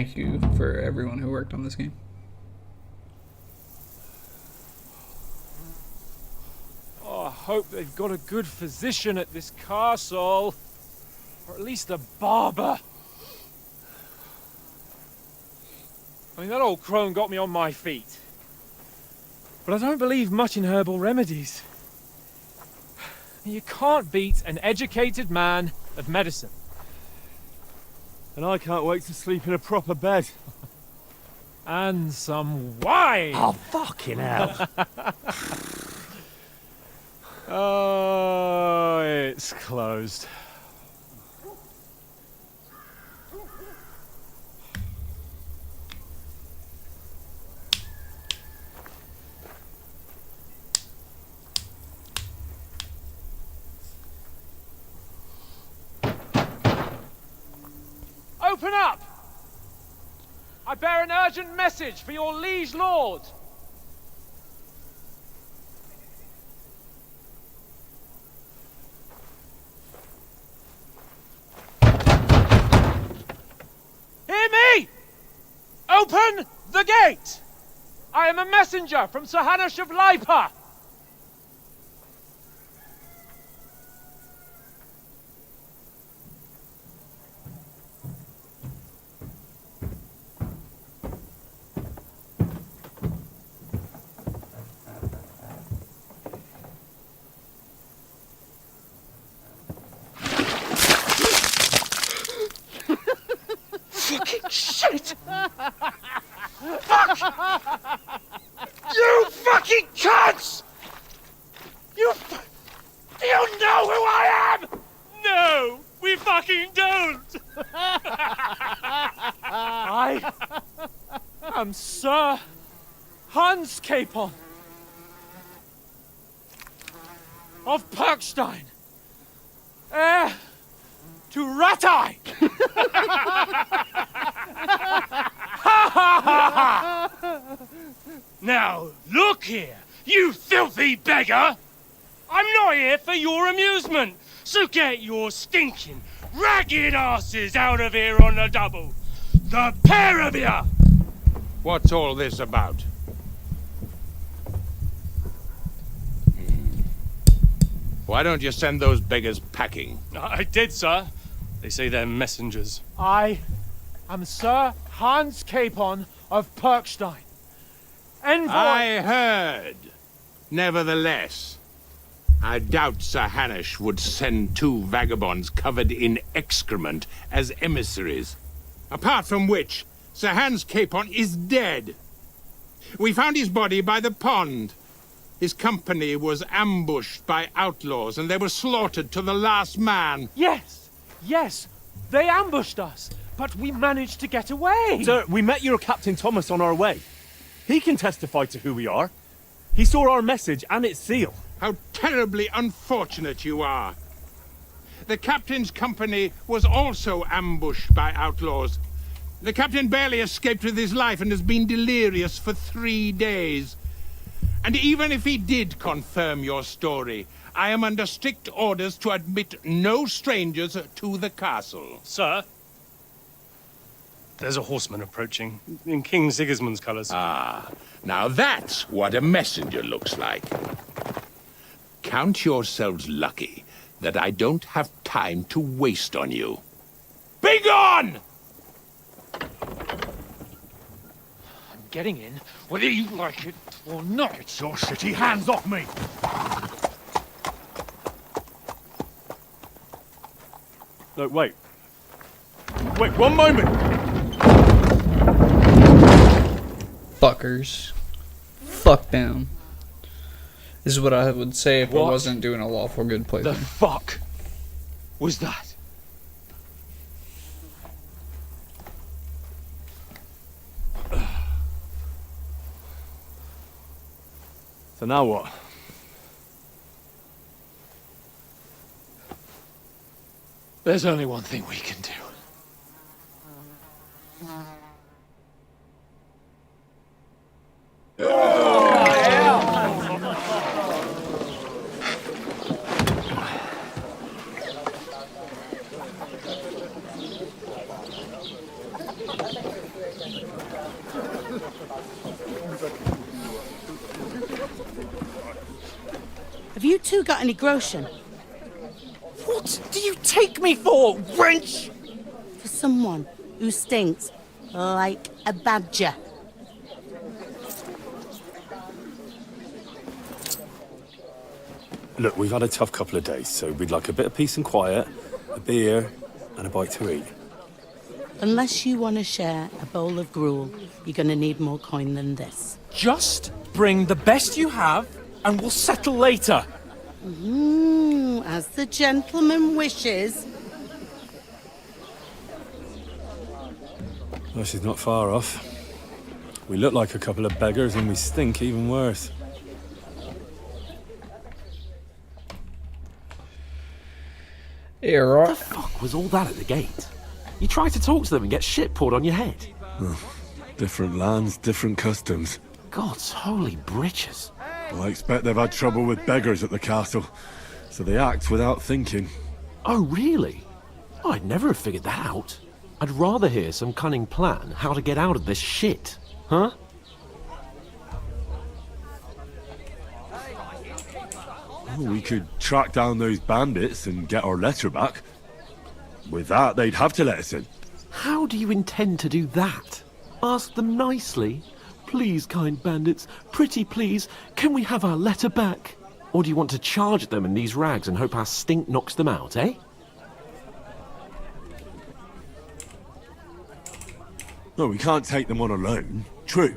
thank you for everyone who worked on this game. Oh, I hope they've got a good physician at this castle. Or at least a barber. I mean, that old crone got me on my feet. But I don't believe much in herbal remedies. You can't beat an educated man of medicine. And I can't wait to sleep in a proper bed. And some wine! Oh, fucking hell. Oh, it's closed. Open up! I bear an urgent message for your liege lord. Hear me! Open the gate! I am a messenger from Sir Hanush of Lipa. Fucking shit! Fuck! You fucking cunts! Do you know who I am? No, we fucking don't! I am Sir Hans Capon of Perkstein, heir to Ratai! Now, look here, you filthy beggar! I'm not here for your amusement, so get your stinking, ragged asses out of here on the double! The pair of you! What's all this about? Why don't you send those beggars packing? I did, sir. They say they're messengers. I am Sir Hans Capon of Perkstein. Envoy... I heard. Nevertheless, I doubt Sir Hanush would send two vagabonds covered in excrement as emissaries. Apart from which, Sir Hans Capon is dead. We found his body by the pond. His company was ambushed by outlaws, and they were slaughtered to the last man. Yes, yes, they ambushed us, but we managed to get away. Sir, we met your Captain Thomas on our way. He can testify to who we are. He saw our message and its seal. How terribly unfortunate you are. The captain's company was also ambushed by outlaws. The captain barely escaped with his life and has been delirious for 3 days. And even if he did confirm your story, I am under strict orders to admit no strangers to the castle. Sir, there's a horseman approaching, in King Sigismund's colours. Ah, now that's what a messenger looks like. Count yourselves lucky that I don't have time to waste on you. Be gone! I'm getting in, whether you like it or not. Get your shitty hands off me! No, wait. Wait, one moment! Fuckers. Fuck them. This is what I would say if I What wasn't doing a lawful good playthrough. the fuck was that? So now what? There's only one thing we can do. Have you two got any groschen? What do you take me for, wench? For someone who stinks like a badger. Look, we've had a tough couple of days, so we'd like a bit of peace and quiet, a beer, and a bite to eat. Unless you want to share a bowl of gruel, you're going to need more coin than this. Just bring the best you have, and we'll settle later. As the gentleman wishes. Well, she's not far off. We look like a couple of beggars, and we stink even worse. Yeah, right. What the fuck was all that at the gate? You try to talk to them and get shit poured on your head. Different lands, different customs. God's holy britches. Well, I expect they've had trouble with beggars at the castle, so they act without thinking. Oh, really? Oh, I'd never have figured that out. I'd rather hear some cunning plan how to get out of this shit. Huh? Well, we could track down those bandits and get our letter back. With that, they'd have to let us in. How do you intend to do that? Ask them nicely. Please, kind bandits, pretty please, can we have our letter back? Or do you want to charge at them in these rags and hope our stink knocks them out, eh? No, we can't take them on alone. True.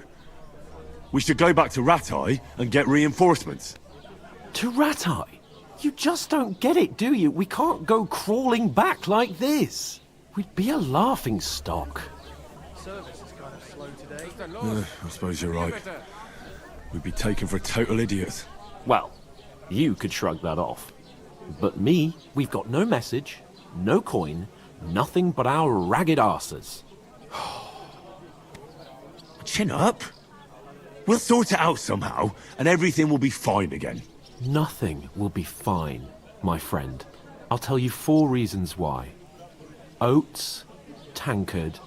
We should go back to Ratai and get reinforcements. To Ratai? You just don't get it, do you? We can't go crawling back like this. We'd be a laughing stock. I suppose you're right. We'd be taken for total idiots. Well, you could shrug that off. But me, we've got no message, no coin, nothing but our ragged arses. Chin up. We'll sort it out somehow, and everything will be fine again. Nothing will be fine, my friend. I'll tell you 4 reasons why. Oates, Tankard,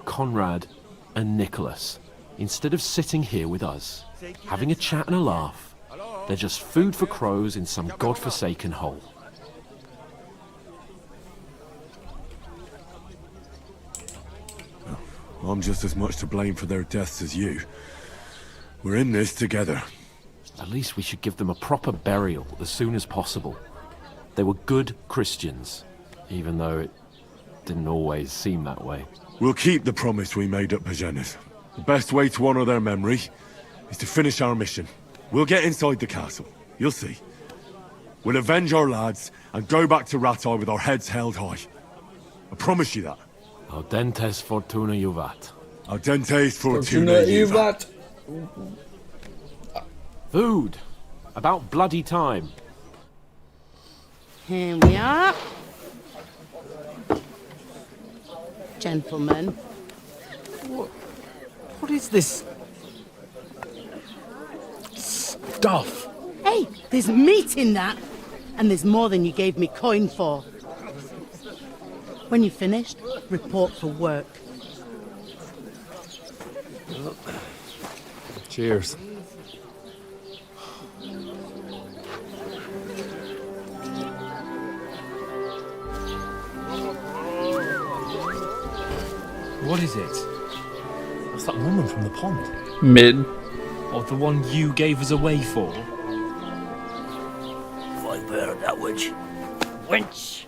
Conrad, and Nicholas, instead of sitting here with us, having a chat and a laugh, they're just food for crows in some godforsaken hole. I'm just as much to blame for their deaths as you. We're in this together. At least we should give them a proper burial as soon as possible. They were good Christians, even though it didn't always seem that way. We'll keep the promise we made at Pagenis. The best way to honor their memory is to finish our mission. We'll get inside the castle. You'll see. We'll avenge our lads and go back to Ratai with our heads held high. I promise you that. Audentes fortuna juvat. Audentes fortuna juvat. Food. About bloody time. Here we are. Gentlemen. What is this stuff? Hey, there's meat in that. And there's more than you gave me coin for. When you're finished, report for work. Cheers. What is it? That's that woman from the pond. Mid. Or the one you gave us away for? If I heard that witch. Wench!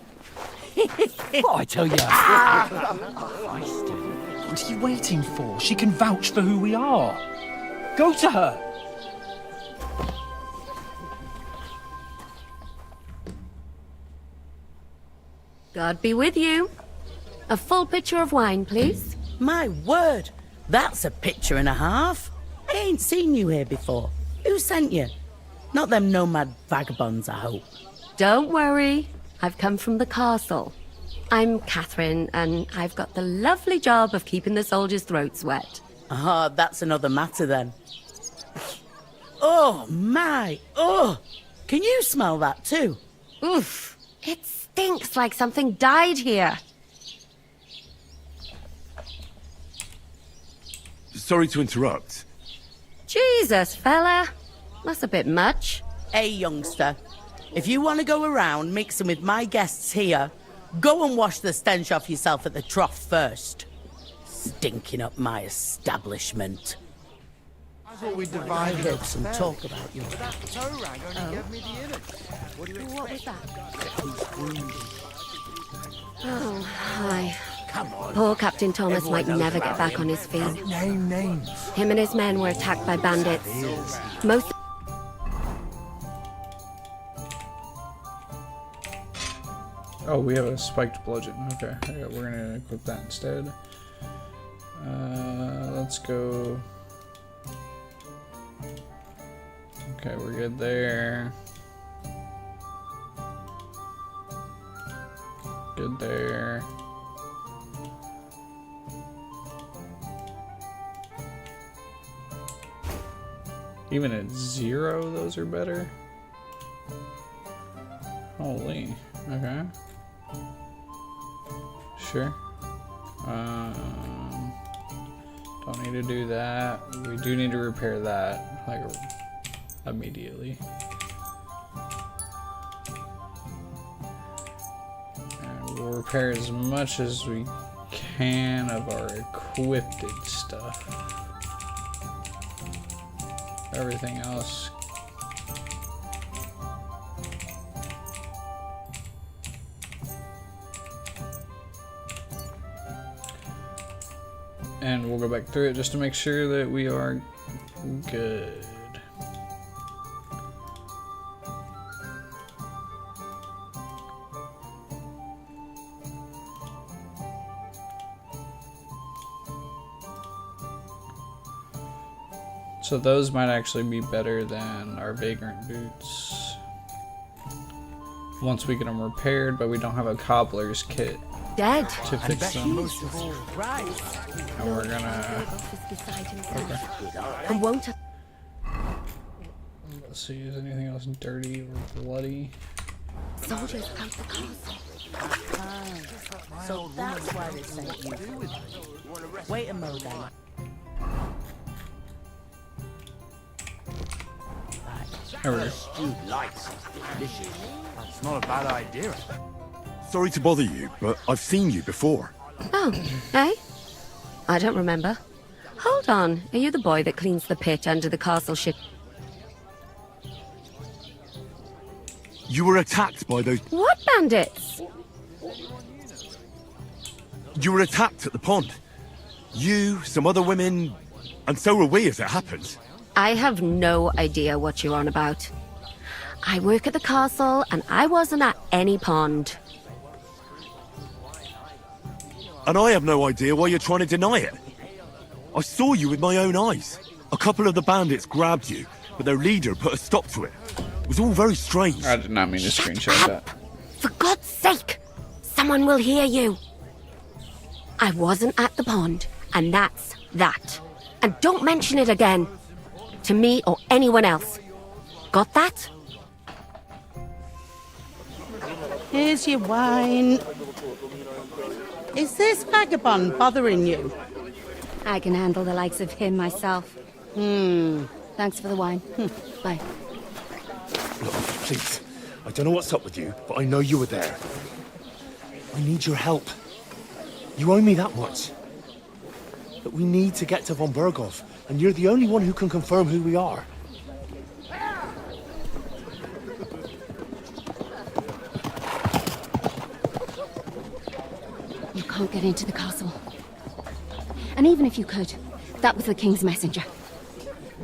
What I tell you? What are you waiting for? She can vouch for who we are. Go to her. God be with you. A full pitcher of wine, please. My word, that's a picture and a half. I ain't seen you here before. Who sent you? Not them nomad vagabonds, I hope. Don't worry. I've come from the castle. I'm Catherine, and I've got the lovely job of keeping the soldiers' throats wet. Ah, that's another matter then. Oh, my. Oh, can you smell that too? Oof. It stinks like something died here. Sorry to interrupt. Jesus, fella. That's a bit much. Hey, youngster. If you want to go around mixing with my guests here, go and wash the stench off yourself at the trough first. Stinking up my establishment. I thought we I divided heard some talk about you. That toe rag only gave me the innards. What do you expect? Oh, hi. Come on. Poor Captain Thomas Everyone might knows never about get back him. on his feet. Don't name names. Him and his men were attacked by bandits. Most. Oh, we have a spiked bludgeon. Okay, yeah, we're gonna equip that instead. Let's go. Okay, we're good there. Good there. Even at 0, those are better. Holy. Okay. Sure. Don't need to do that. We do need to repair that, like, immediately. And we'll repair as much as we can of our equipped stuff. Everything else. And we'll go back through it just to make sure that we are good. So those might actually be better than our vagrant boots once we get them repaired, but we don't have a cobbler's kit Dead. to fix them. Right. And we're gonna. Okay. And won't. Let's see, is anything else dirty or bloody? Soldiers out the castle. So that's why they sent you. Wait a moment then. There we go. That's not a bad idea. Sorry to bother you, but I've seen you before. Oh, eh? I don't remember. Hold on. Are you the boy that cleans the pit under the castle ship? You were attacked by those... What bandits? You were attacked at the pond. You, some other women, and so were we, as it happens. I have no idea what you're on about. I work at the castle, and I wasn't at any pond. And I have no idea why you're trying to deny it. I saw you with my own eyes. A couple of the bandits grabbed you, but their leader put a stop to it. It was all very strange. I did not mean to screenshot that. For God's sake! Someone will hear you! I wasn't at the pond, and that's that. And don't mention it again. To me or anyone else. Got that? Here's your wine. Is this vagabond bothering you? I can handle the likes of him myself. Thanks for the wine. Bye. Look, please. I don't know what's up with you, but I know you were there. I need your help. You owe me that much. But we need to get to von Berghoff, and you're the only one who can confirm who we are. You can't get into the castle. And even if you could, that was the King's messenger.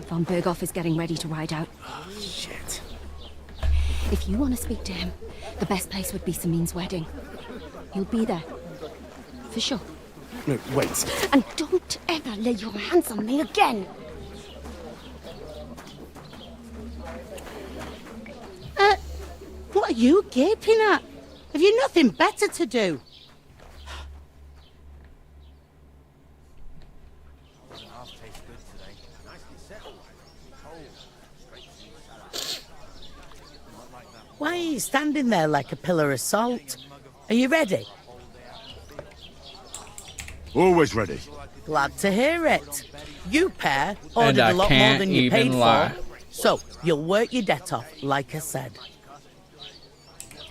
Von Berghoff is getting ready to ride out. Oh, shit. If you want to speak to him, the best place would be Samin's wedding. You'll be there. For sure. No, wait. And don't ever lay your hands on me again! What are you gaping at? Have you nothing better to do? Why are you standing there like a pillar of salt? Are you ready? Always ready. Glad to hear it. You pair And ordered I a lot more can't than you paid even lie. for. So, you'll work your debt off, like I said.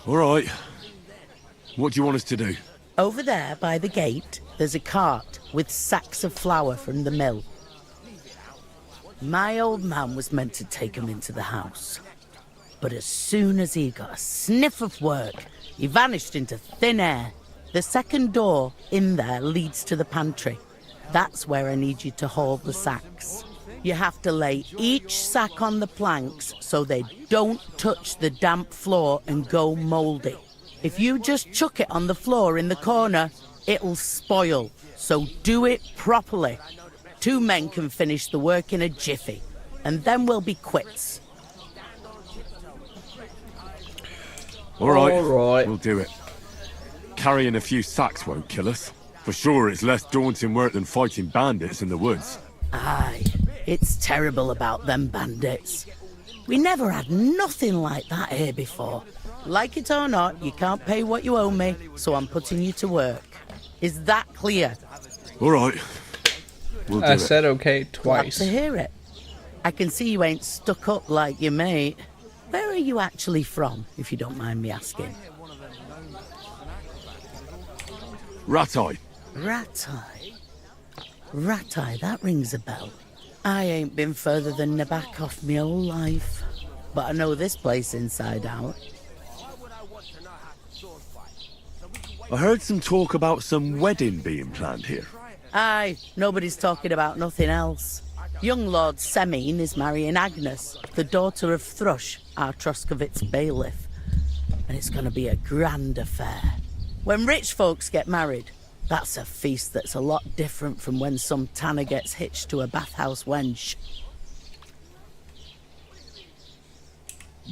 All right. What do you want us to do? Over there, by the gate, there's a cart with sacks of flour from the mill. My old man was meant to take 'em into the house. But as soon as he got a sniff of work, he vanished into thin air. The second door in there leads to the pantry. That's where I need you to haul the sacks. You have to lay each sack on the planks so they don't touch the damp floor and go mouldy. If you just chuck it on the floor in the corner, it'll spoil. So do it properly. 2 men can finish the work in a jiffy, and then we'll be quits. All right. All right. We'll do it. Carrying a few sacks won't kill us. For sure, it's less daunting work than fighting bandits in the woods. Aye, it's terrible about them bandits. We never had nothing like that here before. Like it or not, you can't pay what you owe me, so I'm putting you to work. Is that clear? All right. We'll do I it. said okay Glad twice. to hear it. I can see you ain't stuck up like your mate. Where are you actually from, if you don't mind me asking? Rat-eye. Rat-eye. Rat-eye, that rings a bell. I ain't been further than Nabakov my whole life. But I know this place inside out. I heard some talk about some wedding being planned here. Aye, nobody's talking about nothing else. Young Lord Semine is marrying Agnes, the daughter of Thrush, our Troskovitz bailiff. And it's going to be a grand affair. When rich folks get married, that's a feast that's a lot different from when some tanner gets hitched to a bathhouse wench.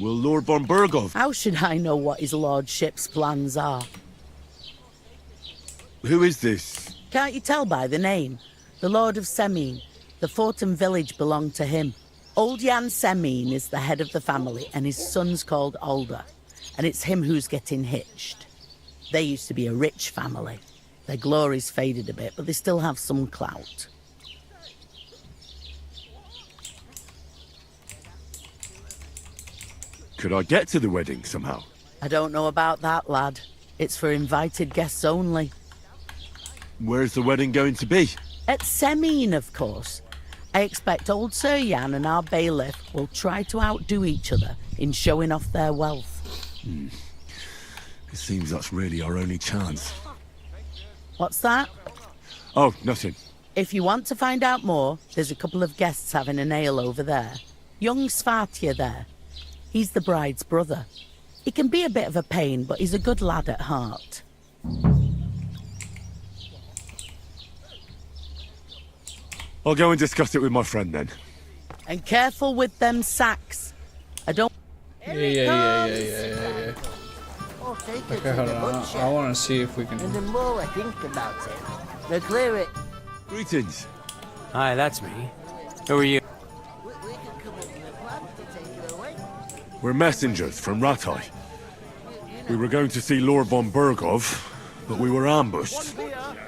Will Lord von Burgov... How should I know what his lordship's plans are? Who is this? Can't you tell by the name? The Lord of Semine. The fort and village belong to him. Old Jan Semine is the head of the family, and his son's called Alder. And it's him who's getting hitched. They used to be a rich family. Their glory's faded a bit, but they still have some clout. Could I get to the wedding somehow? I don't know about that, lad. It's for invited guests only. Where's the wedding going to be? At Semine, of course. I expect old Sir Jan and our bailiff will try to outdo each other in showing off their wealth. It seems that's really our only chance. What's that? Oh, nothing. If you want to find out more, there's a couple of guests having an ale over there. Young Svartje there. He's the bride's brother. He can be a bit of a pain, but he's a good lad at heart. I'll go and discuss it with my friend then. And careful with them sacks. I don't... Yeah. Okay, hold on. I want to see if we can... And the more I think about it, the clearer it... Greetings. Hi, that's me. Who are you? We're messengers from Rat-eye. We were going to see Lord von Burgov, but we were ambushed.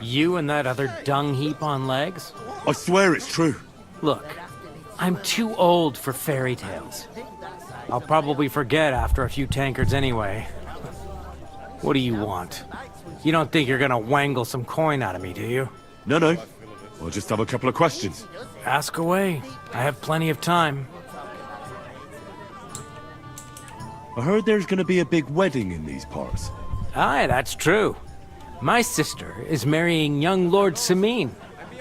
You and that other dung heap on legs? I swear it's true. Look, I'm too old for fairy tales. I'll probably forget after a few tankards anyway. What do you want? You don't think you're gonna wangle some coin out of me, do you? No. I'll just have a couple of questions. Ask away. I have plenty of time. I heard there's going to be a big wedding in these parts. Aye, that's true. My sister is marrying young Lord Semine.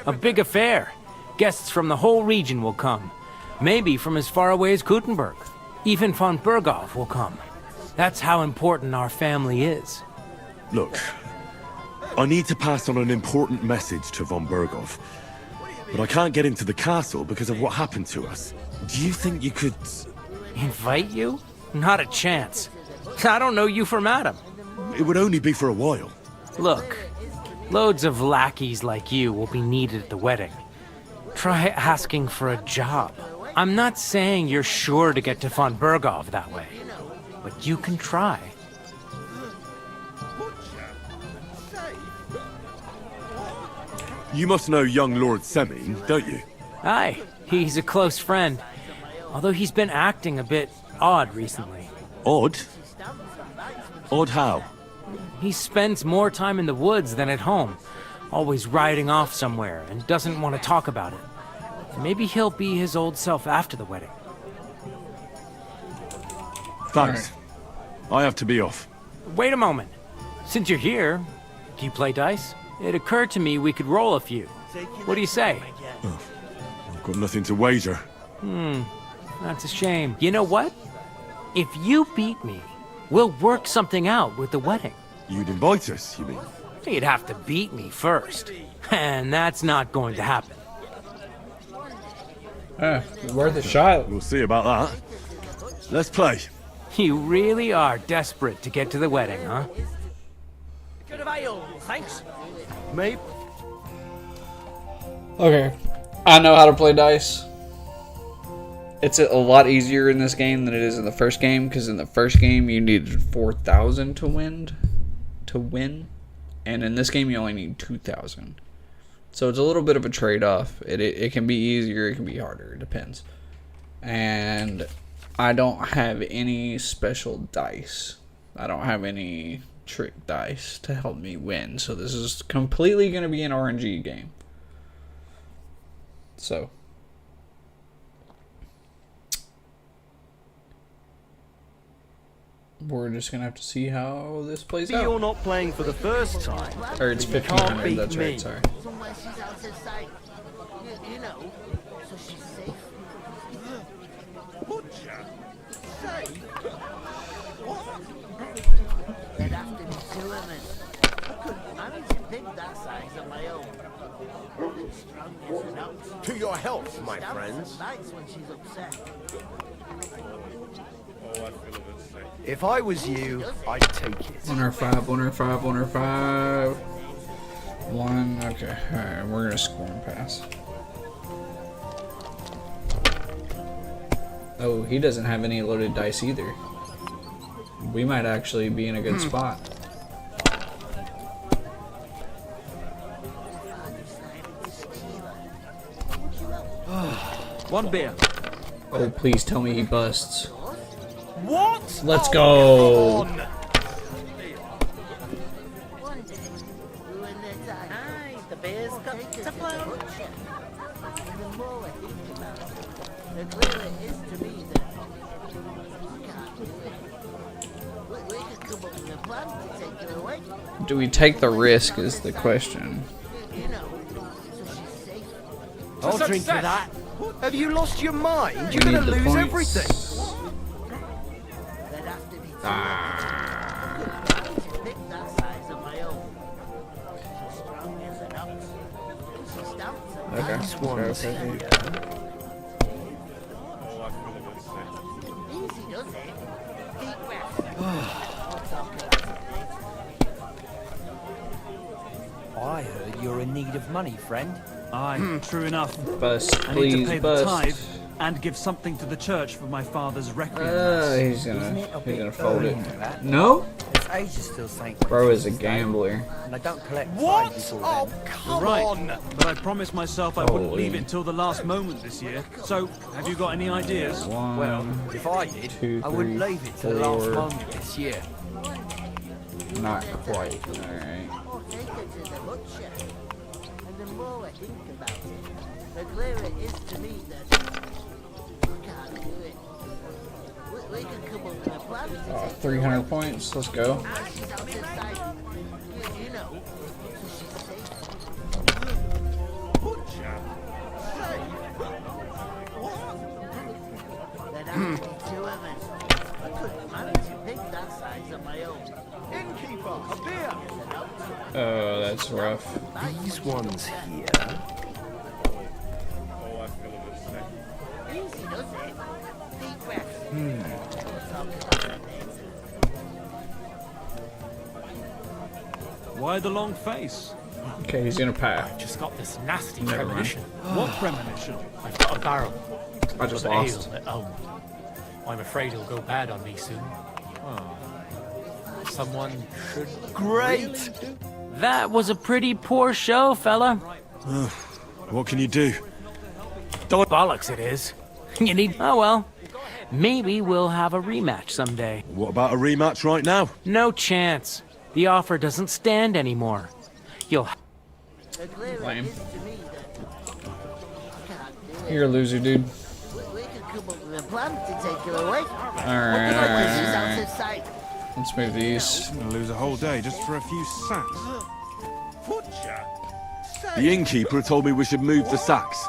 A big affair. Guests from the whole region will come. Maybe from as far away as Kuttenberg. Even von Burgov will come. That's how important our family is. Look, I need to pass on an important message to von Burgov. But I can't get into the castle because of what happened to us. Do you think you could... Invite you? Not a chance. I don't know you from Adam. It would only be for a while. Look, loads of lackeys like you will be needed at the wedding. Try asking for a job. I'm not saying you're sure to get to von Burgov that way, but you can try. You must know young Lord Semine, don't you? Aye, he's a close friend. Although he's been acting a bit odd recently. Odd? Odd how? He spends more time in the woods than at home, always riding off somewhere and doesn't want to talk about it. Maybe he'll be his old self after the wedding. Thanks. I have to be off. Wait a moment. Since you're here, do you play dice? It occurred to me we could roll a few. What do you say? I've got nothing to wager. That's a shame. You know what? If you beat me, we'll work something out with the wedding. You'd invite us, you mean? You'd have to beat me first. And that's not going to happen. Worth a shot. We'll see about that. Let's play. You really are desperate to get to the wedding, huh? Good of ale, thanks. Mate. Okay, I know how to play dice. It's a lot easier in this game than it is in the first game, because in the first game you needed 4,000 to win, and in this game you only need 2,000. So it's a little bit of a trade-off. It can be easier, it can be harder, it depends. And I don't have any special dice. I don't have any trick dice to help me win. So this is completely going to be an RNG game. So we're just going to have to see how this plays out. You're not playing for the first time. Or it's 1,500, that's right, sorry. Somewhere she's out of sight. You know, so she's safe. Butcher? Safe? What? There'd have to be two of us. I couldn't manage a pig that size on my own. Strong as an ox. To your health, my Stamps friends. and bites when she's upset. If I was you, I'd take it. 105, 105, 105. 1, okay. Alright, we're gonna score and pass. Oh, he doesn't have any loaded dice either. We might actually be in a good spot. One beer. Oh, please tell me he busts. What? Let's go. Aye, the beer's got to flow. The more I think about it, the clearer it is to me that I can't do it. We could come up with a plan to take her away. Do we take the risk is the question. You know, so she's safe. I'll drink for that. Have you lost your mind? We You're gonna need the lose points. everything. There'd have to be two. I couldn't manage a pig that size on my own. She's strong as an ox. She stamps and Okay. These ones Okay. here. easy does it. Deep breath. I heard you're in need of money, friend. Aye, true enough. Bust, I need to please, pay bust. the tithe and give something to the church for my father's requiem. He's gonna fold it. No? Its age is still St. Bro is a gambler. And I don't collect What? tithes before Oh, then. come right. on! But I promised myself I wouldn't Holy. leave it until the last moment this year. So, have you got any ideas? Well, if I did, two, I wouldn't three, leave it to the last 4. moment this year. Not quite. Alright. Or take her to the butcher. And the more I think about it, the clearer it is to me that I can't do it. We could come up with a plan to take her 300 away. points. Let's go. And she's out of sight. You know, so she's safe. Butcher? Safe? What? There'd have to be two of us. I couldn't manage a pig that size on my own. Innkeeper, a beer! Oh, that's rough. These ones here. Easy does it. Deep breath. Why the long face? Okay, he's gonna pass. Just got this nasty Never mind. premonition. What premonition? I've got a barrel. I just of lost. ale at home. I'm afraid it'll go bad on me soon. Someone should. Great! That was a pretty poor show, fella. What can you do? Bollocks it is. You need... Oh well. Maybe we'll have a rematch someday. What about a rematch right now? No chance. The offer doesn't stand anymore. You'll... Lame. You're a loser, dude. We could come up with a plan to take you away. Alright. Let's move these. I'm gonna lose a whole day just for a few sacks. The innkeeper told me we should move the sacks.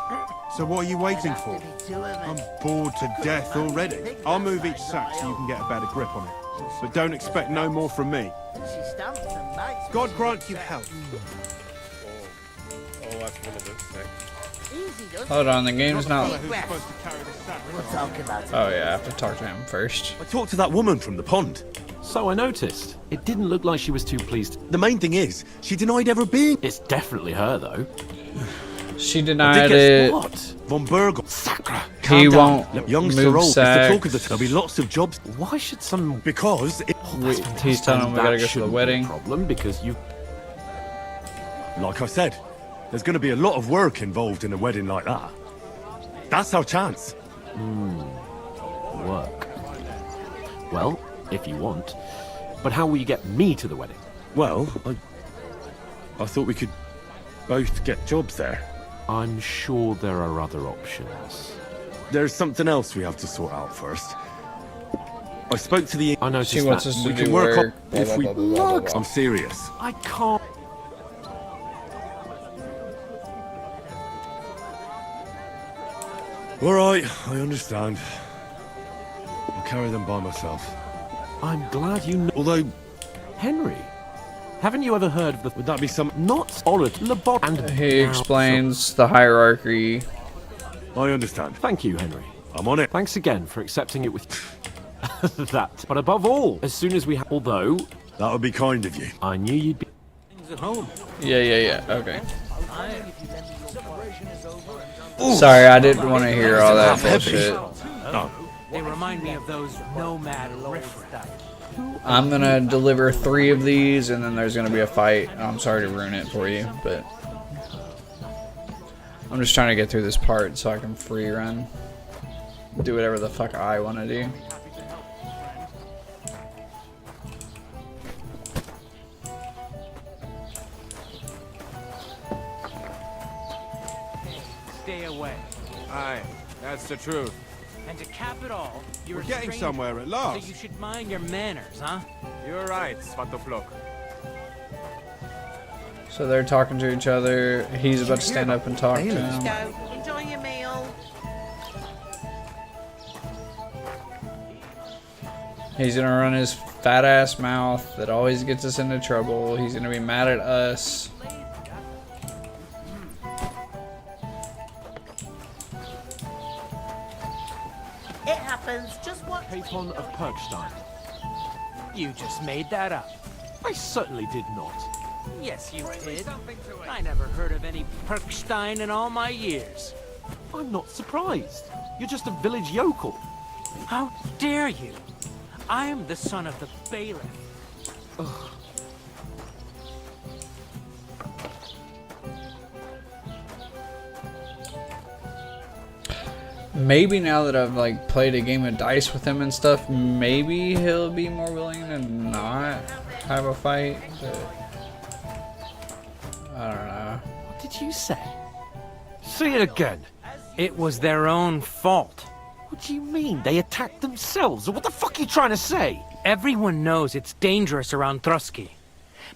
So what are you waiting for? I'm bored to death already. I'll move each sack so you can get a better grip on it. But don't expect no more from me. God grant you health. Oh, that's one of those. Hold on, the game's not... We'll talk about it. Oh yeah, I have to talk to him first. I talked to that woman from the pond. So I noticed. It didn't look like she was too pleased. The main thing is, she denied ever being... It's definitely her, though. She denied it. What? Von Burgos. Sacra. He won't Young move Sir Old is the sacks. talk of the... There'll be lots of jobs. Why should some... Because... He's telling him we gotta go to the wedding. Problem because you... Like I said, there's going to be a lot of work involved in a wedding like that. That's our chance. Work. Well, if you want. But how will you get me to the wedding? Well, I thought we could both get jobs there. I'm sure there are other options. There's something else we have to sort out first. I spoke to the... I noticed She wants us to we do can work work. on... If we... I'm serious. I can't... Alright, I understand. I'll carry them by myself. I'm glad you know... Although... Henry, haven't you ever heard of the... Would that be some... Not solid labor... And He explains the hierarchy. I understand. Thank you, Henry. I'm on it. Thanks again for accepting it with... that. But above all, as soon as we... Although... That would be kind of you. I knew you'd be... At home. Yeah. Okay. Sorry, I didn't want to hear all that bullshit. No. They remind me of those nomad riffraff. I'm gonna deliver 3 of these, and then there's gonna be a fight. I'm sorry to ruin it for you, but I'm just trying to get through this part so I can free run, do whatever the fuck I want to do. Stay away. Aye, that's the truth. And to cap it all, you're We're a getting stranger, somewhere at last. So you should mind your manners, huh? You're right, Svatoflok. So they're talking to each other. He's about to stand up and talk to him. Go. Enjoy your meal. He's gonna run his fat ass mouth that always gets us into trouble. He's gonna be mad at us. It happens. Just what? Capon of Perkstein. You just made that up. I certainly did not. Yes, you did. I never heard of any Perkstein in all my years. I'm not surprised. You're just a village yokel. How dare you? I am the son of the bailiff. Ugh. Maybe now that I've like played a game of dice with him and stuff, maybe he'll be more willing to not have a fight. But I don't know. What did you say? Say it again. It was their own fault. What do you mean? They attacked themselves? Or what the fuck are you trying to say? Everyone knows it's dangerous around Trotsky.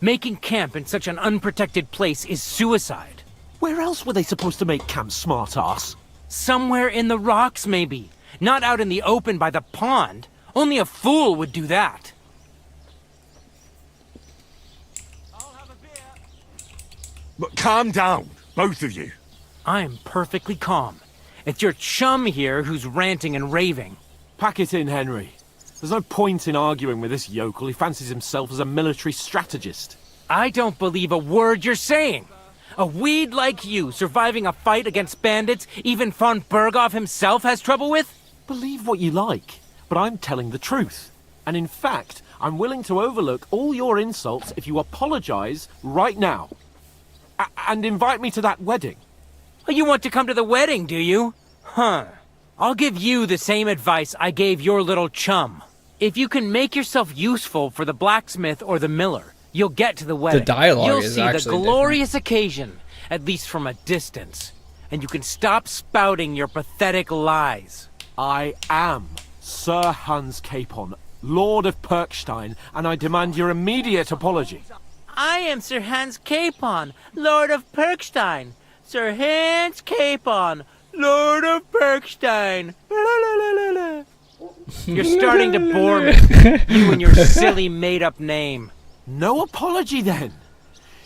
Making camp in such an unprotected place is suicide. Where else were they supposed to make camp, smart-ass? Somewhere in the rocks, maybe. Not out in the open by the pond. Only a fool would do that. But calm down, both of you. I'm perfectly calm. It's your chum here who's ranting and raving. Pack it in, Henry. There's no point in arguing with this yokel. He fancies himself as a military strategist. I don't believe a word you're saying. A weed like you surviving a fight against bandits even von Berghoff himself has trouble with? Believe what you like, but I'm telling the truth. And in fact, I'm willing to overlook all your insults if you apologize right now. And invite me to that wedding. Oh, you want to come to the wedding, do you? Huh. I'll give you the same advice I gave your little chum. If you can make yourself useful for the blacksmith or the miller, you'll get to the wedding. The dialogue You'll is see the actually glorious occasion, at least from a distance. And you can stop spouting your pathetic lies. I am Sir Hans Capon, Lord of Perkstein, and I demand your immediate apology. I am Sir Hans Capon, Lord of Perkstein. Sir Hans Capon, Lord of Perkstein. You're starting to bore me, you and your silly made-up name. No apology, then.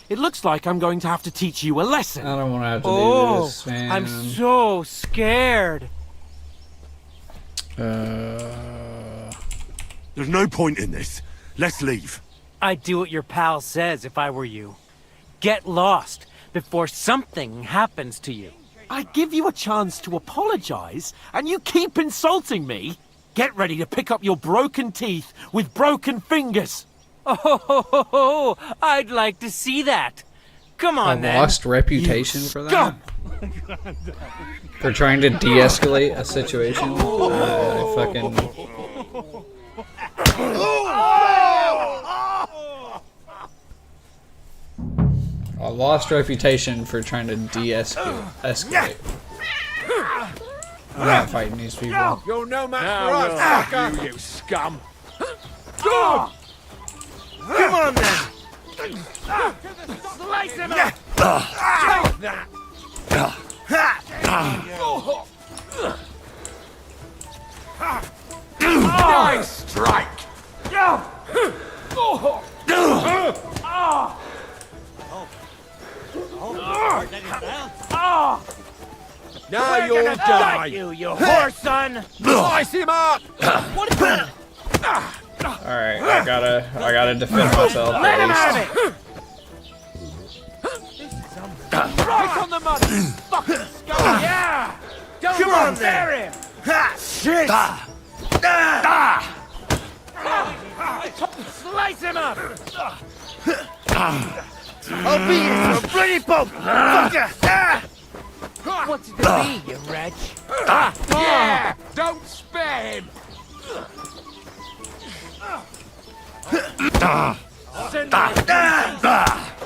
It looks like I'm going to have to teach you a lesson. I don't want to have to do this, man. I'm so scared. There's no point in this. Let's leave. I'd do what your pal says if I were you. Get lost before something happens to you. I give you a chance to apologize, and you keep insulting me. Get ready to pick up your broken teeth with broken fingers. Oh, I'd like to see that. Come on, then. A lost reputation for that? For trying to de-escalate a situation? Fucking... A lost reputation for trying to de-escalate. I'm not fighting these people. You're no match for us, fucker! You scum! Come on, then! Slice him up! Take that! Nice strike! Now you'll die! You whore son! Slice him up! Alright, I gotta defend myself Let him at have least. it! Right on the money! Fucking scum! Yeah! Don't Come on, bury then. him! Shit! Slice him up! I'll beat you to a bloody pulp! Fucker! What's it to be, you wretch? Yeah! Don't spare him! Send me a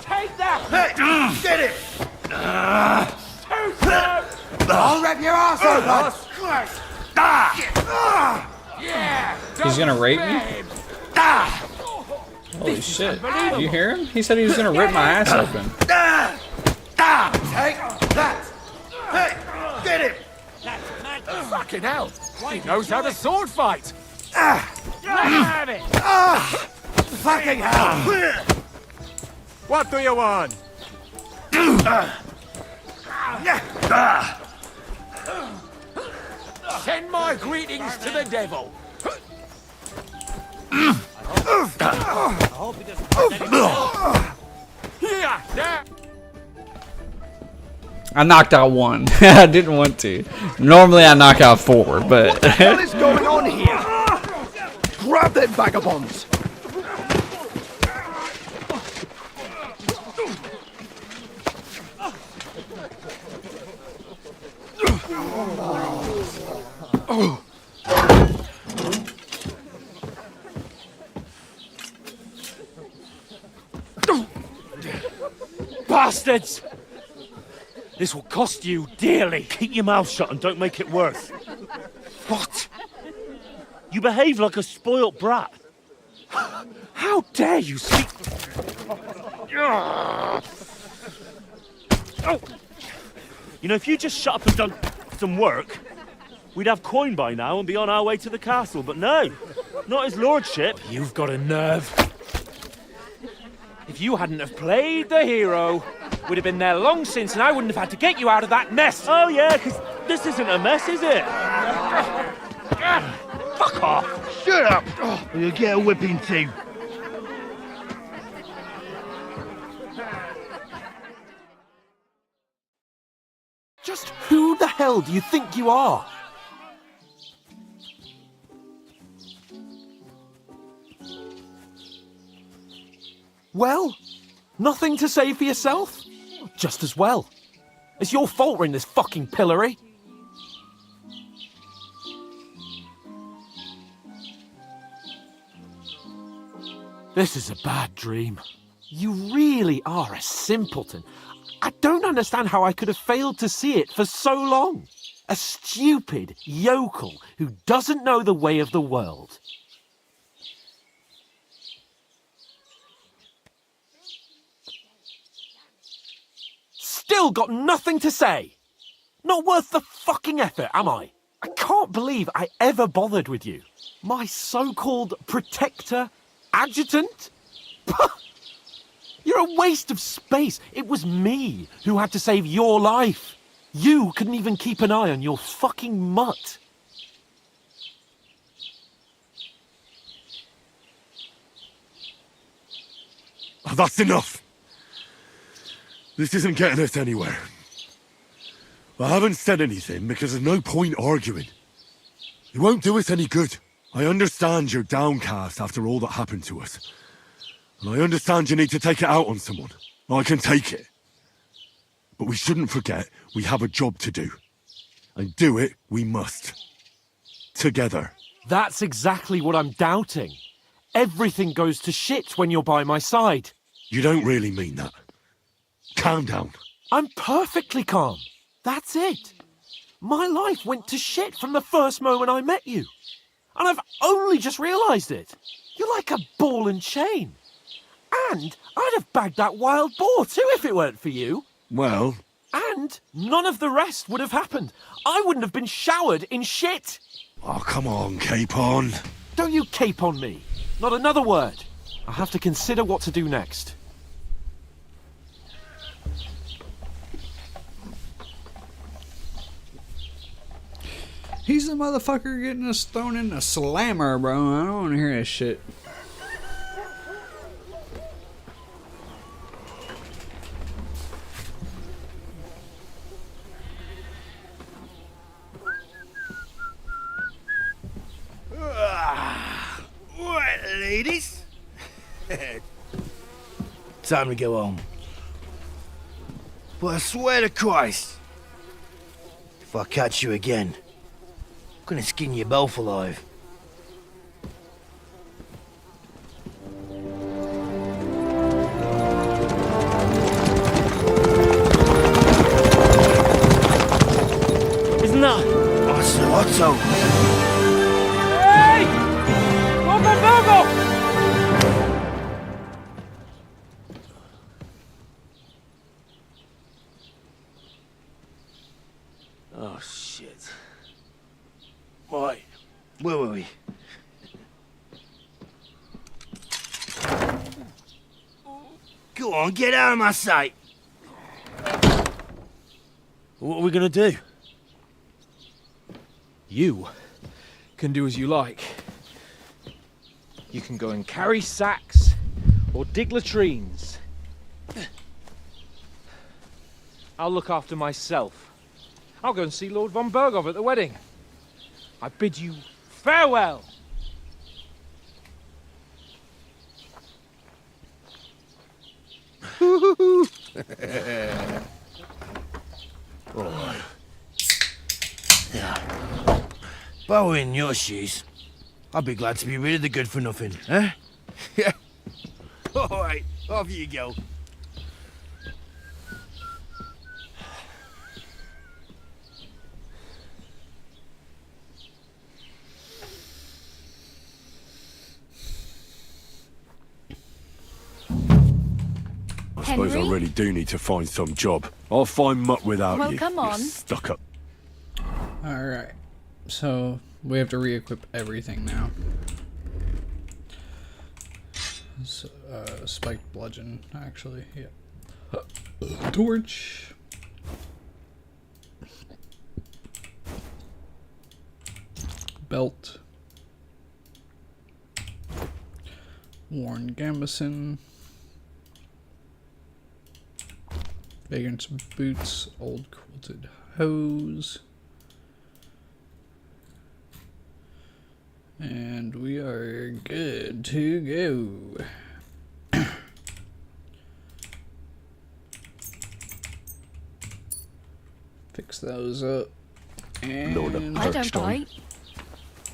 Take that! Hey! Get it! Too slow! I'll wrap your ass open! Yeah! He's gonna rape me? Him. Holy shit. Did you hear him? He said he was gonna rip my ass open. Take that! Hey! Get him! Fucking hell! He knows how to sword fight! Let him have it! Fucking hell! What do you want? Send my greetings to the devil! I knocked out one. I didn't want to. Normally I knock out 4, but... What the hell is going on here? Grab them vagabonds! Bastards! This will cost you dearly. Keep your mouth shut and don't make it worse. What? You behave like a spoilt brat. How dare you speak... Oh. You know, if you just shut up and done some work, we'd have coin by now and be on our way to the castle. But no, not his lordship. You've got a nerve. If you hadn't have played the hero, we'd have been there long since and I wouldn't have had to get you out of that mess. Oh yeah, because this isn't a mess, is it? Fuck off! Shut up! Or you'll get a whipping too. Just who the hell do you think you are? Well, nothing to say for yourself? Just as well. It's your fault we're in this fucking pillory. This is a bad dream. You really are a simpleton. I don't understand how I could have failed to see it for so long. A stupid yokel who doesn't know the way of the world. Still got nothing to say. Not worth the fucking effort, am I? I can't believe I ever bothered with you. My so-called protector, adjutant? You're a waste of space. It was me who had to save your life. You couldn't even keep an eye on your fucking mutt. Oh, that's enough. This isn't getting us anywhere. I haven't said anything because there's no point arguing. It won't do us any good. I understand you're downcast after all that happened to us. And I understand you need to take it out on someone. I can take it. But we shouldn't forget we have a job to do. And do it we must. Together. That's exactly what I'm doubting. Everything goes to shit when you're by my side. You don't really mean that. Calm down. I'm perfectly calm. That's it. My life went to shit from the first moment I met you. And I've only just realised it. You're like a ball and chain. And I'd have bagged that wild boar too if it weren't for you. Well... And none of the rest would have happened. I wouldn't have been showered in shit. Oh, come on, Capon. Don't you cape on me. Not another word. I'll have to consider what to do next. He's the motherfucker getting us thrown in a slammer, bro. I don't want to hear that shit. Right, ladies. Time to go home. But I swear to Christ, if I catch you again, I'm gonna skin you both alive. Isn't that? Oh, it's Otto. Hey! Open Virgo! Oh, shit. Right, where were we? Go on, get out of my sight. What are we gonna do? You can do as you like. You can go and carry sacks or dig latrines. I'll look after myself. I'll go and see Lord von Berghoff at the wedding. I bid you farewell. Oh. Yeah. If I were in your shoes, I'd be glad to be rid of the good for nothing, eh? Yeah. All right, off you go. I suppose I really do need to find some job. I'll find mutt without Well, you. come on. You stuck up. Alright. So, we have to re-equip everything now. So, spiked bludgeon, actually, yeah. Torch. Belt. Worn gambeson. Vagrant's boots, old quilted hose. And we are good to go. Fix those up. And I don't bite.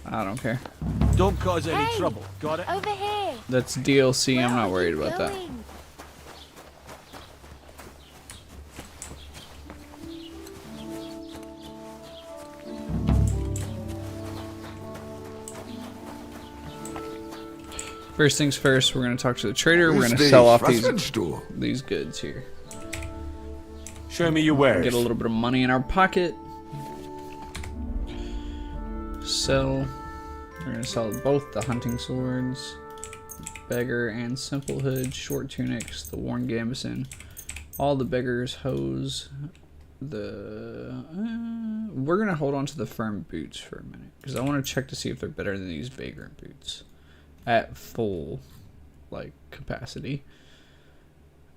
I don't care. Don't cause any Hey, trouble. Got it? Over here. That's DLC. I'm not worried about that. First things first, we're going to talk to the trader. We're going to sell off these goods here. Show me your wares. Get a little bit of money in our pocket. Sell. We're going to sell both the hunting swords, beggar and simple hood, short tunics, the worn gambeson, all the beggar's hose. We're going to hold on to the firm boots for a minute because I want to check to see if they're better than these vagrant boots at full capacity.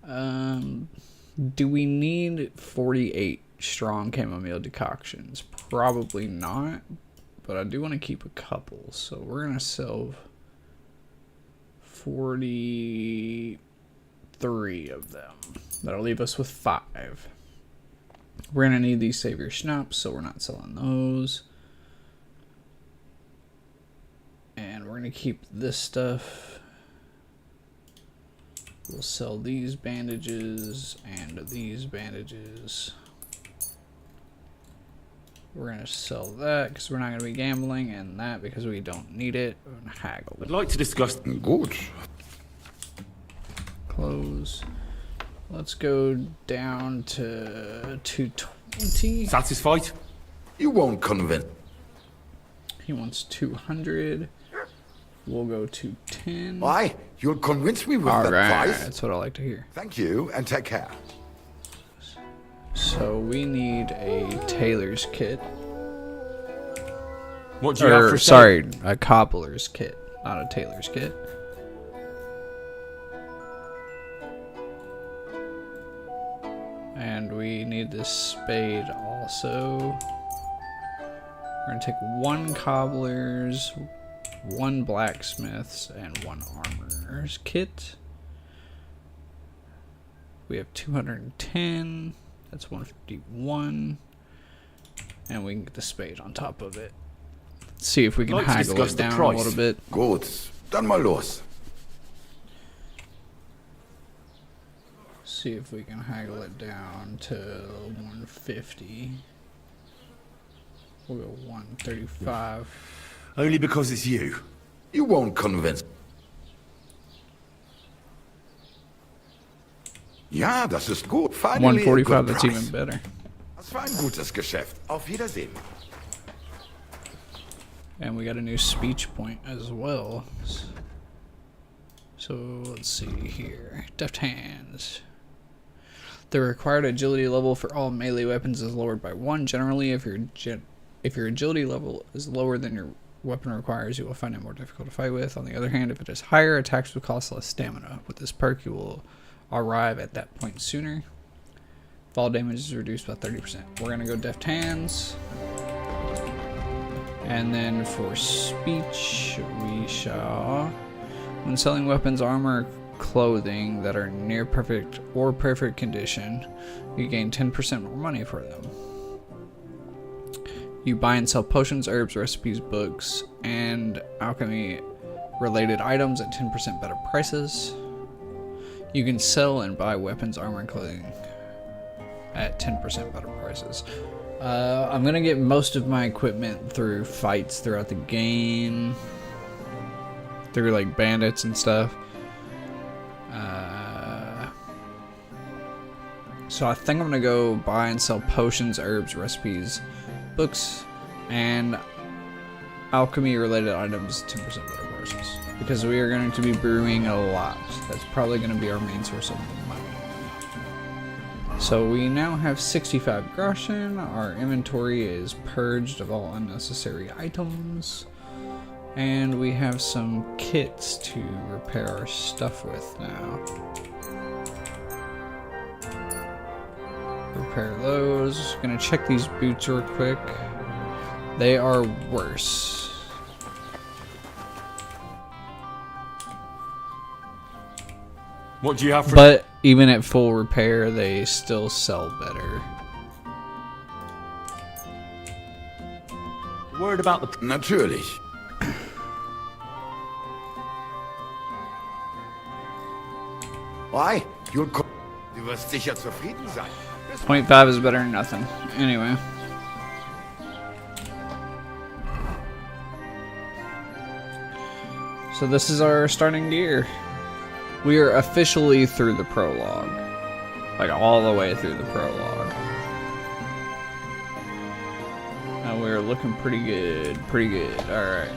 Do we need 48 strong chamomile decoctions? Probably not, but I do want to keep a couple, so we're gonna sell 43 of them. That'll leave us with 5. We're gonna need these savior schnapps, so we're not selling those. And we're gonna keep this stuff. We'll sell these bandages and these bandages. We're gonna sell that because we're not gonna be gambling, and that because we don't need it. We're gonna haggle. I'd like to discuss. Good. Close. Let's go down to 220. Satisfied? You won't convince. He wants 200. We'll go to 10. Why? You'll convince me with that price? That's what I like to hear. Thank you, and take care. So we need a tailor's kit. What do you have for sale? Sorry, a cobbler's kit, not a tailor's kit. And we need this spade also. We're gonna take 1 cobbler's, 1 blacksmith's, and 1 armorer's kit. We have 210. That's 151. And we can get the spade on top of it. Let's see if we can haggle it down a little bit. Good. Dann mal los. See if we can haggle it down to 150. We'll go 135. Only because it's you. You won't convince. Ja, das ist gut. Finally, 145, that's even better. Das war ein gutes Geschäft. Auf Wiedersehen. And we got a new speech point as well. So let's see here. Deft hands. The required agility level for all melee weapons is lowered by 1. Generally, if your agility level is lower than your weapon requires, you will find it more difficult to fight with. On the other hand, if it is higher, attacks will cost less stamina. With this perk, you will arrive at that point sooner. Fall damage is reduced by 30%. We're going to go deft hands. And then for speech, we shall... When selling weapons, armor, clothing that are near perfect or perfect condition, you gain 10% more money for them. You buy and sell potions, herbs, recipes, books, and alchemy related items at 10% better prices. You can sell and buy weapons, armor, and clothing at 10% better prices. I'm gonna get most of my equipment through fights throughout the game, through like bandits and stuff. So I think I'm gonna go buy and sell potions, herbs, recipes, books, and alchemy related items 10% better prices, because we are going to be brewing a lot. That's probably going to be our main source of money. So we now have 65 groschen. Our inventory is purged of all unnecessary items, and we have some kits to repair our stuff with now. Repair those. Gonna check these boots real quick. They are worse. What do you have for... But even at full repair, they still sell better. Word about the... Natürlich. Why? You'll co- Du wirst sicher zufrieden sein. 0.5 is better than nothing. Anyway. So this is our starting gear. We are officially through the prologue. Like all the way through the prologue. And we're looking pretty good. Pretty good. Alright.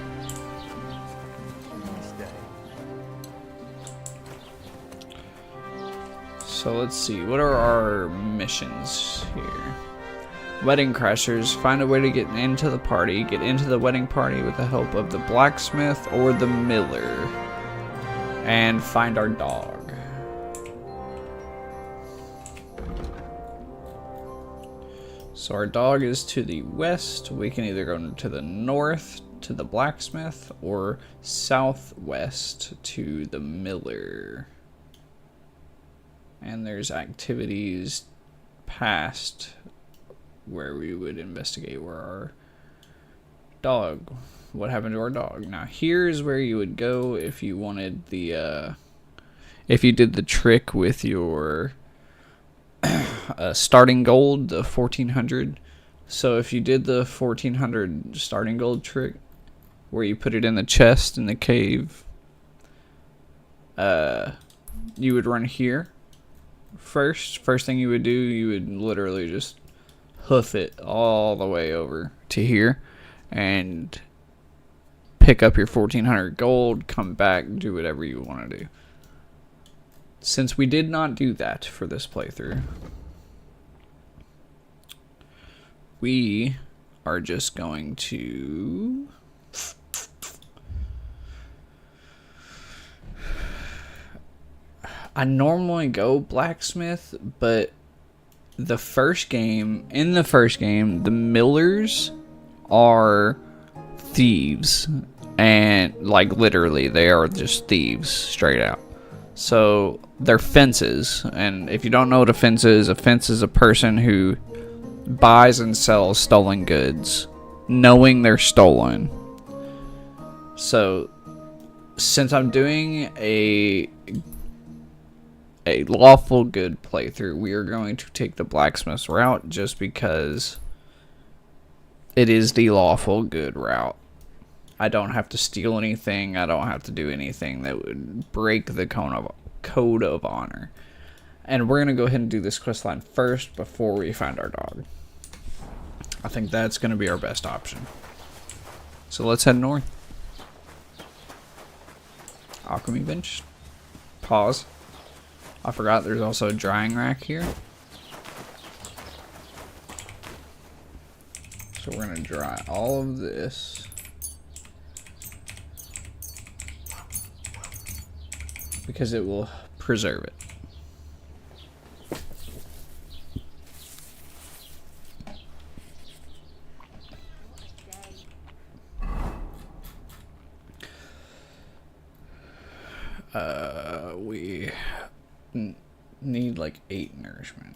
So let's see, what are our missions here? Wedding Crashers, find a way to get into the party. Get into the wedding party with the help of the blacksmith or the miller. And find our dog. So our dog is to the west. We can either go to the north to the blacksmith or southwest to the miller. And there's activities past where we would investigate where our dog, what happened to our dog. Now here's where you would go if you wanted the, if you did the trick with your starting gold, the 1400. So if you did the 1400 starting gold trick, where you put it in the chest in the cave, you would run here. First thing you would do, you would literally just hoof it all the way over to here and pick up your 1400 gold, come back, do whatever you want to do. Since we did not do that for this playthrough, we are just going to I normally go blacksmith, but in the first game, the millers are thieves. And, like, literally, they are just thieves, straight out. So, they're fences. And if you don't know what a fence is a person who buys and sells stolen goods, knowing they're stolen. So, since I'm doing a lawful good playthrough, we are going to take the blacksmith's route just because it is the lawful good route. I don't have to steal anything. I don't have to do anything that would break the code of honor. And we're going to go ahead and do this questline first before we find our dog. I think that's going to be our best option. So let's head north. Alchemy bench. Pause. I forgot there's also a drying rack here. So we're going to dry all of this. Because it will preserve it. We need like 8 nourishment.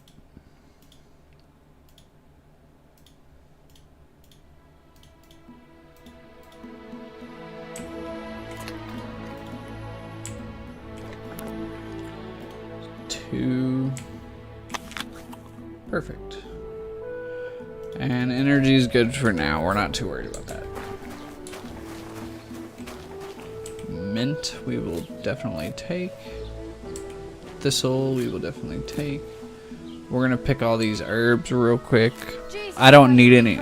Perfect. And energy is good for now. We're not too worried about that. Mint we will definitely take. Thistle we will definitely take. We're gonna pick all these herbs real quick. I don't need any.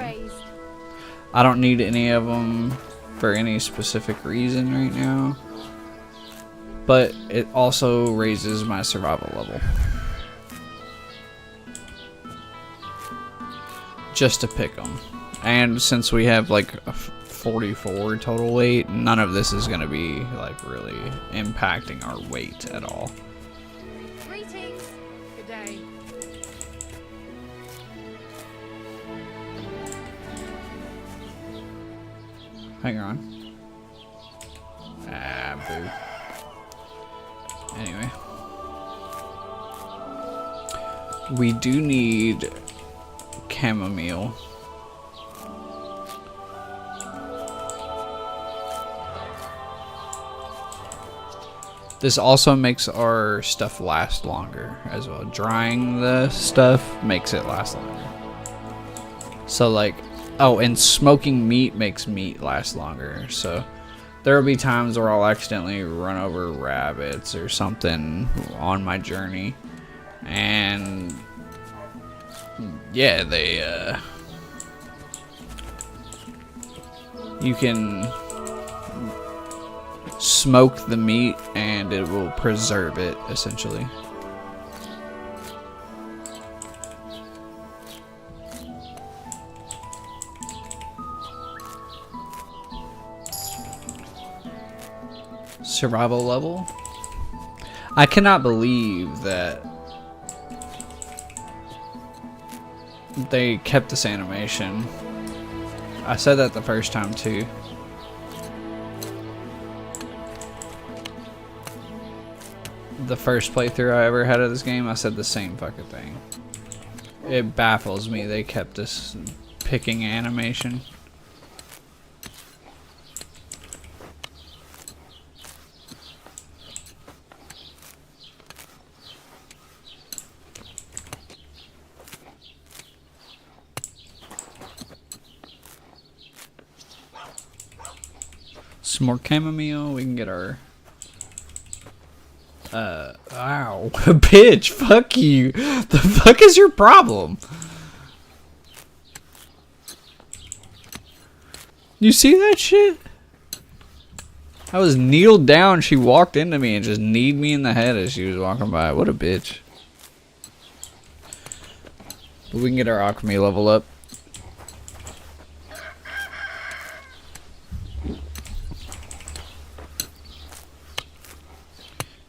I don't need any of them for any specific reason right now. But it also raises my survival level. Just to pick them. And since we have like a 44 total weight, none of this is going to be like really impacting our weight at all. Greetings. Good day. Hang on. Ah, boo. Anyway. We do need chamomile. This also makes our stuff last longer as well. Drying the stuff makes it last longer. So like, oh, and smoking meat makes meat last longer. So there will be times where I'll accidentally run over rabbits or something on my journey. And yeah, they, you can smoke the meat and it will preserve it, essentially. Survival level? I cannot believe that they kept this animation. I said that the first time too. The first playthrough I ever had of this game, I said the same fucking thing. It baffles me they kept this picking animation. Some more chamomile, we can get our ow. Bitch, fuck you. The fuck is your problem? You see that shit? I was kneeled down, she walked into me and just kneed me in the head as she was walking by. What a bitch. But we can get our alchemy level up.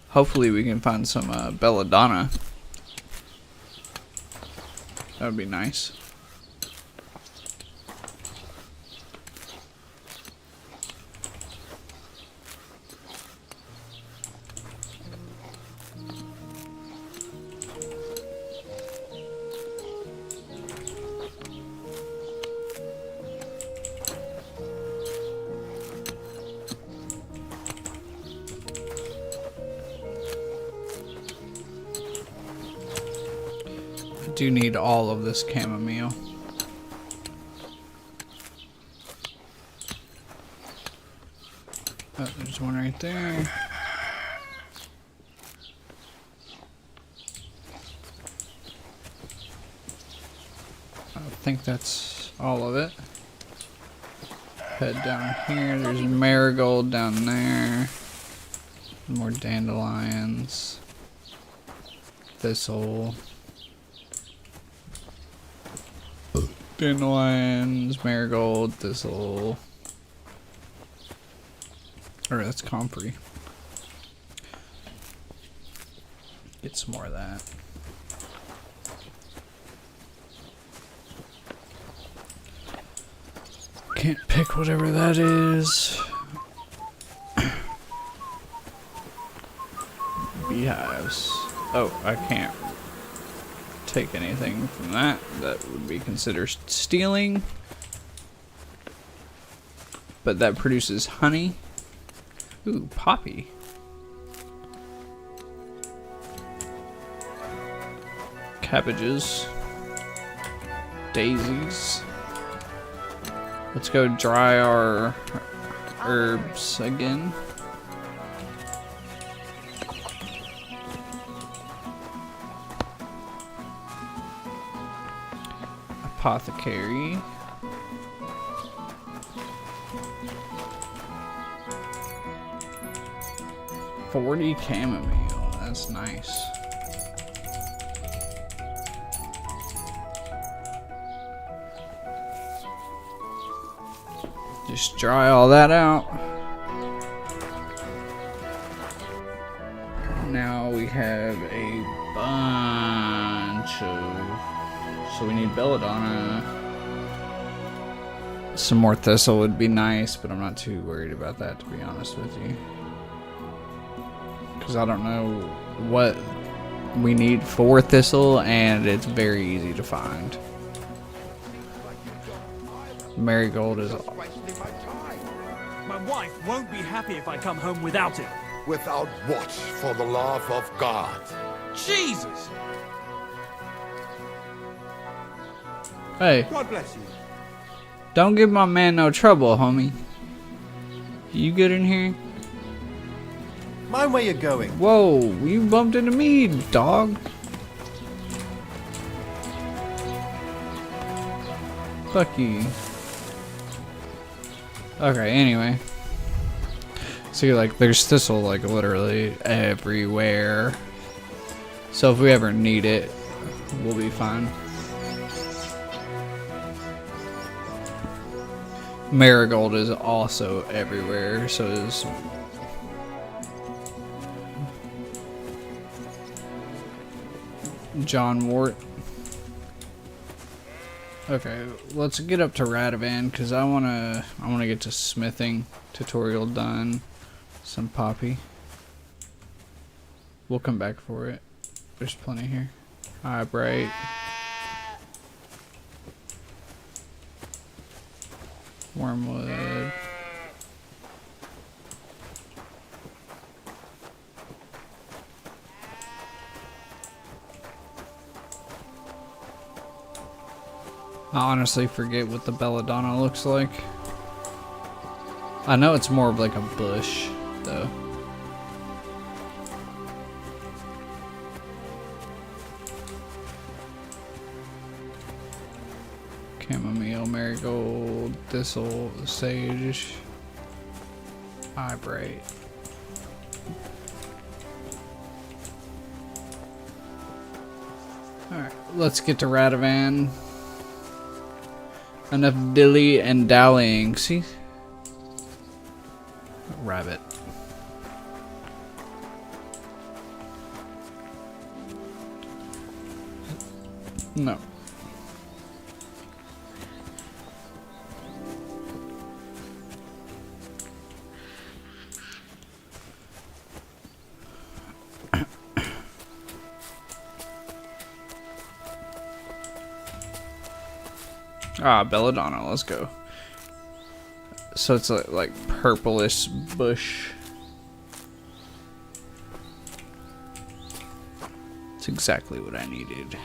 Hopefully we can find some belladonna. That would be nice. Do need all of this chamomile. Oh, there's one right there. I think that's all of it. Head down here. There's marigold down there. More dandelions. Thistle. Dandelions, marigold, thistle. Alright, that's comfrey. Get some more of that. Can't pick whatever that is. Beehives. Oh, I can't take anything from that. That would be considered stealing. But that produces honey. Ooh, poppy. Cabbages. Daisies. Let's go dry our herbs again. Apothecary. $40 chamomile. That's nice. Just dry all that out. Now we have a bunch of... So we need belladonna. Some more thistle would be nice, but I'm not too worried about that, to be honest with you. Because I don't know what we need for thistle, and it's very easy to find. Marigold is... My wife won't be happy if I come home without it. Without what, for the love of God? Jesus! Hey. God bless you. Don't give my man no trouble, homie. You good in here? Mind where you're going. Whoa, you bumped into me, dog. Fuck you. Okay, anyway. See, like, there's thistle, like, literally everywhere. So if we ever need it, we'll be fine. Marigold is also everywhere, so is John Wart. Okay, let's get up to Radovan because I wanna get to smithing tutorial done. Some poppy. We'll come back for it. There's plenty here. Alright, bright. Wormwood. I honestly forget what the belladonna looks like. I know it's more of like a bush, though. Chamomile, marigold, thistle, sage, eyebright. Alright, let's get to Radovan. Enough dilly and dallying. See? Rabbit. No. Ah, belladonna, let's go. So it's like purplish bush. It's exactly what I needed.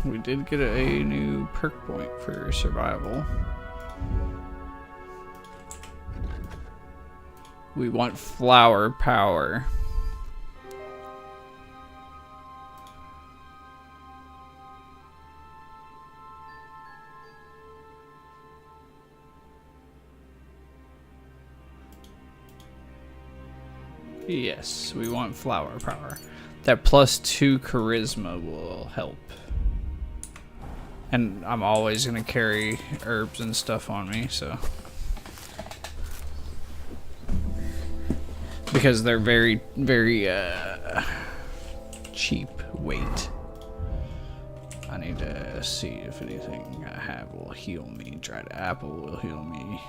We did get a new perk point for survival. We want flower power. Yes, we want flower power. That +2 charisma will help. And I'm always gonna carry herbs and stuff on me, so. Because they're very, very cheap weight. I need to see if anything I have will heal me. Dried apple will heal me.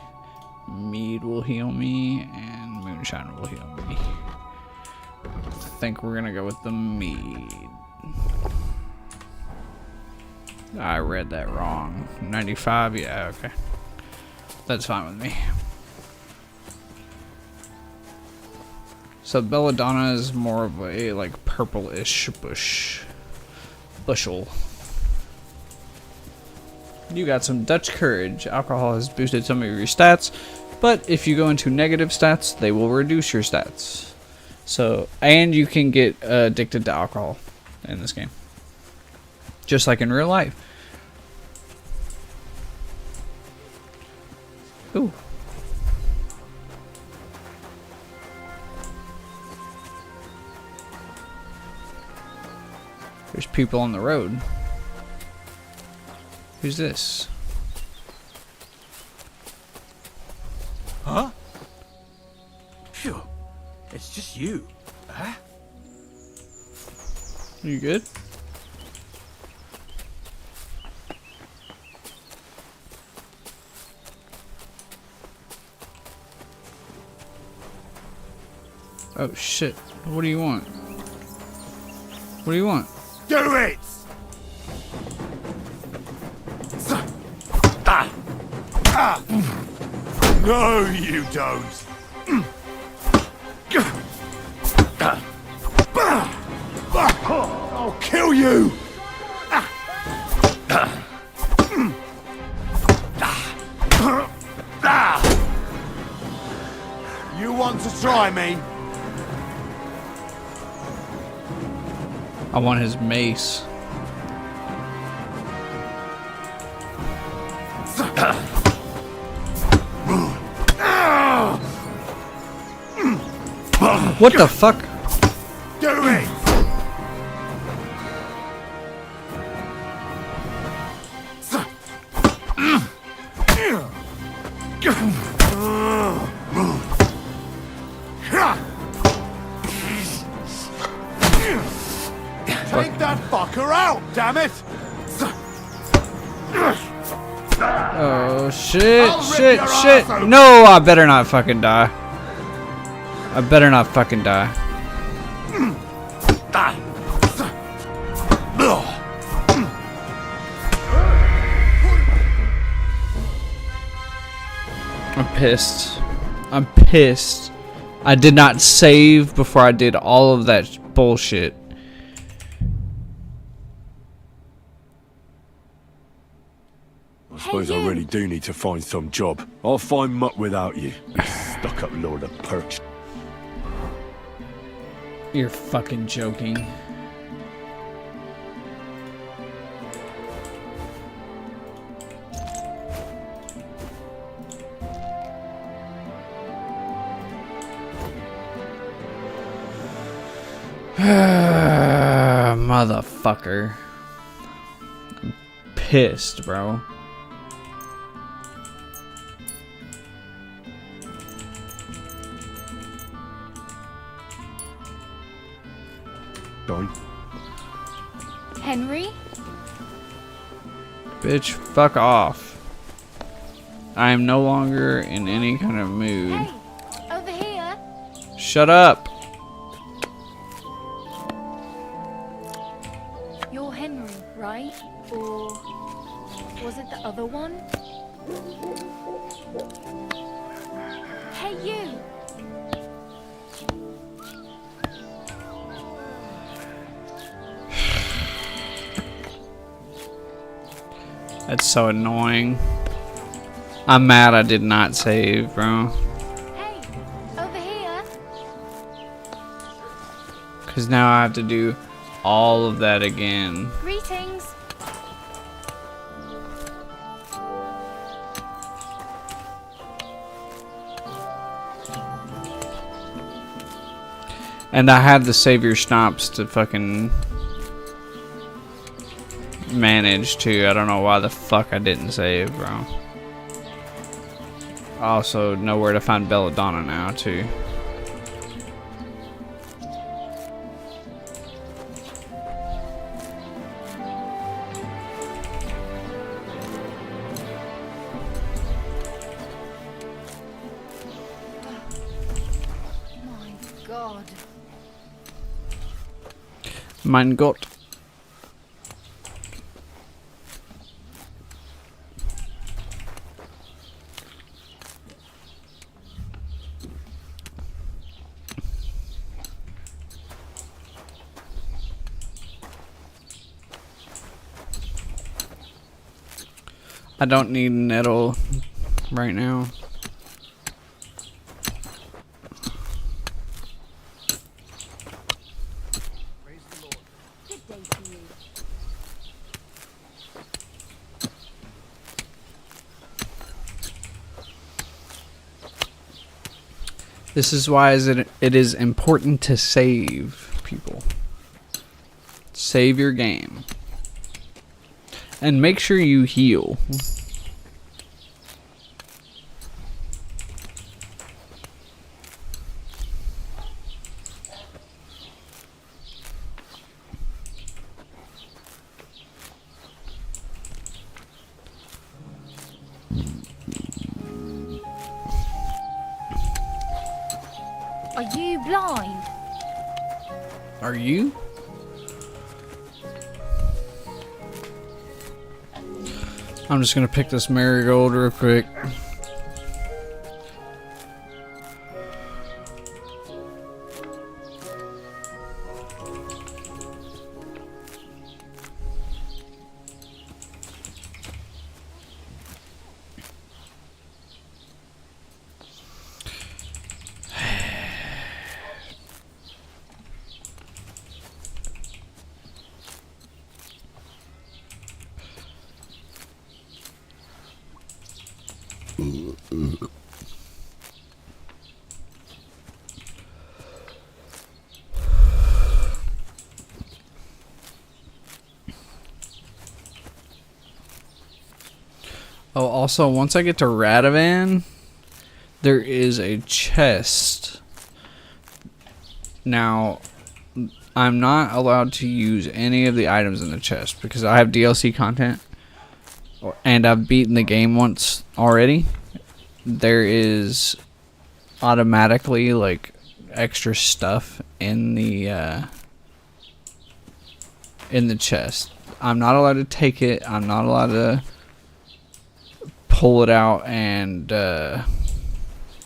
Mead will heal me, and moonshine will heal me. I think we're gonna go with the mead. I read that wrong. 95? Yeah, okay. That's fine with me. So belladonna is more of a like purplish bushel. You got some Dutch courage. Alcohol has boosted some of your stats, but if you go into negative stats, they will reduce your stats. So, and you can get addicted to alcohol in this game, just like in real life. Ooh. There's people on the road. Who's this? Huh? Phew. It's just you. Huh? You good? Oh shit. What do you want? What do you want? Do it! No, you don't. I'll kill you! You want to try me? I want his mace. What the fuck? Do it! Take that fucker out, damn it! Oh shit, I'll rip shit, your shit. ass open. No, I better not fucking die. I better not fucking die. I'm pissed. I'm pissed. I did not save before I did all of that bullshit. I suppose I really do need to find some job. I'll find muck without you. You stuck-up lord of perch. You're fucking joking. Motherfucker. I'm pissed, bro. Going. Henry? Bitch, fuck off. I am no longer in any kind of mood. Hey, over here. Shut up. You're Henry, right? Or was it the other one? Hey, you! That's so annoying. I'm mad I did not save, bro. Hey, over here. Because now I have to do all of that again. Greetings. And I had the Savior Schnapps to fucking manage too. I don't know why the fuck I didn't save, bro. I also know where to find Belladonna now too. My God. Mein Gott. I don't need nettle right now. This is why it is important to save, people. Save your game. And make sure you heal. Are you blind? Are you? I'm just gonna pick this marigold real quick. Oh, also, once I get to Radovan, there is a chest. Now, I'm not allowed to use any of the items in the chest because I have DLC content and I've beaten the game once already. There is automatically like extra stuff in the chest. I'm not allowed to take it. I'm not allowed to pull it out and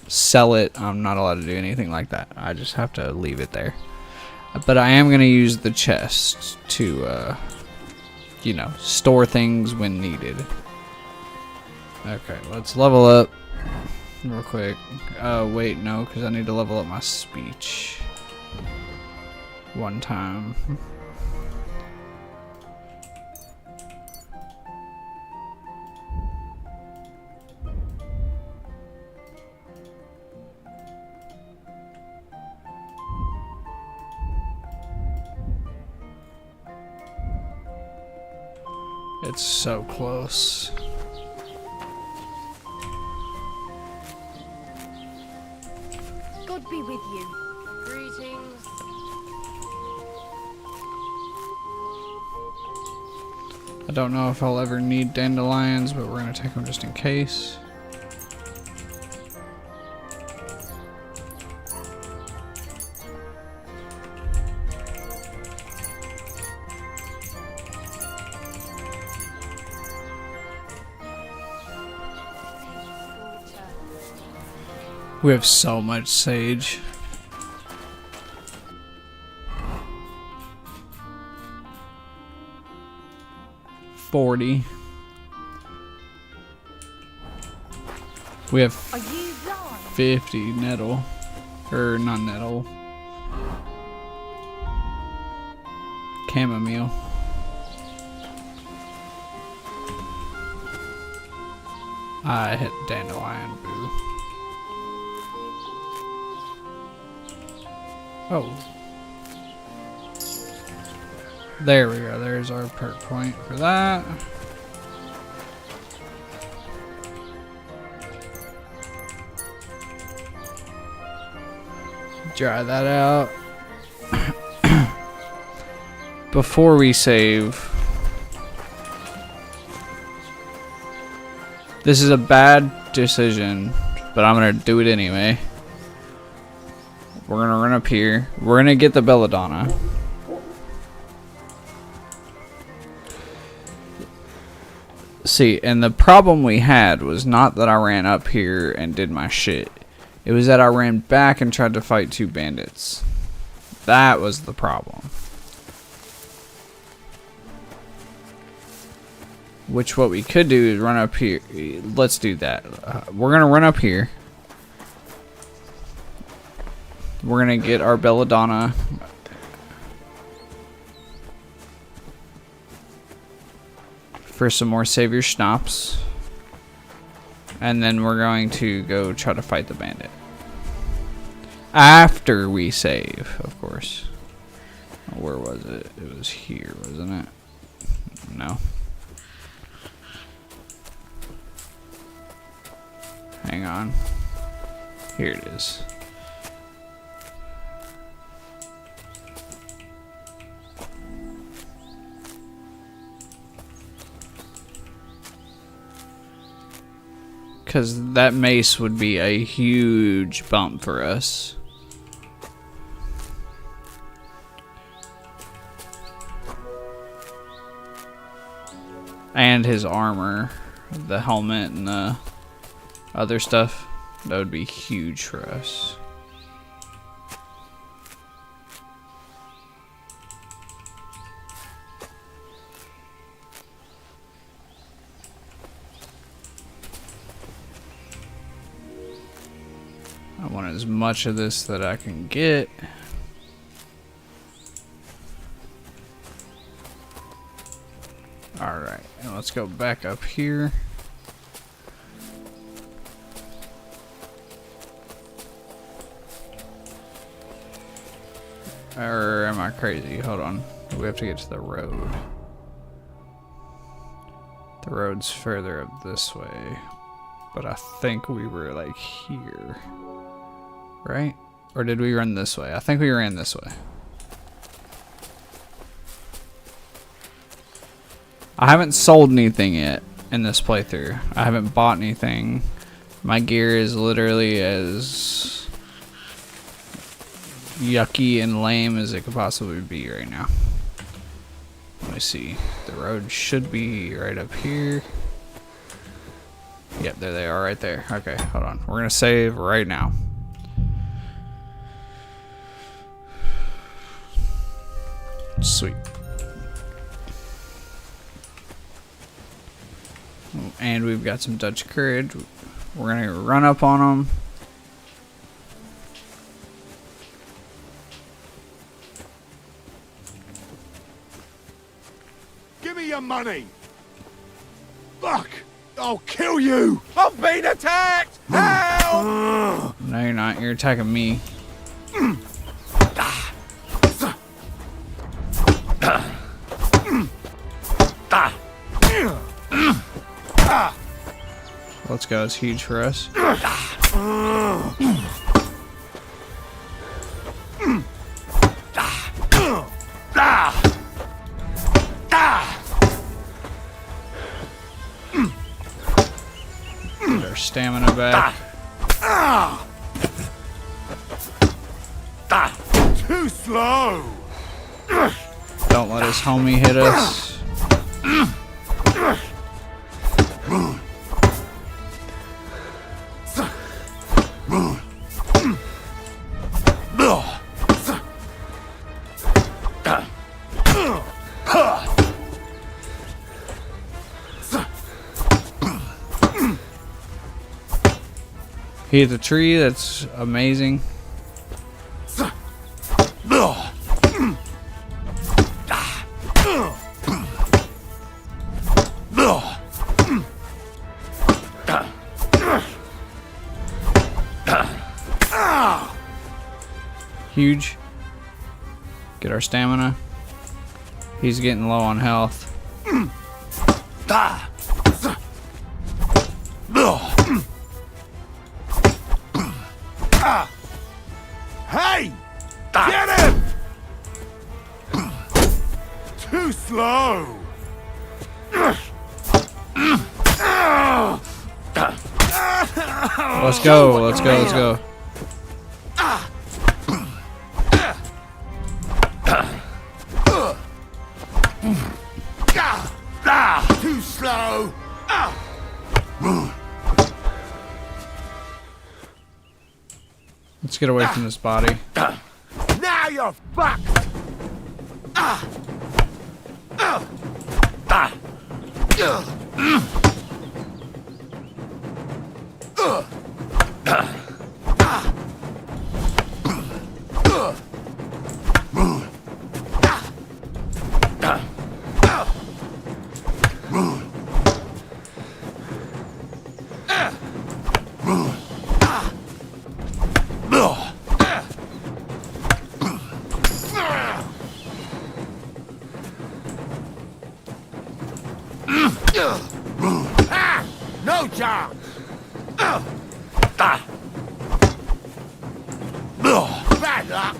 sell it. I'm not allowed to do anything like that. I just have to leave it there. But I am going to use the chest to, you know, store things when needed. Okay, let's level up real quick. Wait, no, because I need to level up my speech one time. It's so close. God be with you. Greetings. I don't know if I'll ever need dandelions, but we're going to take them just in case. We have so much sage. $40. We have 50 nettle. Or not nettle. Chamomile. I hit dandelion, boo. Oh. There we go. There's our perk point for that. Dry that out. Before we save. This is a bad decision, but I'm going to do it anyway. We're gonna run up here. We're gonna get the belladonna. See, and the problem we had was not that I ran up here and did my shit. It was that I ran back and tried to fight two bandits. That was the problem. Which what we could do is run up here. Let's do that. We're gonna run up here. We're gonna get our belladonna. For some more savior schnapps. And then we're going to go try to fight the bandit. After we save, of course. Where was it? It was here, wasn't it? No. Hang on. Here it is. Because that mace would be a huge bump for us. And his armor. the helmet and the other stuff. That would be huge for us. I want as much of this that I can get. Alright, and let's go back up here. Or am I crazy? Hold on. We have to get to the road. The road's further up this way. But I think we were like here. Right? Or did we run this way? I think we ran this way. I haven't sold anything yet in this playthrough. I haven't bought anything. My gear is literally as yucky and lame as it could possibly be right now. Let me see. The road should be right up here. Yep, there they are right there. Okay, hold on. We're gonna save right now. Sweet. And we've got some Dutch courage. We're gonna run up on them. Give me your money! Fuck! I'll kill you! I'm being attacked! Help! No, you're not. You're attacking me. Let's go. It's huge for us. Get our stamina back. Too slow! Don't let his homie hit us. He hit the tree. That's amazing. Huge. Get our stamina. He's getting low on health. Hey! Get him! Too slow! Let's go, let's go, let's go. Too slow! Let's get away from this body. Now you're fucked! No chance! Bad luck!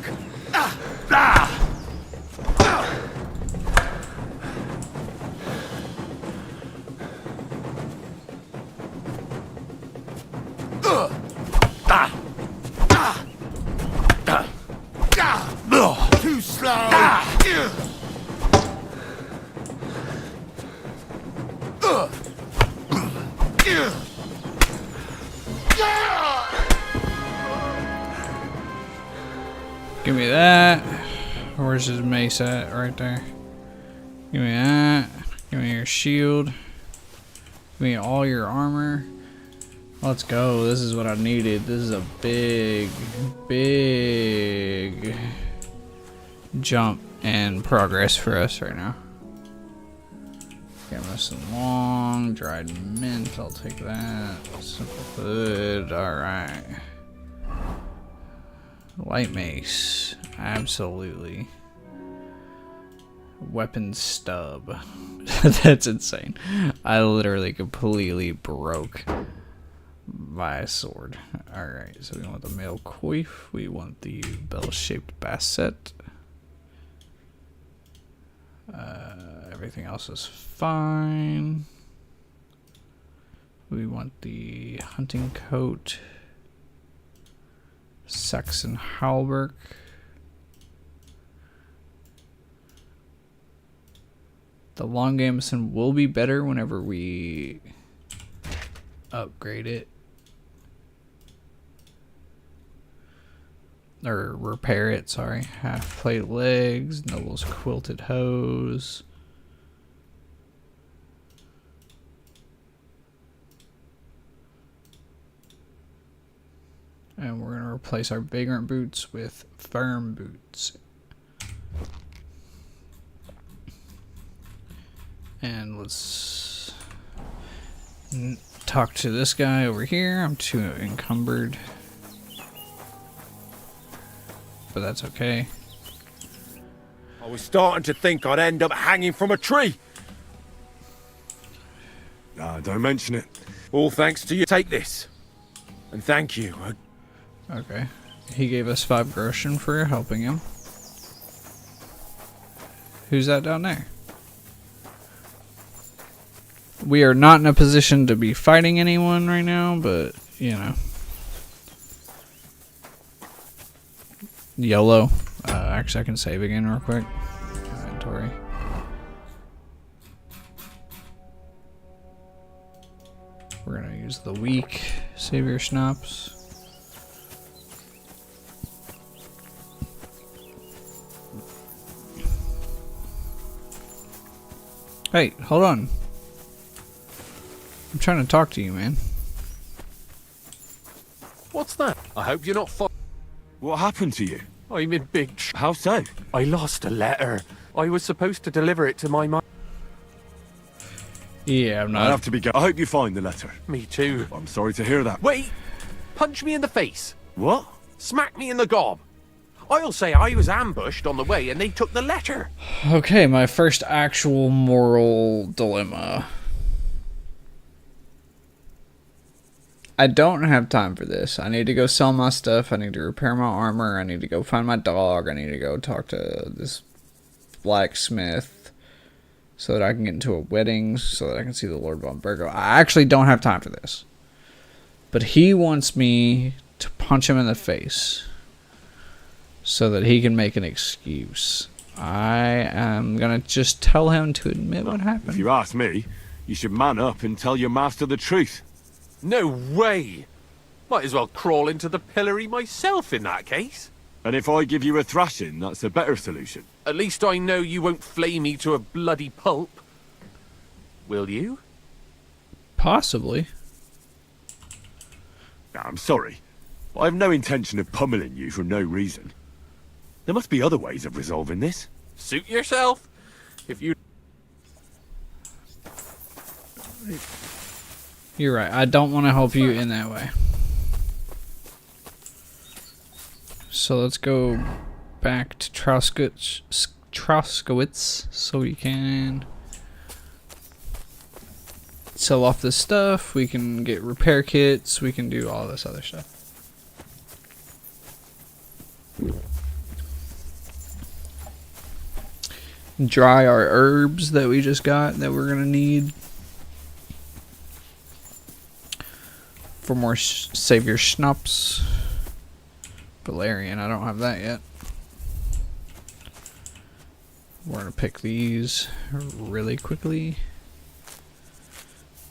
Too slow! Give me that. Where's his mace at? Right there. Give me that. Give me your shield. Give me all your armor. Let's go. This is what I needed. This is a big, big jump in progress for us right now. Give us some long dried mint. I'll take that. Simple food. Alright. Light mace. Absolutely. Weapon stub. That's insane. I literally completely broke my sword. Alright, so we want the male coif. We want the bell-shaped basset. Everything else is fine. We want the hunting coat. Saxon halberd. The long gambeson will be better whenever we upgrade it. Or repair it, sorry. Half plate legs, noble's quilted hose. And we're going to replace our vagrant boots with firm boots. And let's talk to this guy over here. I'm too encumbered. But that's okay. I was starting to think I'd end up hanging from a tree. Nah, don't mention it. All thanks to you. Take this. And thank you. Okay. He gave us 5 groschen for helping him. Who's that down there? We are not in a position to be fighting anyone right now, but, you know. YOLO. Actually, I can save again real quick. Inventory. We're going to use the weak Savior Schnapps. Hey, hold on. I'm trying to talk to you, man. What's that? I hope you're not What happened to you? I'm in big How so? I lost a letter. I was supposed to deliver it to my mum. Yeah, I'm not. I'll have to be I hope you find the letter. Me too. I'm sorry to hear that. Wait! Punch me in the face. What? Smack me in the gob. I'll say I was ambushed on the way and they took the letter. Okay, my first actual moral dilemma. I don't have time for this. I need to go sell my stuff. I need to repair my armor. I need to go find my dog. I need to go talk to this blacksmith so that I can get into a wedding, so that I can see the Lord von Burgo. I actually don't have time for this. But he wants me to punch him in the face so that he can make an excuse. I am going to just tell him to admit what happened. If you ask me, you should man up and tell your master the truth. No way! Might as well crawl into the pillory myself in that case. And if I give you a thrashing, that's a better solution. At least I know you won't flay me to a bloody pulp. Will you? Possibly. I'm sorry, but I have no intention of pummeling you for no reason. There must be other ways of resolving this. Suit yourself. If you... You're right. I don't want to help you in that way. So let's go back to Troskowitz so we can sell off this stuff. We can get repair kits. We can do all this other stuff. Dry our herbs that we just got that we're going to need for more Savior Schnapps. Valerian, I don't have that yet. We're going to pick these really quickly.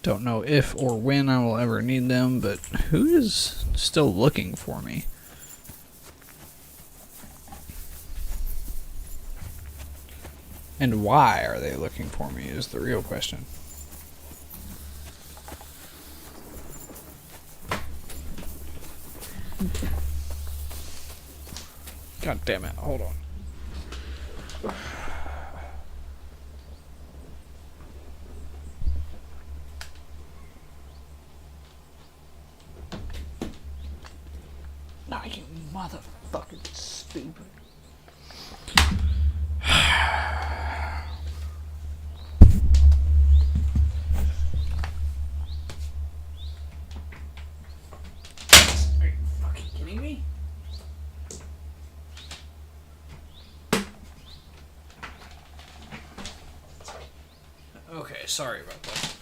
Don't know if or when I will ever need them, but who is still looking for me? And why are they looking for me is the real question. God damn it, hold on. Nah, you motherfucking stupid. Are you fucking kidding me? Okay, sorry about that.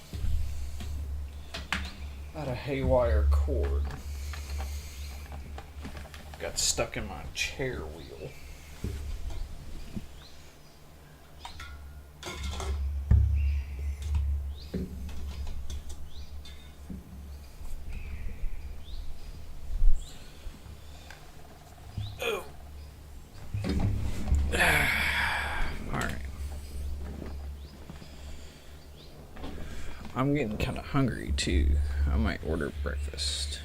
I had a haywire cord. Got stuck in my chair wheel. Oh. Alright. I'm getting kind of hungry too. I might order breakfast.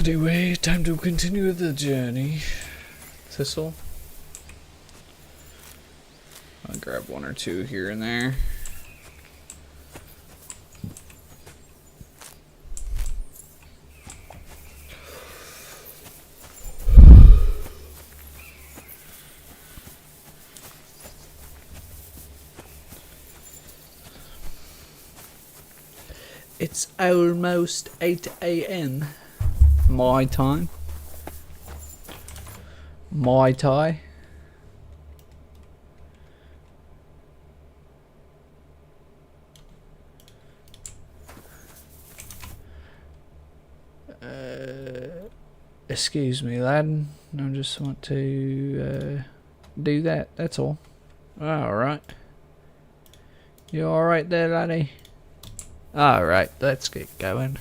Anyway, time to continue the journey. Thistle. I'll grab one or two here and there. It's almost 8 a.m. My time. Mai Tai. Excuse me, lad. I just want to do that. That's all. Alright. You alright there, laddie? Alright, let's get going.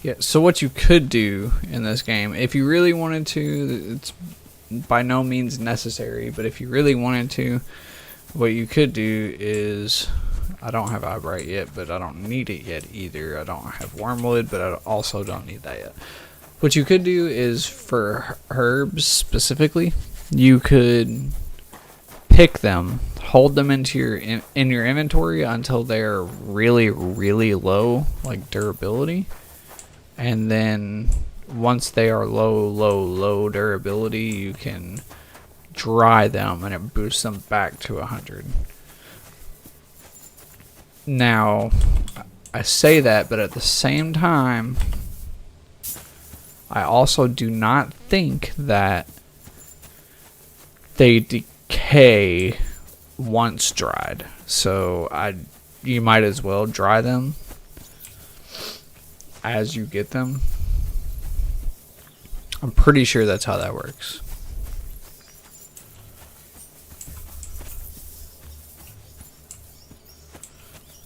Yeah, so what you could do in this game, if you really wanted to, it's by no means necessary, but if you really wanted to, what you could do is, I don't have Eyebright yet, but I don't need it yet either. I don't have Wormwood, but I also don't need that yet. What you could do is, for herbs specifically, you could pick them, hold them into your in your inventory until they're really, really low, like durability. And then once they are low durability, you can dry them and it boosts them back to 100. Now, I say that, but at the same time, I also do not think that they decay once dried. So you might as well dry them as you get them. I'm pretty sure that's how that works.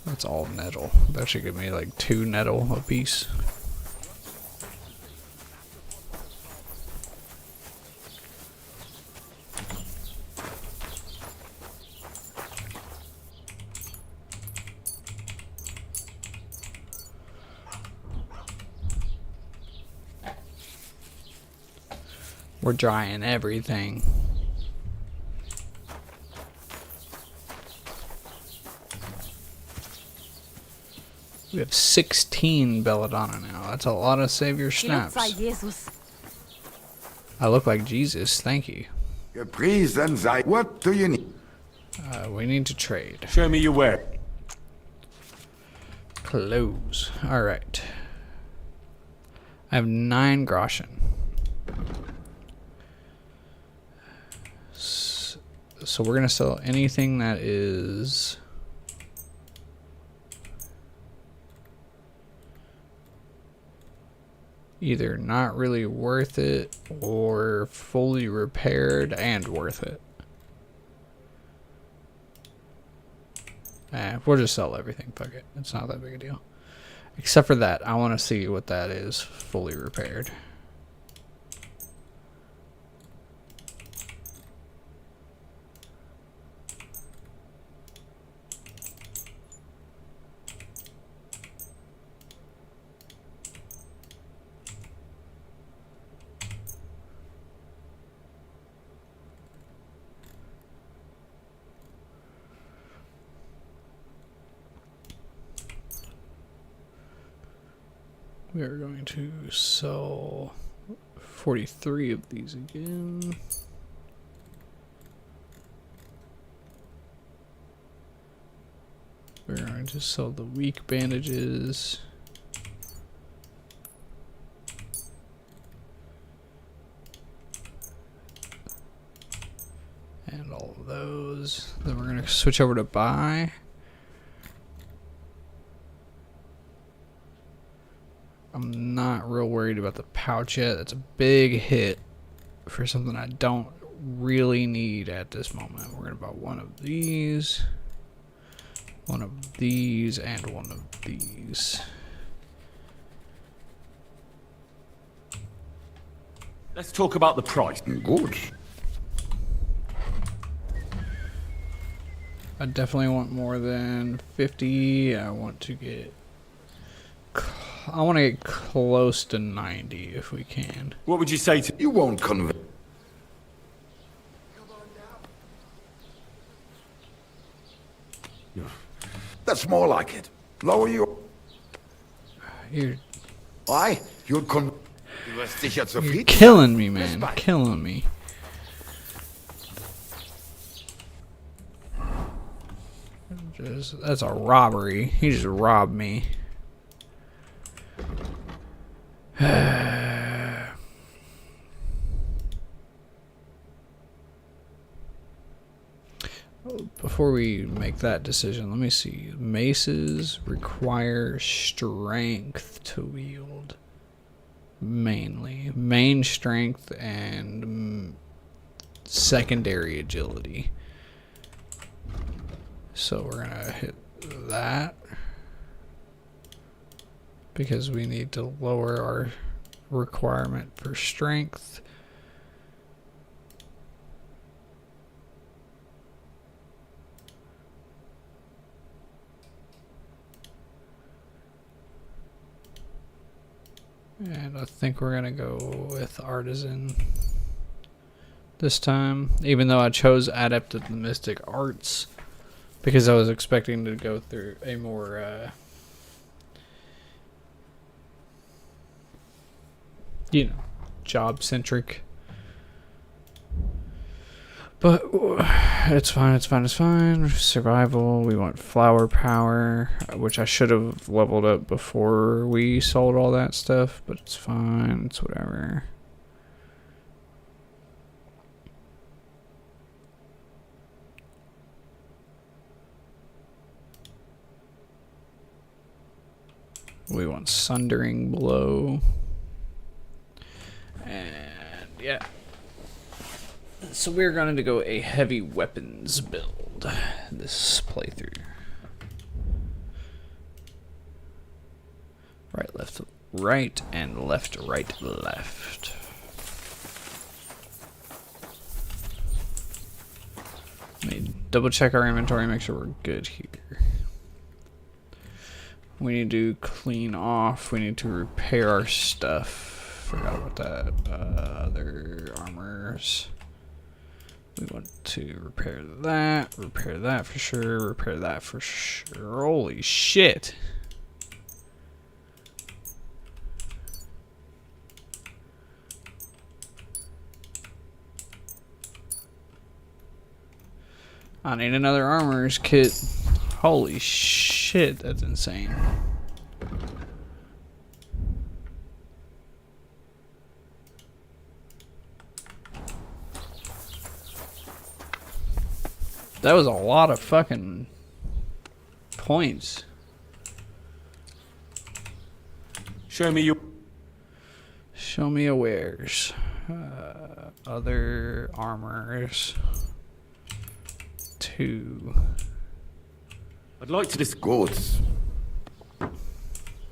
That's all nettle. That should give me like 2 nettle a piece. We're drying everything. We have 16 belladonna now. That's a lot of savior snaps. I look like Jesus. Thank you. What do you need? We need to trade. Show me your way. Clothes. Alright. I have 9 groschen. So we're going to sell anything that is... Either not really worth it or fully repaired and worth it. We'll just sell everything. Fuck it. It's not that big a deal. Except for that. I want to see what that is fully repaired. We are going to sell 43 of these again. We're going to sell the weak bandages. And all of those. Then we're going to switch over to buy. I'm not real worried about the pouch yet. That's a big hit for something I don't really need at this moment. We're going to buy one of these, and one of these. Let's talk about the price. Good. I definitely want more than 50. I want to get close to 90 if we can. What would you say to... You won't convince... That's more like it. Lower your... You're killing me, man. Killing me. That's a robbery. He just robbed me. Before we make that decision, let me see. Maces require strength to wield. Mainly. Main strength and secondary agility. So we're gonna hit that. Because we need to lower our requirement for strength. And I think we're gonna go with artisan this time, even though I chose adept of the mystic arts because I was expecting to go through a more you know, job centric. But it's fine, it's fine, it's fine. Survival, we want flower power, which I should have leveled up before we sold all that stuff, but it's fine, it's whatever. We want sundering blow. And yeah. So we're going to go a heavy weapons build this playthrough. Right, left, right, and left, right, left. Let me double check our inventory, make sure we're good here. We need to clean off, we need to repair our stuff. Forgot about that. Other armors. We want to repair that for sure, repair that for sure. Holy shit. I need another armor's kit. Holy shit, that's insane. That was a lot of fucking points. Show me your... Show me a wares. Other armors. 2. I'd like to discuss.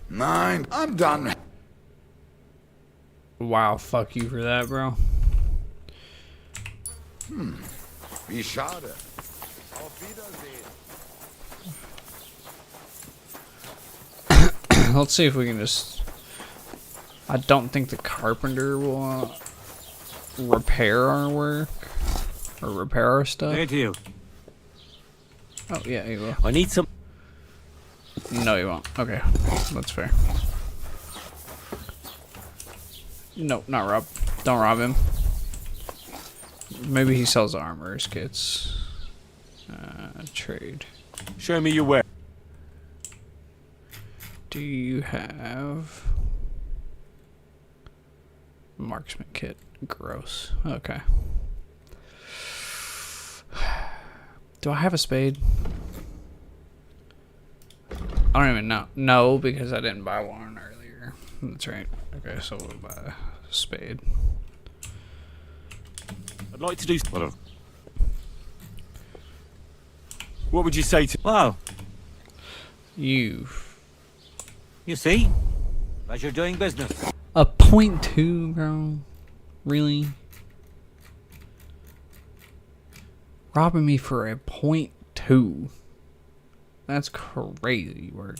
9. I'm done. Wow, fuck you for that, bro. Wie schade. Let's see if we can just... I don't think the carpenter will repair our work. Or repair our stuff. Thank you. Oh, yeah, he will. I need some... No, he won't. Okay, that's fair. No, not rob. Don't rob him. Maybe he sells armors kits. Trade. Show me your way. Do you have marksman kit? Gross. Okay. Do I have a spade? I don't even know. No, because I didn't buy one earlier. That's right. Okay, so we'll buy a spade. I'd like to do... What would you say to... Wow. You see? As you're doing business. A .2, bro. Really? Robbing me for a .2. That's crazy work.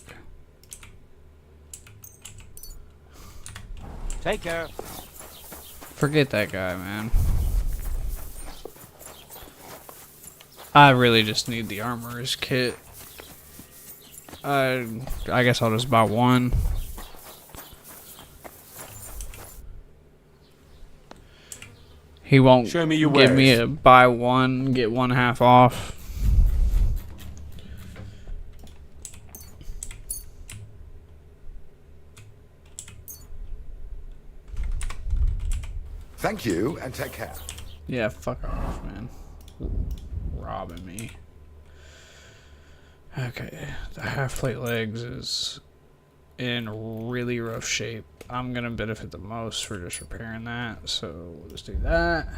Take care. Forget that guy, man. I really just need the armorer's kit. I guess I'll just buy one. He won't Show me your give me wares. a buy one, get one half off. Thank you, and take care. Yeah, fuck off, man. Robbing me. Okay, the half plate legs is in really rough shape. I'm gonna benefit the most for just repairing that, so we'll just do that.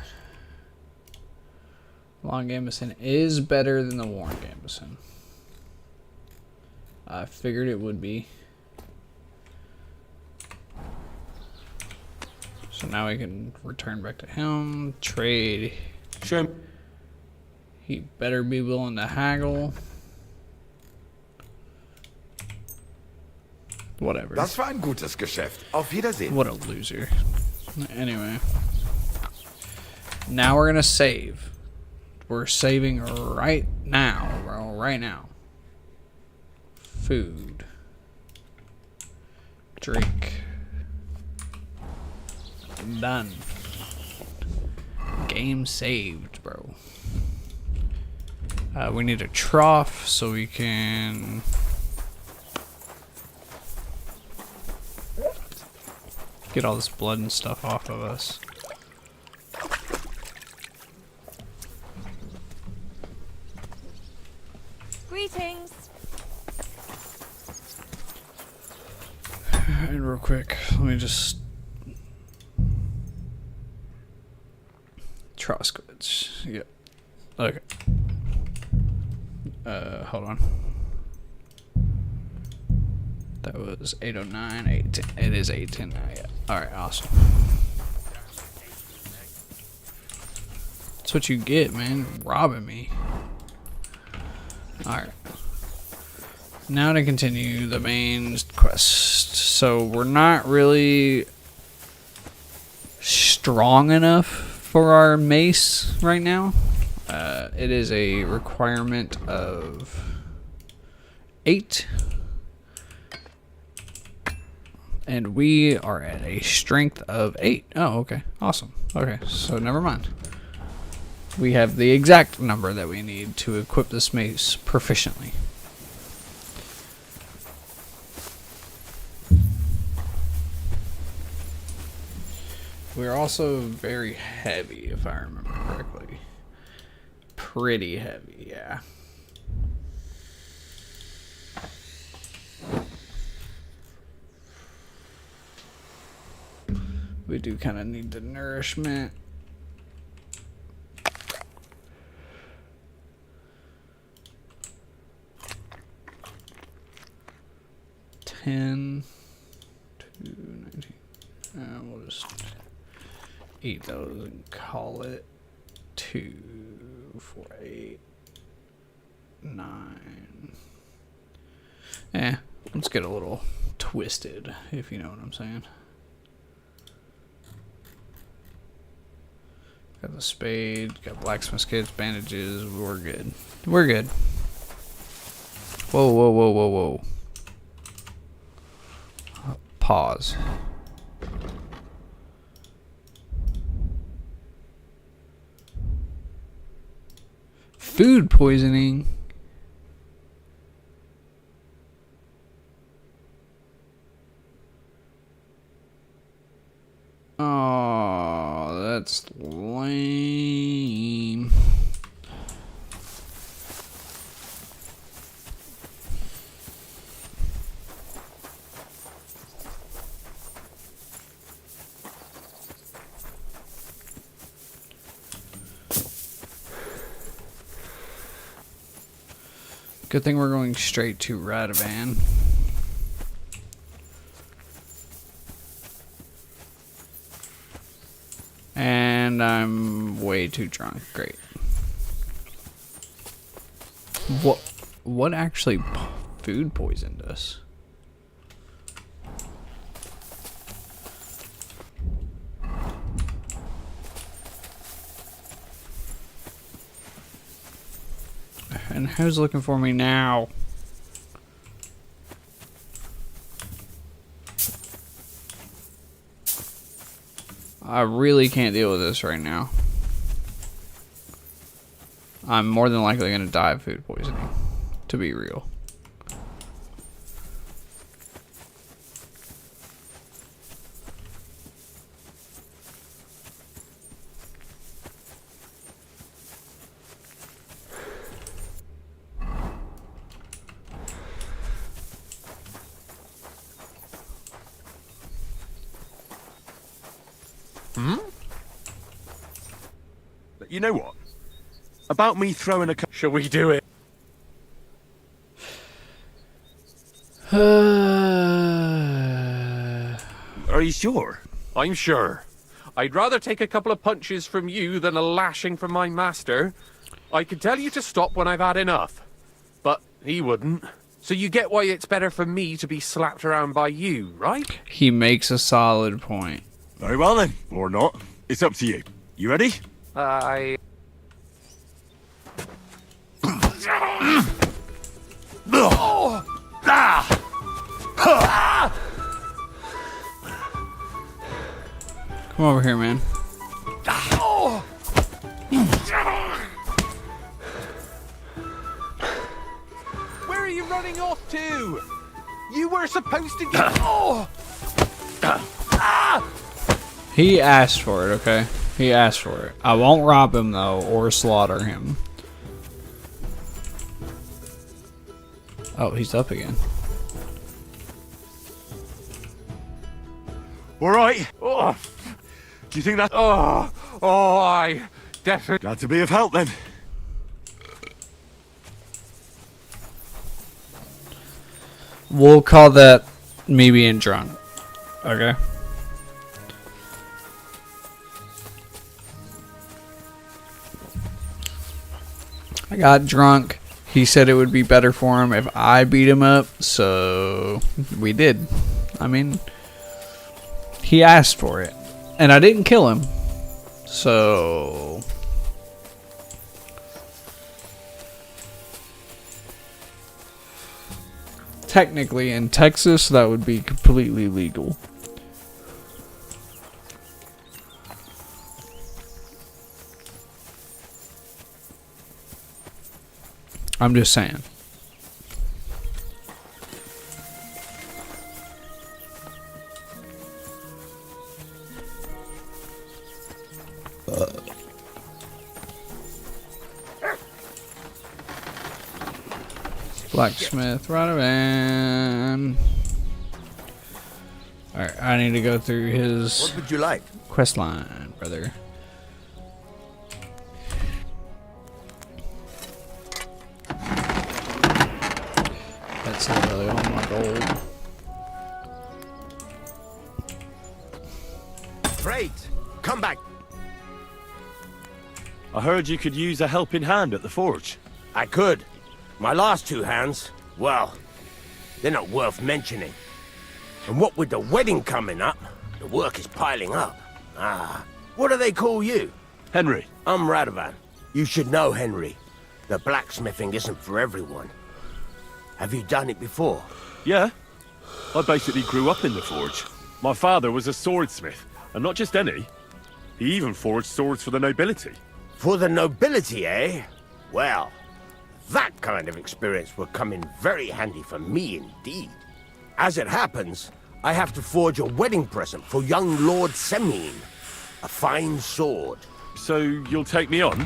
Long gambeson is better than the worn gambeson. I figured it would be. So now we can return back to him, trade. Sure. He better be willing to haggle. Whatever. Das war ein gutes Geschäft. Auf Wiedersehen. What a loser. Anyway. Now we're gonna save. We're saving right now, bro. Right now. Food. Drink. Done. Game saved, bro. We need a trough so we can... get all this blood and stuff off of us. Greetings. And real quick, let me just... Troskowitz. Yep. Okay. Hold on. That was 809, 810. It is 810 now, yeah. Alright, awesome. That's what you get, man. Robbing me. Alright. Now to continue the main quest. So we're not really strong enough for our mace right now. It is a requirement of 8. And we are at a strength of 8. Oh, okay. Awesome. Okay, so never mind. We have the exact number that we need to equip this mace proficiently. We're also very heavy, if I remember correctly. Pretty heavy, yeah. We do kind of need the nourishment. $10, $2.19. We'll just eat those and call it 2, 4, 8, 9. Let's get a little twisted, if you know what I'm saying. Got the spade, got blacksmith kits, bandages. We're good. We're good. Whoa, whoa, whoa, whoa, whoa. Pause. Food poisoning. Oh, that's lame. Good thing we're going straight to Radovan. And I'm way too drunk. Great. What actually food poisoned us? And who's looking for me now? I really can't deal with this right now. I'm more than likely going to die of food poisoning, to be real. You know what? About me throwing a... Shall we do it? Are you sure? I'm sure. I'd rather take a couple of punches from you than a lashing from my master. I could tell you to stop when I've had enough. But he wouldn't. So you get why it's better for me to be slapped around by you, right? He makes a solid point. Very well then. Or not. It's up to you. You ready? I... Come over here, man. Where are you running off to? You were supposed to get... He asked for it, okay? He asked for it. I won't rob him, though, or slaughter him. Oh, he's up again. All right. Oh, Do you think that... I definitely... Glad to be of help, then. We'll call that me being drunk. Okay? I got drunk. He said it would be better for him if I beat him up, so we did. I mean, he asked for it, and I didn't kill him, so... Technically, in Texas, that would be completely legal. I'm just saying. Blacksmith, Radovan. Alright, I need to go through his What would you like? quest line, brother. That's not really all my gold. Great! Come back! I heard you could use a helping hand at the forge. I could. My last two hands, well, they're not worth mentioning. And what with the wedding coming up, the work is piling up. Ah, what do they call you? Henry. I'm Radovan. You should know, Henry. The blacksmithing isn't for everyone. Have you done it before? Yeah. I basically grew up in the forge. My father was a swordsmith, and not just any. He even forged swords for the nobility. For the nobility, eh? Well, that kind of experience will come in very handy for me indeed. As it happens, I have to forge a wedding present for young Lord Semine. A fine sword. So you'll take me on?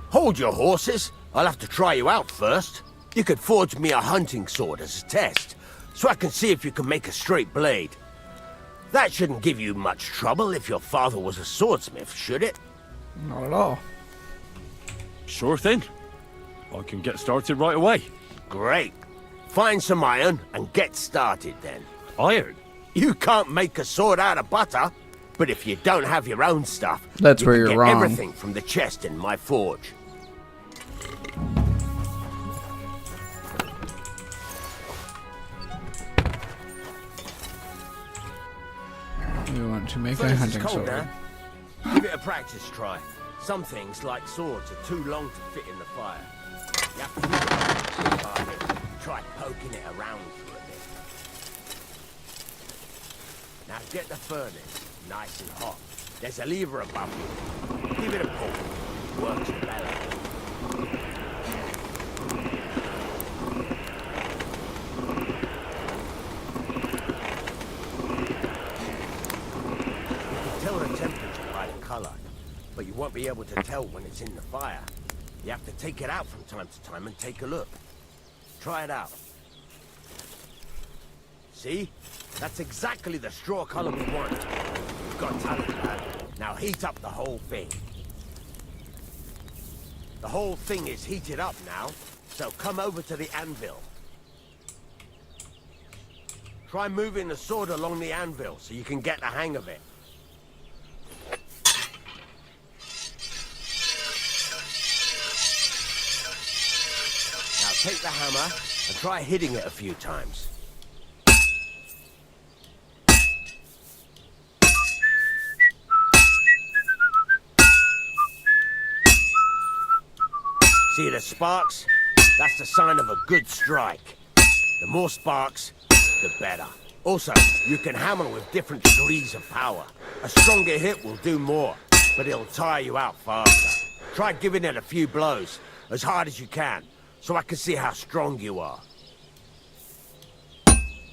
Hold your horses. I'll have to try you out first. You could forge me a hunting sword as a test, so I can see if you can make a straight blade. That shouldn't give you much trouble if your father was a swordsmith, should it? Not at all. Sure thing. I can get started right away. Great. Find some iron and get started then. Iron? You can't make a sword out of butter, but if you don't have your own stuff, That's where can you're get wrong. everything from the chest in my forge. We want to make a Furnace is hunting cold sword. now. Give it a practice try. Some things, like swords, are too long to fit in the fire. You have to use a fire. Try poking it around for a bit. Now get the furnace nice and hot. There's a lever above you. Give it a pull. Works better. Tell the temperature by the color, but you won't be able to tell when it's in the fire. You have to take it out from time to time and take a look. Try it out. See? That's exactly the straw color we want. You've got talent, lad. Now heat up the whole thing. The whole thing is heated up now, so come over to the anvil. Try moving the sword along the anvil so you can get the hang of it. Take the hammer and try hitting it a few times. See the sparks? That's the sign of a good strike. The more sparks, the better. Also, you can hammer with different degrees of power. A stronger hit will do more, but it'll tire you out faster. Try giving it a few blows, as hard as you can, so I can see how strong you are.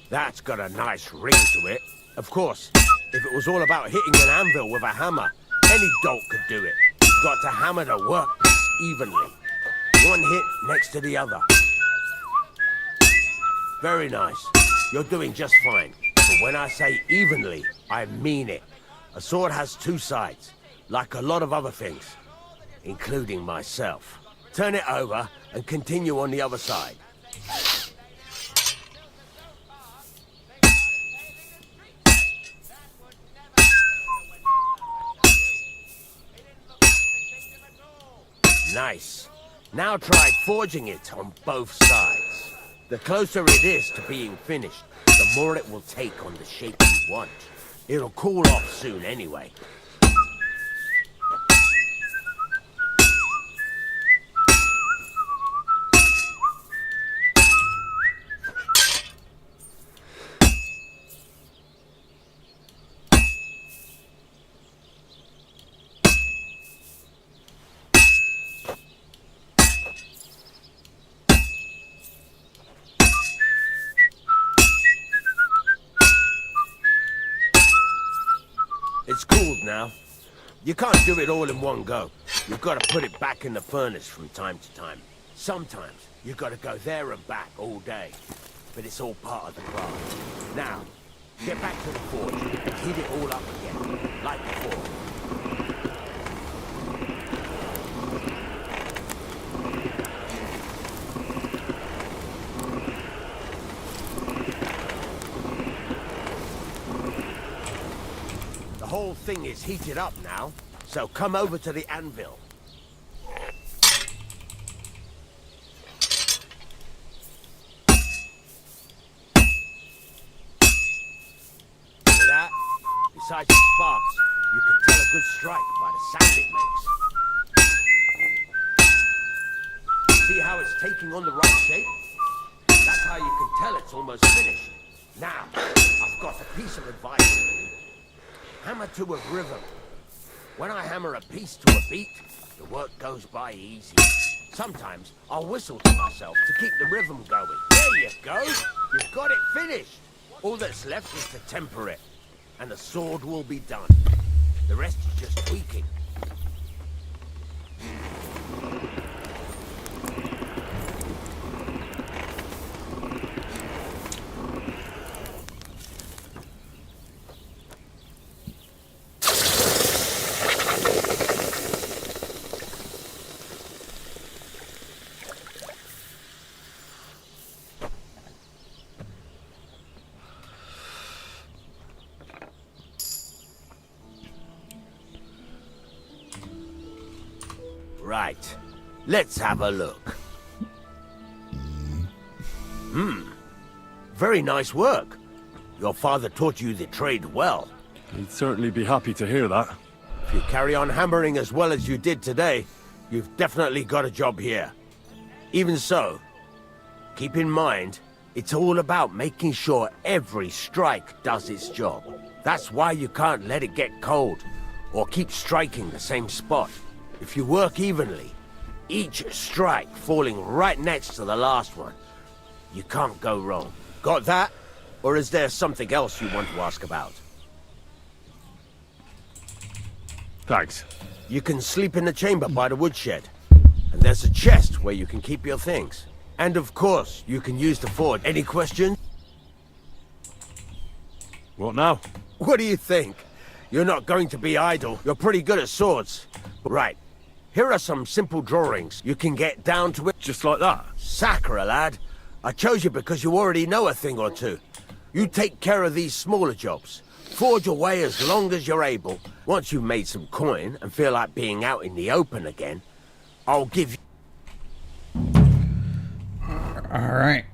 That's got a nice ring to it. Of course, if it was all about hitting an anvil with a hammer, any dolt could do it. You've got to hammer the workpiece evenly. One hit next to the other. Very nice. You're doing just fine. But when I say evenly, I mean it. A sword has two sides, like a lot of other things, including myself. Turn it over and continue on the other side. Nice. Now try forging it on both sides. The closer it is to being finished, the more it will take on the shape you want. It'll cool off soon anyway. It's cooled now. You can't do it all in one go. You've got to put it back in the furnace from time to time. Sometimes you've got to go there and back all day. But it's all part of the craft. Now, Get back to the forge and heat it all up again, like before. The whole thing is heated up now, so come over to the anvil. Besides the sparks, you can tell a good strike by the sound it makes. See how it's taking on the right shape? That's how you can tell it's almost finished. Now, I've got a piece of advice for you. Hammer to a rhythm. When I hammer a piece to a beat, the work goes by easy. Sometimes I'll whistle to myself to keep the rhythm going. There you go! You've got it finished! All that's left is to temper it, and the sword will be done. The rest is just tweaking. Right. Let's have a look. Very nice work. Your father taught you the trade well. He'd certainly be happy to hear that. If you carry on hammering as well as you did today, you've definitely got a job here. Even so, keep in mind, it's all about making sure every strike does its job. That's why you can't let it get cold, or keep striking the same spot. If you work evenly, each strike falling right next to the last one, you can't go wrong. Got that? Or is there something else you want to ask about? Thanks. You can sleep in the chamber by the woodshed. And there's a chest where you can keep your things. And of course, you can use the forge. Any questions? What now? What do you think? You're not going to be idle. You're pretty good at swords. Right. Here are some simple drawings. You can get down to it. Just like that? Sacre, lad. I chose you because you already know a thing or two. You take care of these smaller jobs. Forge away as long as you're able. Once you've made some coin and feel like being out in the open again, I'll give you... Alright.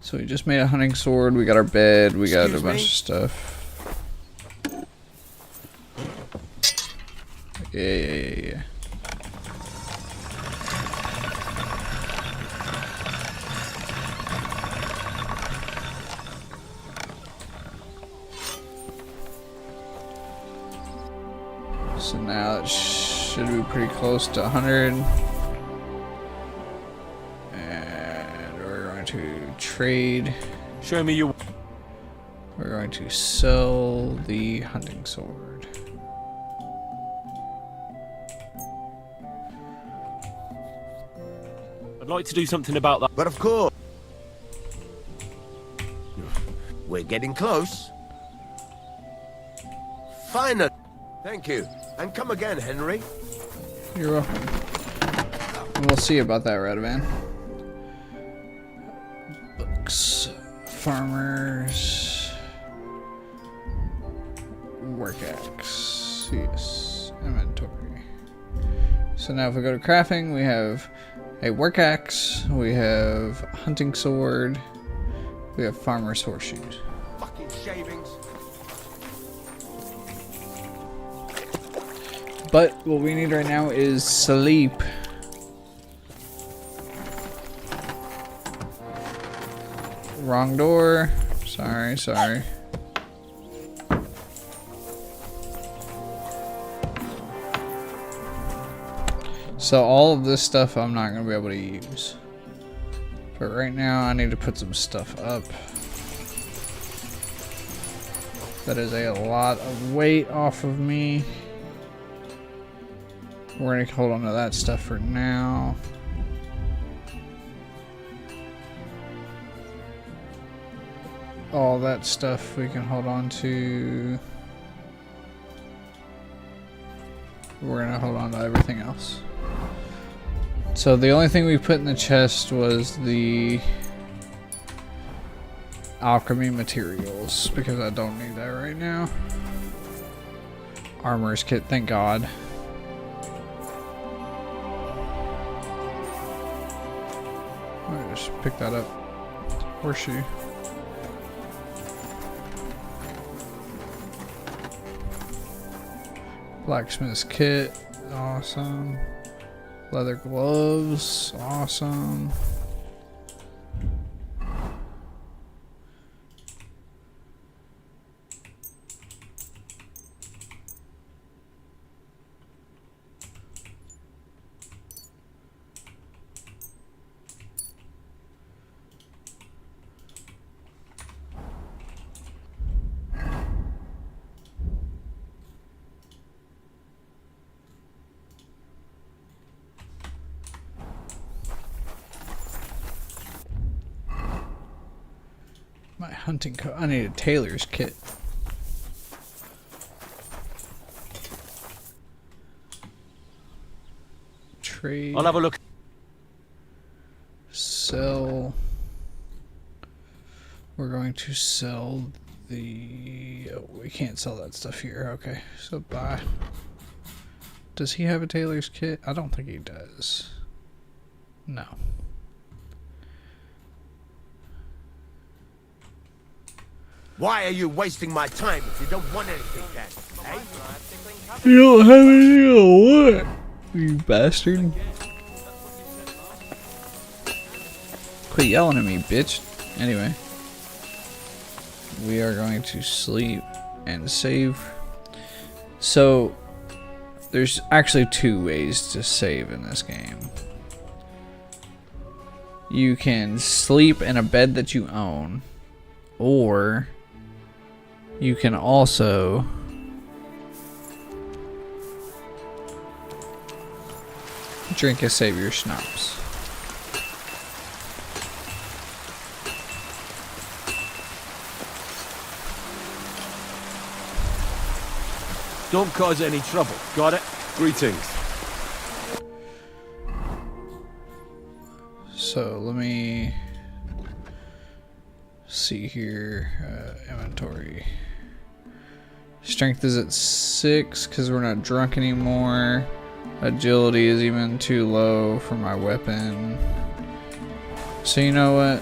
So we just made a hunting sword, we got our bed, we got a bunch of stuff. Yeah. So now it should be pretty close to 100. And we're going to trade. Show me your... We're going to sell the hunting sword. I'd like to do something about that. But of course. We're getting close. Finally. Thank you. And come again, Henry. You're welcome. We'll see about that, Radovan. Books. Farmers. Work axe. Yes. Inventory. So now if we go to crafting, we have a work axe, we have hunting sword, we have farmer's horseshoes. Fucking shavings. But what we need right now is sleep. Wrong door. Sorry. So all of this stuff I'm not going to be able to use. But right now I need to put some stuff up. That is a lot of weight off of me. We're going to hold on to that stuff for now. all that stuff we can hold on to. We're gonna hold on to everything else. So the only thing we put in the chest was the alchemy materials, because I don't need that right now. Armor's kit, thank God. I'll just pick that up. Horseshoe. Blacksmith's kit, awesome. Leather gloves, awesome. My hunting coat. I need a tailor's kit. Trade. I'll have a look. Sell. We're going to sell the... Oh, we can't sell that stuff here. Okay, so buy. Does he have a tailor's kit? I don't think he does. No. Why are you wasting my time if you don't want anything then, eh? You don't have anything or what? You bastard. Quit yelling at me, bitch. Anyway. We are going to sleep and save. So, there's actually two ways to save in this game. You can sleep in a bed that you own, or you can also drink a Savior schnapps. Don't cause any trouble. Got it? Greetings. So let me see here. Inventory. Strength is at 6 because we're not drunk anymore. Agility is even too low for my weapon. So you know what?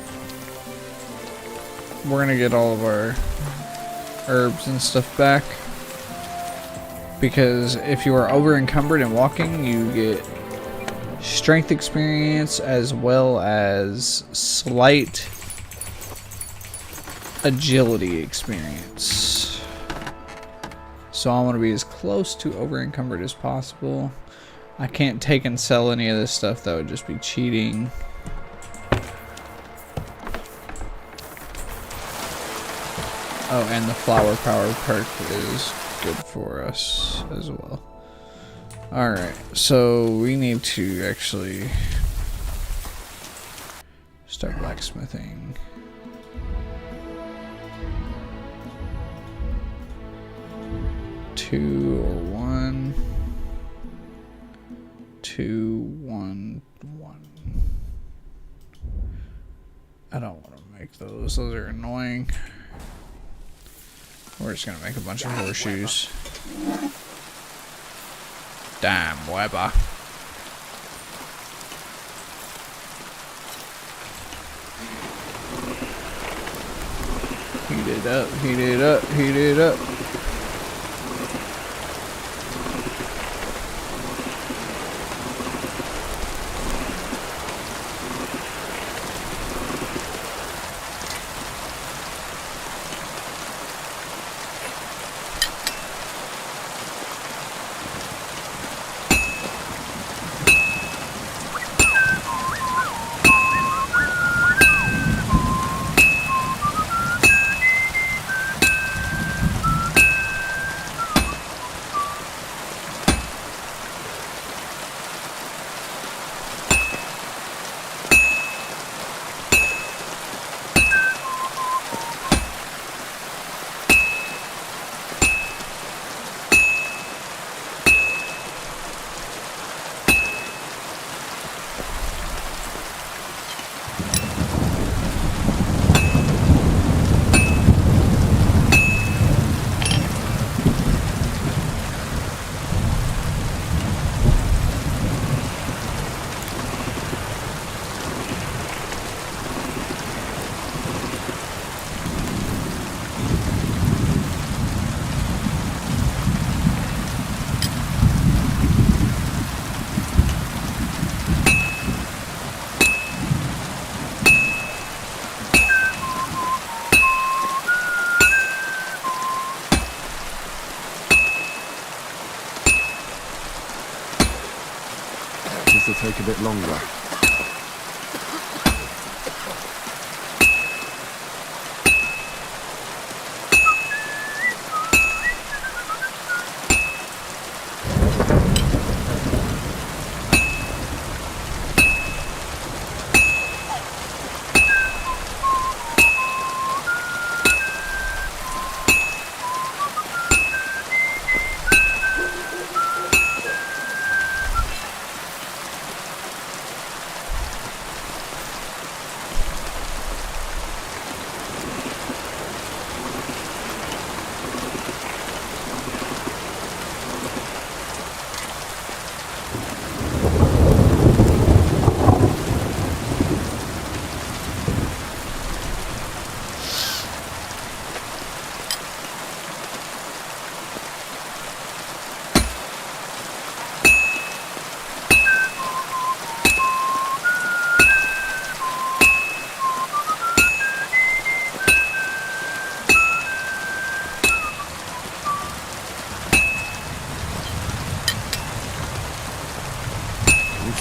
We're gonna get all of our herbs and stuff back. Because if you are over encumbered and walking, you get strength experience as well as slight agility experience. So I want to be as close to over encumbered as possible. I can't take and sell any of this stuff, that would just be cheating. Oh, and the flower power perk is good for us as well. Alright, so we need to actually start blacksmithing. Two or one. 2, 1, 1. I don't want to make those. Those are annoying. We're just gonna make a bunch of horseshoes. Damn, Weber. Heat it up, heat it up, heat it up. this'll take a bit longer.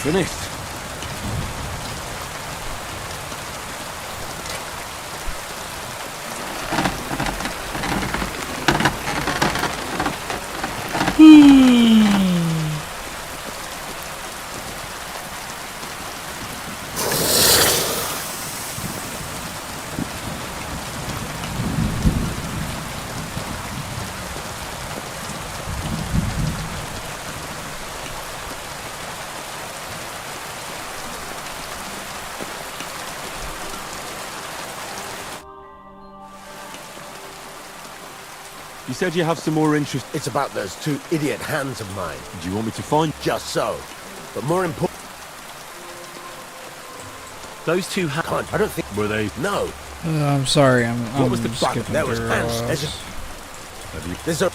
Finished. You said you have some more interest. It's about those two idiot hands of mine. Do you want me to find? Just so. But more important... Those two hands. I don't think... Were they? No. I'm sorry. I'm What was the skipping button? There was through pants. all There's a... this. Have you? There's a...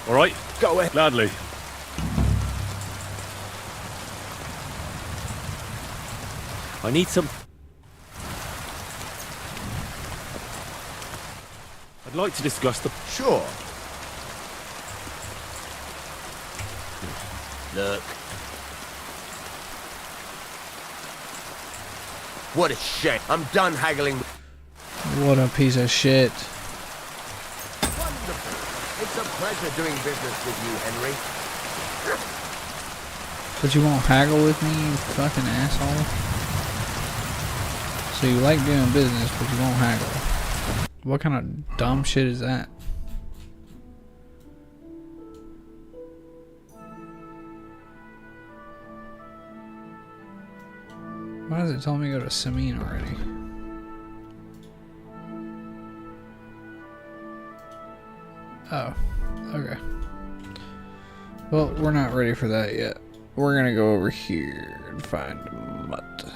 All right. Go ahead. Gladly. I need some... I'd like to discuss the... Sure. Look. What a shame. I'm done haggling. What a piece of shit. Wonderful. It's a pleasure doing business with you, Henry. But you won't haggle with me, you fucking asshole? So you like doing business, but you won't haggle. What kind of dumb shit is that? Why does it tell me to go to Samine already? Oh, okay. Well, we're not ready for that yet. We're gonna go over here and find Mutt.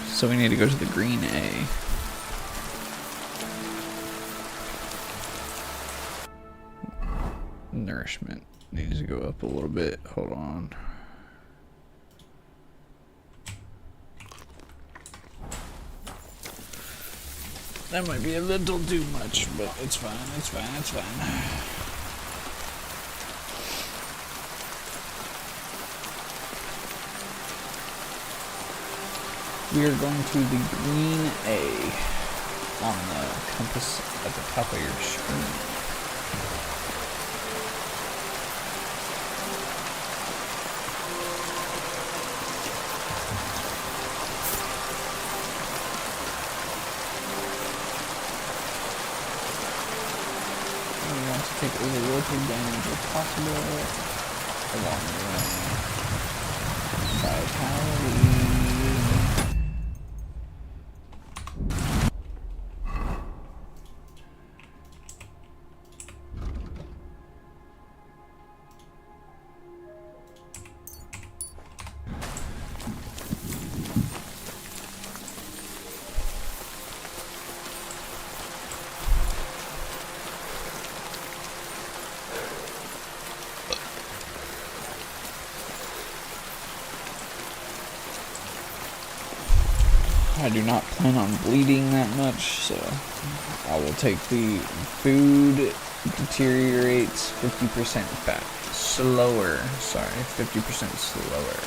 So we need to go to the green A. Nourishment needs to go up a little bit. Hold on. That might be a little too much, but it's fine, it's fine, it's fine. We are going to the green A on the compass at the top of your screen. Take overworking damage if possible along the way. Vitality. I do not plan on bleeding that much, so I will take the food deteriorates 50% fat. Slower. Sorry, 50% slower.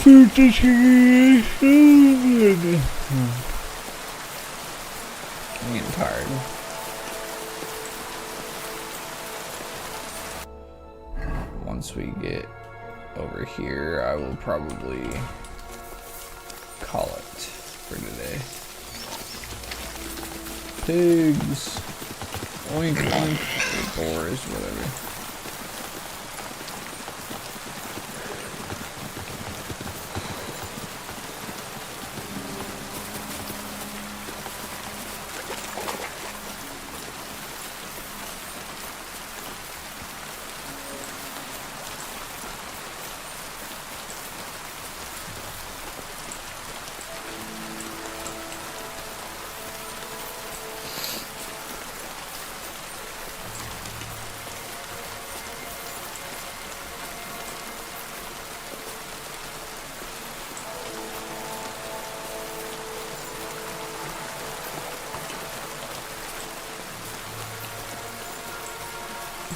Food deteriorates. I'm getting tired. Once we get over here, I will probably call it for today. Pigs. Oink oink. Boars, whatever.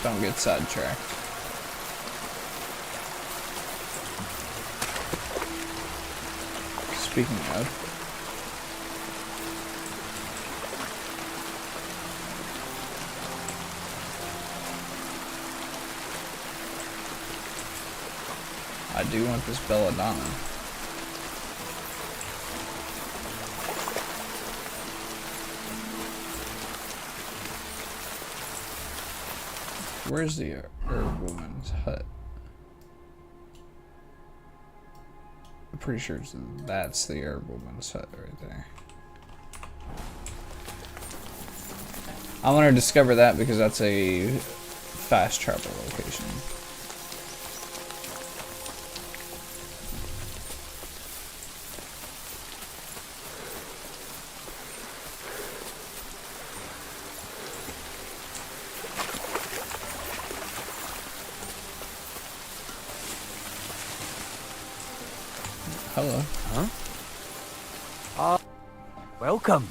Don't get sidetracked. Speaking of, I do want this belladonna. Where's the herb woman's hut? I'm pretty sure that's the herb woman's hut right there. I want to discover that because that's a fast travel location. Hello. Huh? Welcome.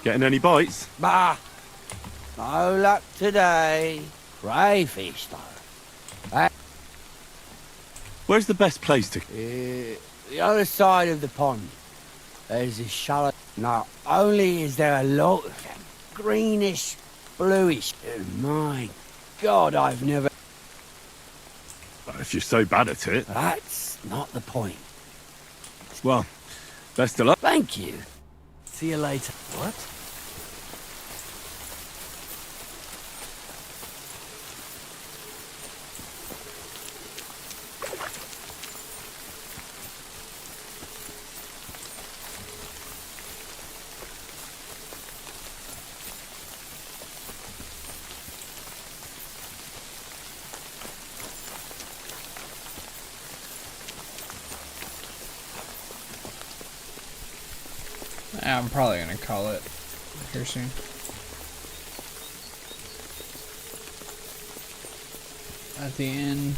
Getting any bites? Bah! No luck today. Crayfish, though. Where's the best place to... The other side of the pond. There's a shallow... Not only is there a lot of them, greenish, bluish. My God, I've never... If you're so bad at it. That's not the point. Well, best of luck. Thank you. See you later. What? I'm probably gonna call it here soon. At the end.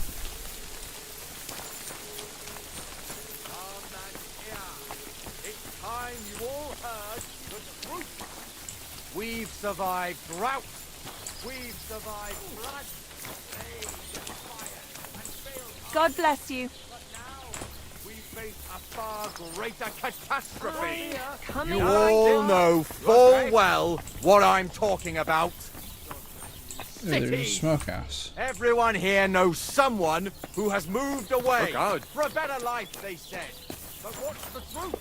It's time you all heard the truth. We've survived drought. We've survived flood. God bless you. We face a far greater catastrophe. Coming You right all up. know full well what I'm talking about. Ooh, there's a Cities. smokehouse. Everyone here knows someone who has moved away Oh, God. for a better life, they said. But what's the truth?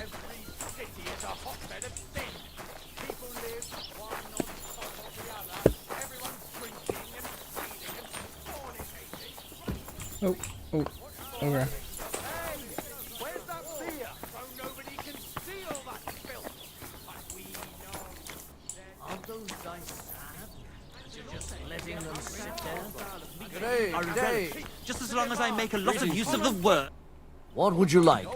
Every city is a hotbed of sin. People live one on top of the other. Everyone's drinking and stealing and fornicating. Oh, okay. Hey, where's that beer? So nobody can steal that filth. But we know Aren't those guys sad? You're just letting them sit there? I regret it. Just as long as I make a lot of use of the word. What would you like?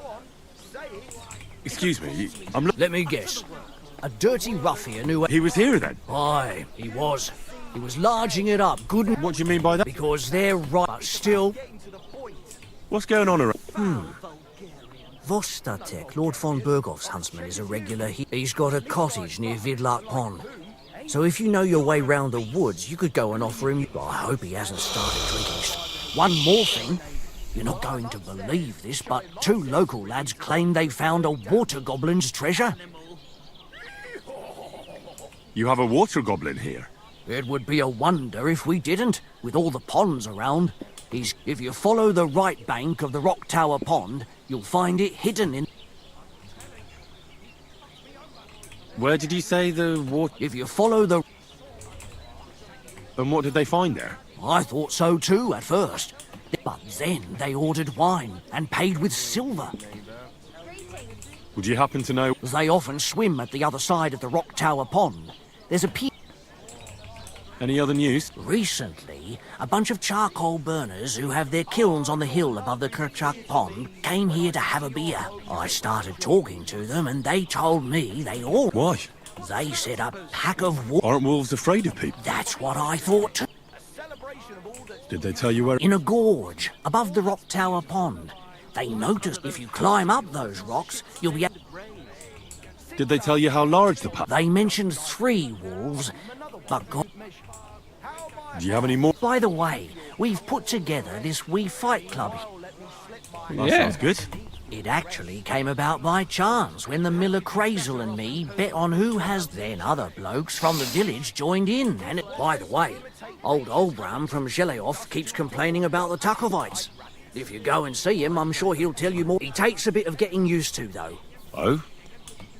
Excuse me, Let me guess. A dirty ruffian who... He was here then? Aye, he was. He was larging it up, good and... What do you mean by that? Because they're right, but still... What's going on around? Vostatek, Lord von Berghoff's huntsman, is a regular here. He's got a cottage near Vidlak Pond. So if you know your way round the woods, you could go and offer him... I hope he hasn't started drinking. One more thing. You're not going to believe this, but 2 local lads claim they found a water goblin's treasure. You have a water goblin here? It would be a wonder if we didn't, with all the ponds around. If you follow the right bank of the Rock Tower Pond, you'll find it hidden in... Where did you say the water... If you follow the... And what did they find there? I thought so too at first. But then they ordered wine and paid with silver. Would you happen to know... They often swim at the other side of the Rock Tower Pond. There's a pier... Any other news? Recently, a bunch of charcoal burners who have their kilns on the hill above the Kerchak Pond came here to have a beer. I started talking to them and they told me they all... Why? They said a pack of wolves... Aren't wolves afraid of people? That's what I thought too. Did they tell you where... In a gorge, above the Rock Tower Pond. They noticed if you climb up those rocks, you'll be... Did they tell you how large the pack... They mentioned 3 wolves, but God... Do you have any more? By the way, we've put together this wee fight club. That sounds good. It actually came about by chance when the Miller Crazel and me bet on who has... Then other blokes from the village joined in, and by the way, old Olbram from Zheleov keeps complaining about the Takovites. If you go and see him, I'm sure he'll tell you more. He takes a bit of getting used to, though. Oh?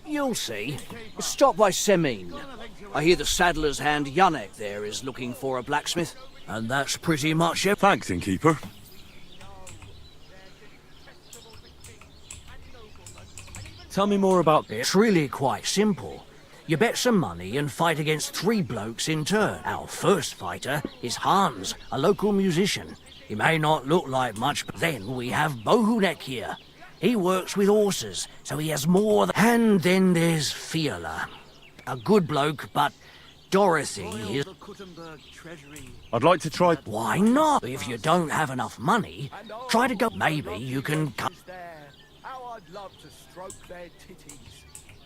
You'll see. Stop by Semin. I hear the saddler's hand Yannick there is looking for a blacksmith. And that's pretty much it. Thanks, innkeeper. Tell me more about... It's really quite simple. You bet some money and fight against 3 blokes in turn. Our first fighter is Hans, a local musician. He may not look like much, but then we have Bohunek here. He works with horses, so he has more than... And then there's Fiala. A good bloke, but Dorothy is... I'd like to try... Why not? If you don't have enough money, try to go... Maybe you can come...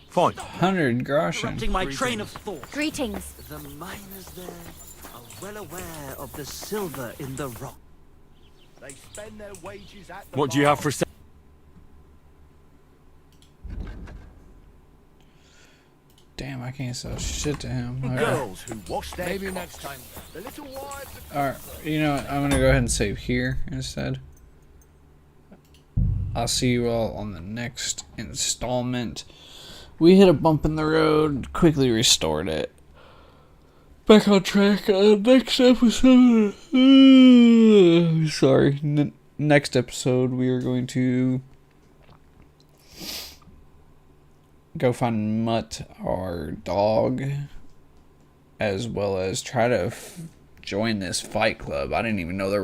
Fine. 100 groschen. Interrupting my train of thought. Greetings. The miners there are well aware of the silver in the rock. They spend their wages at the What do you have for... Damn, I can't sell shit to him. Girls who wash their Maybe next time. The little wives... Alright, you know what? I'm gonna go ahead and save here instead. I'll see you all on the next installment. We hit a bump in the road, quickly restored it. Back on track. Next episode. Sorry. Next episode, we are going to go find Mutt, our dog, as well as try to join this fight club. I didn't even know that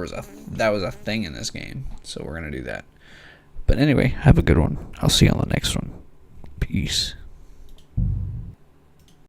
was a thing in this game, so we're gonna do that. But anyway, have a good one. I'll see you on the next one. Peace.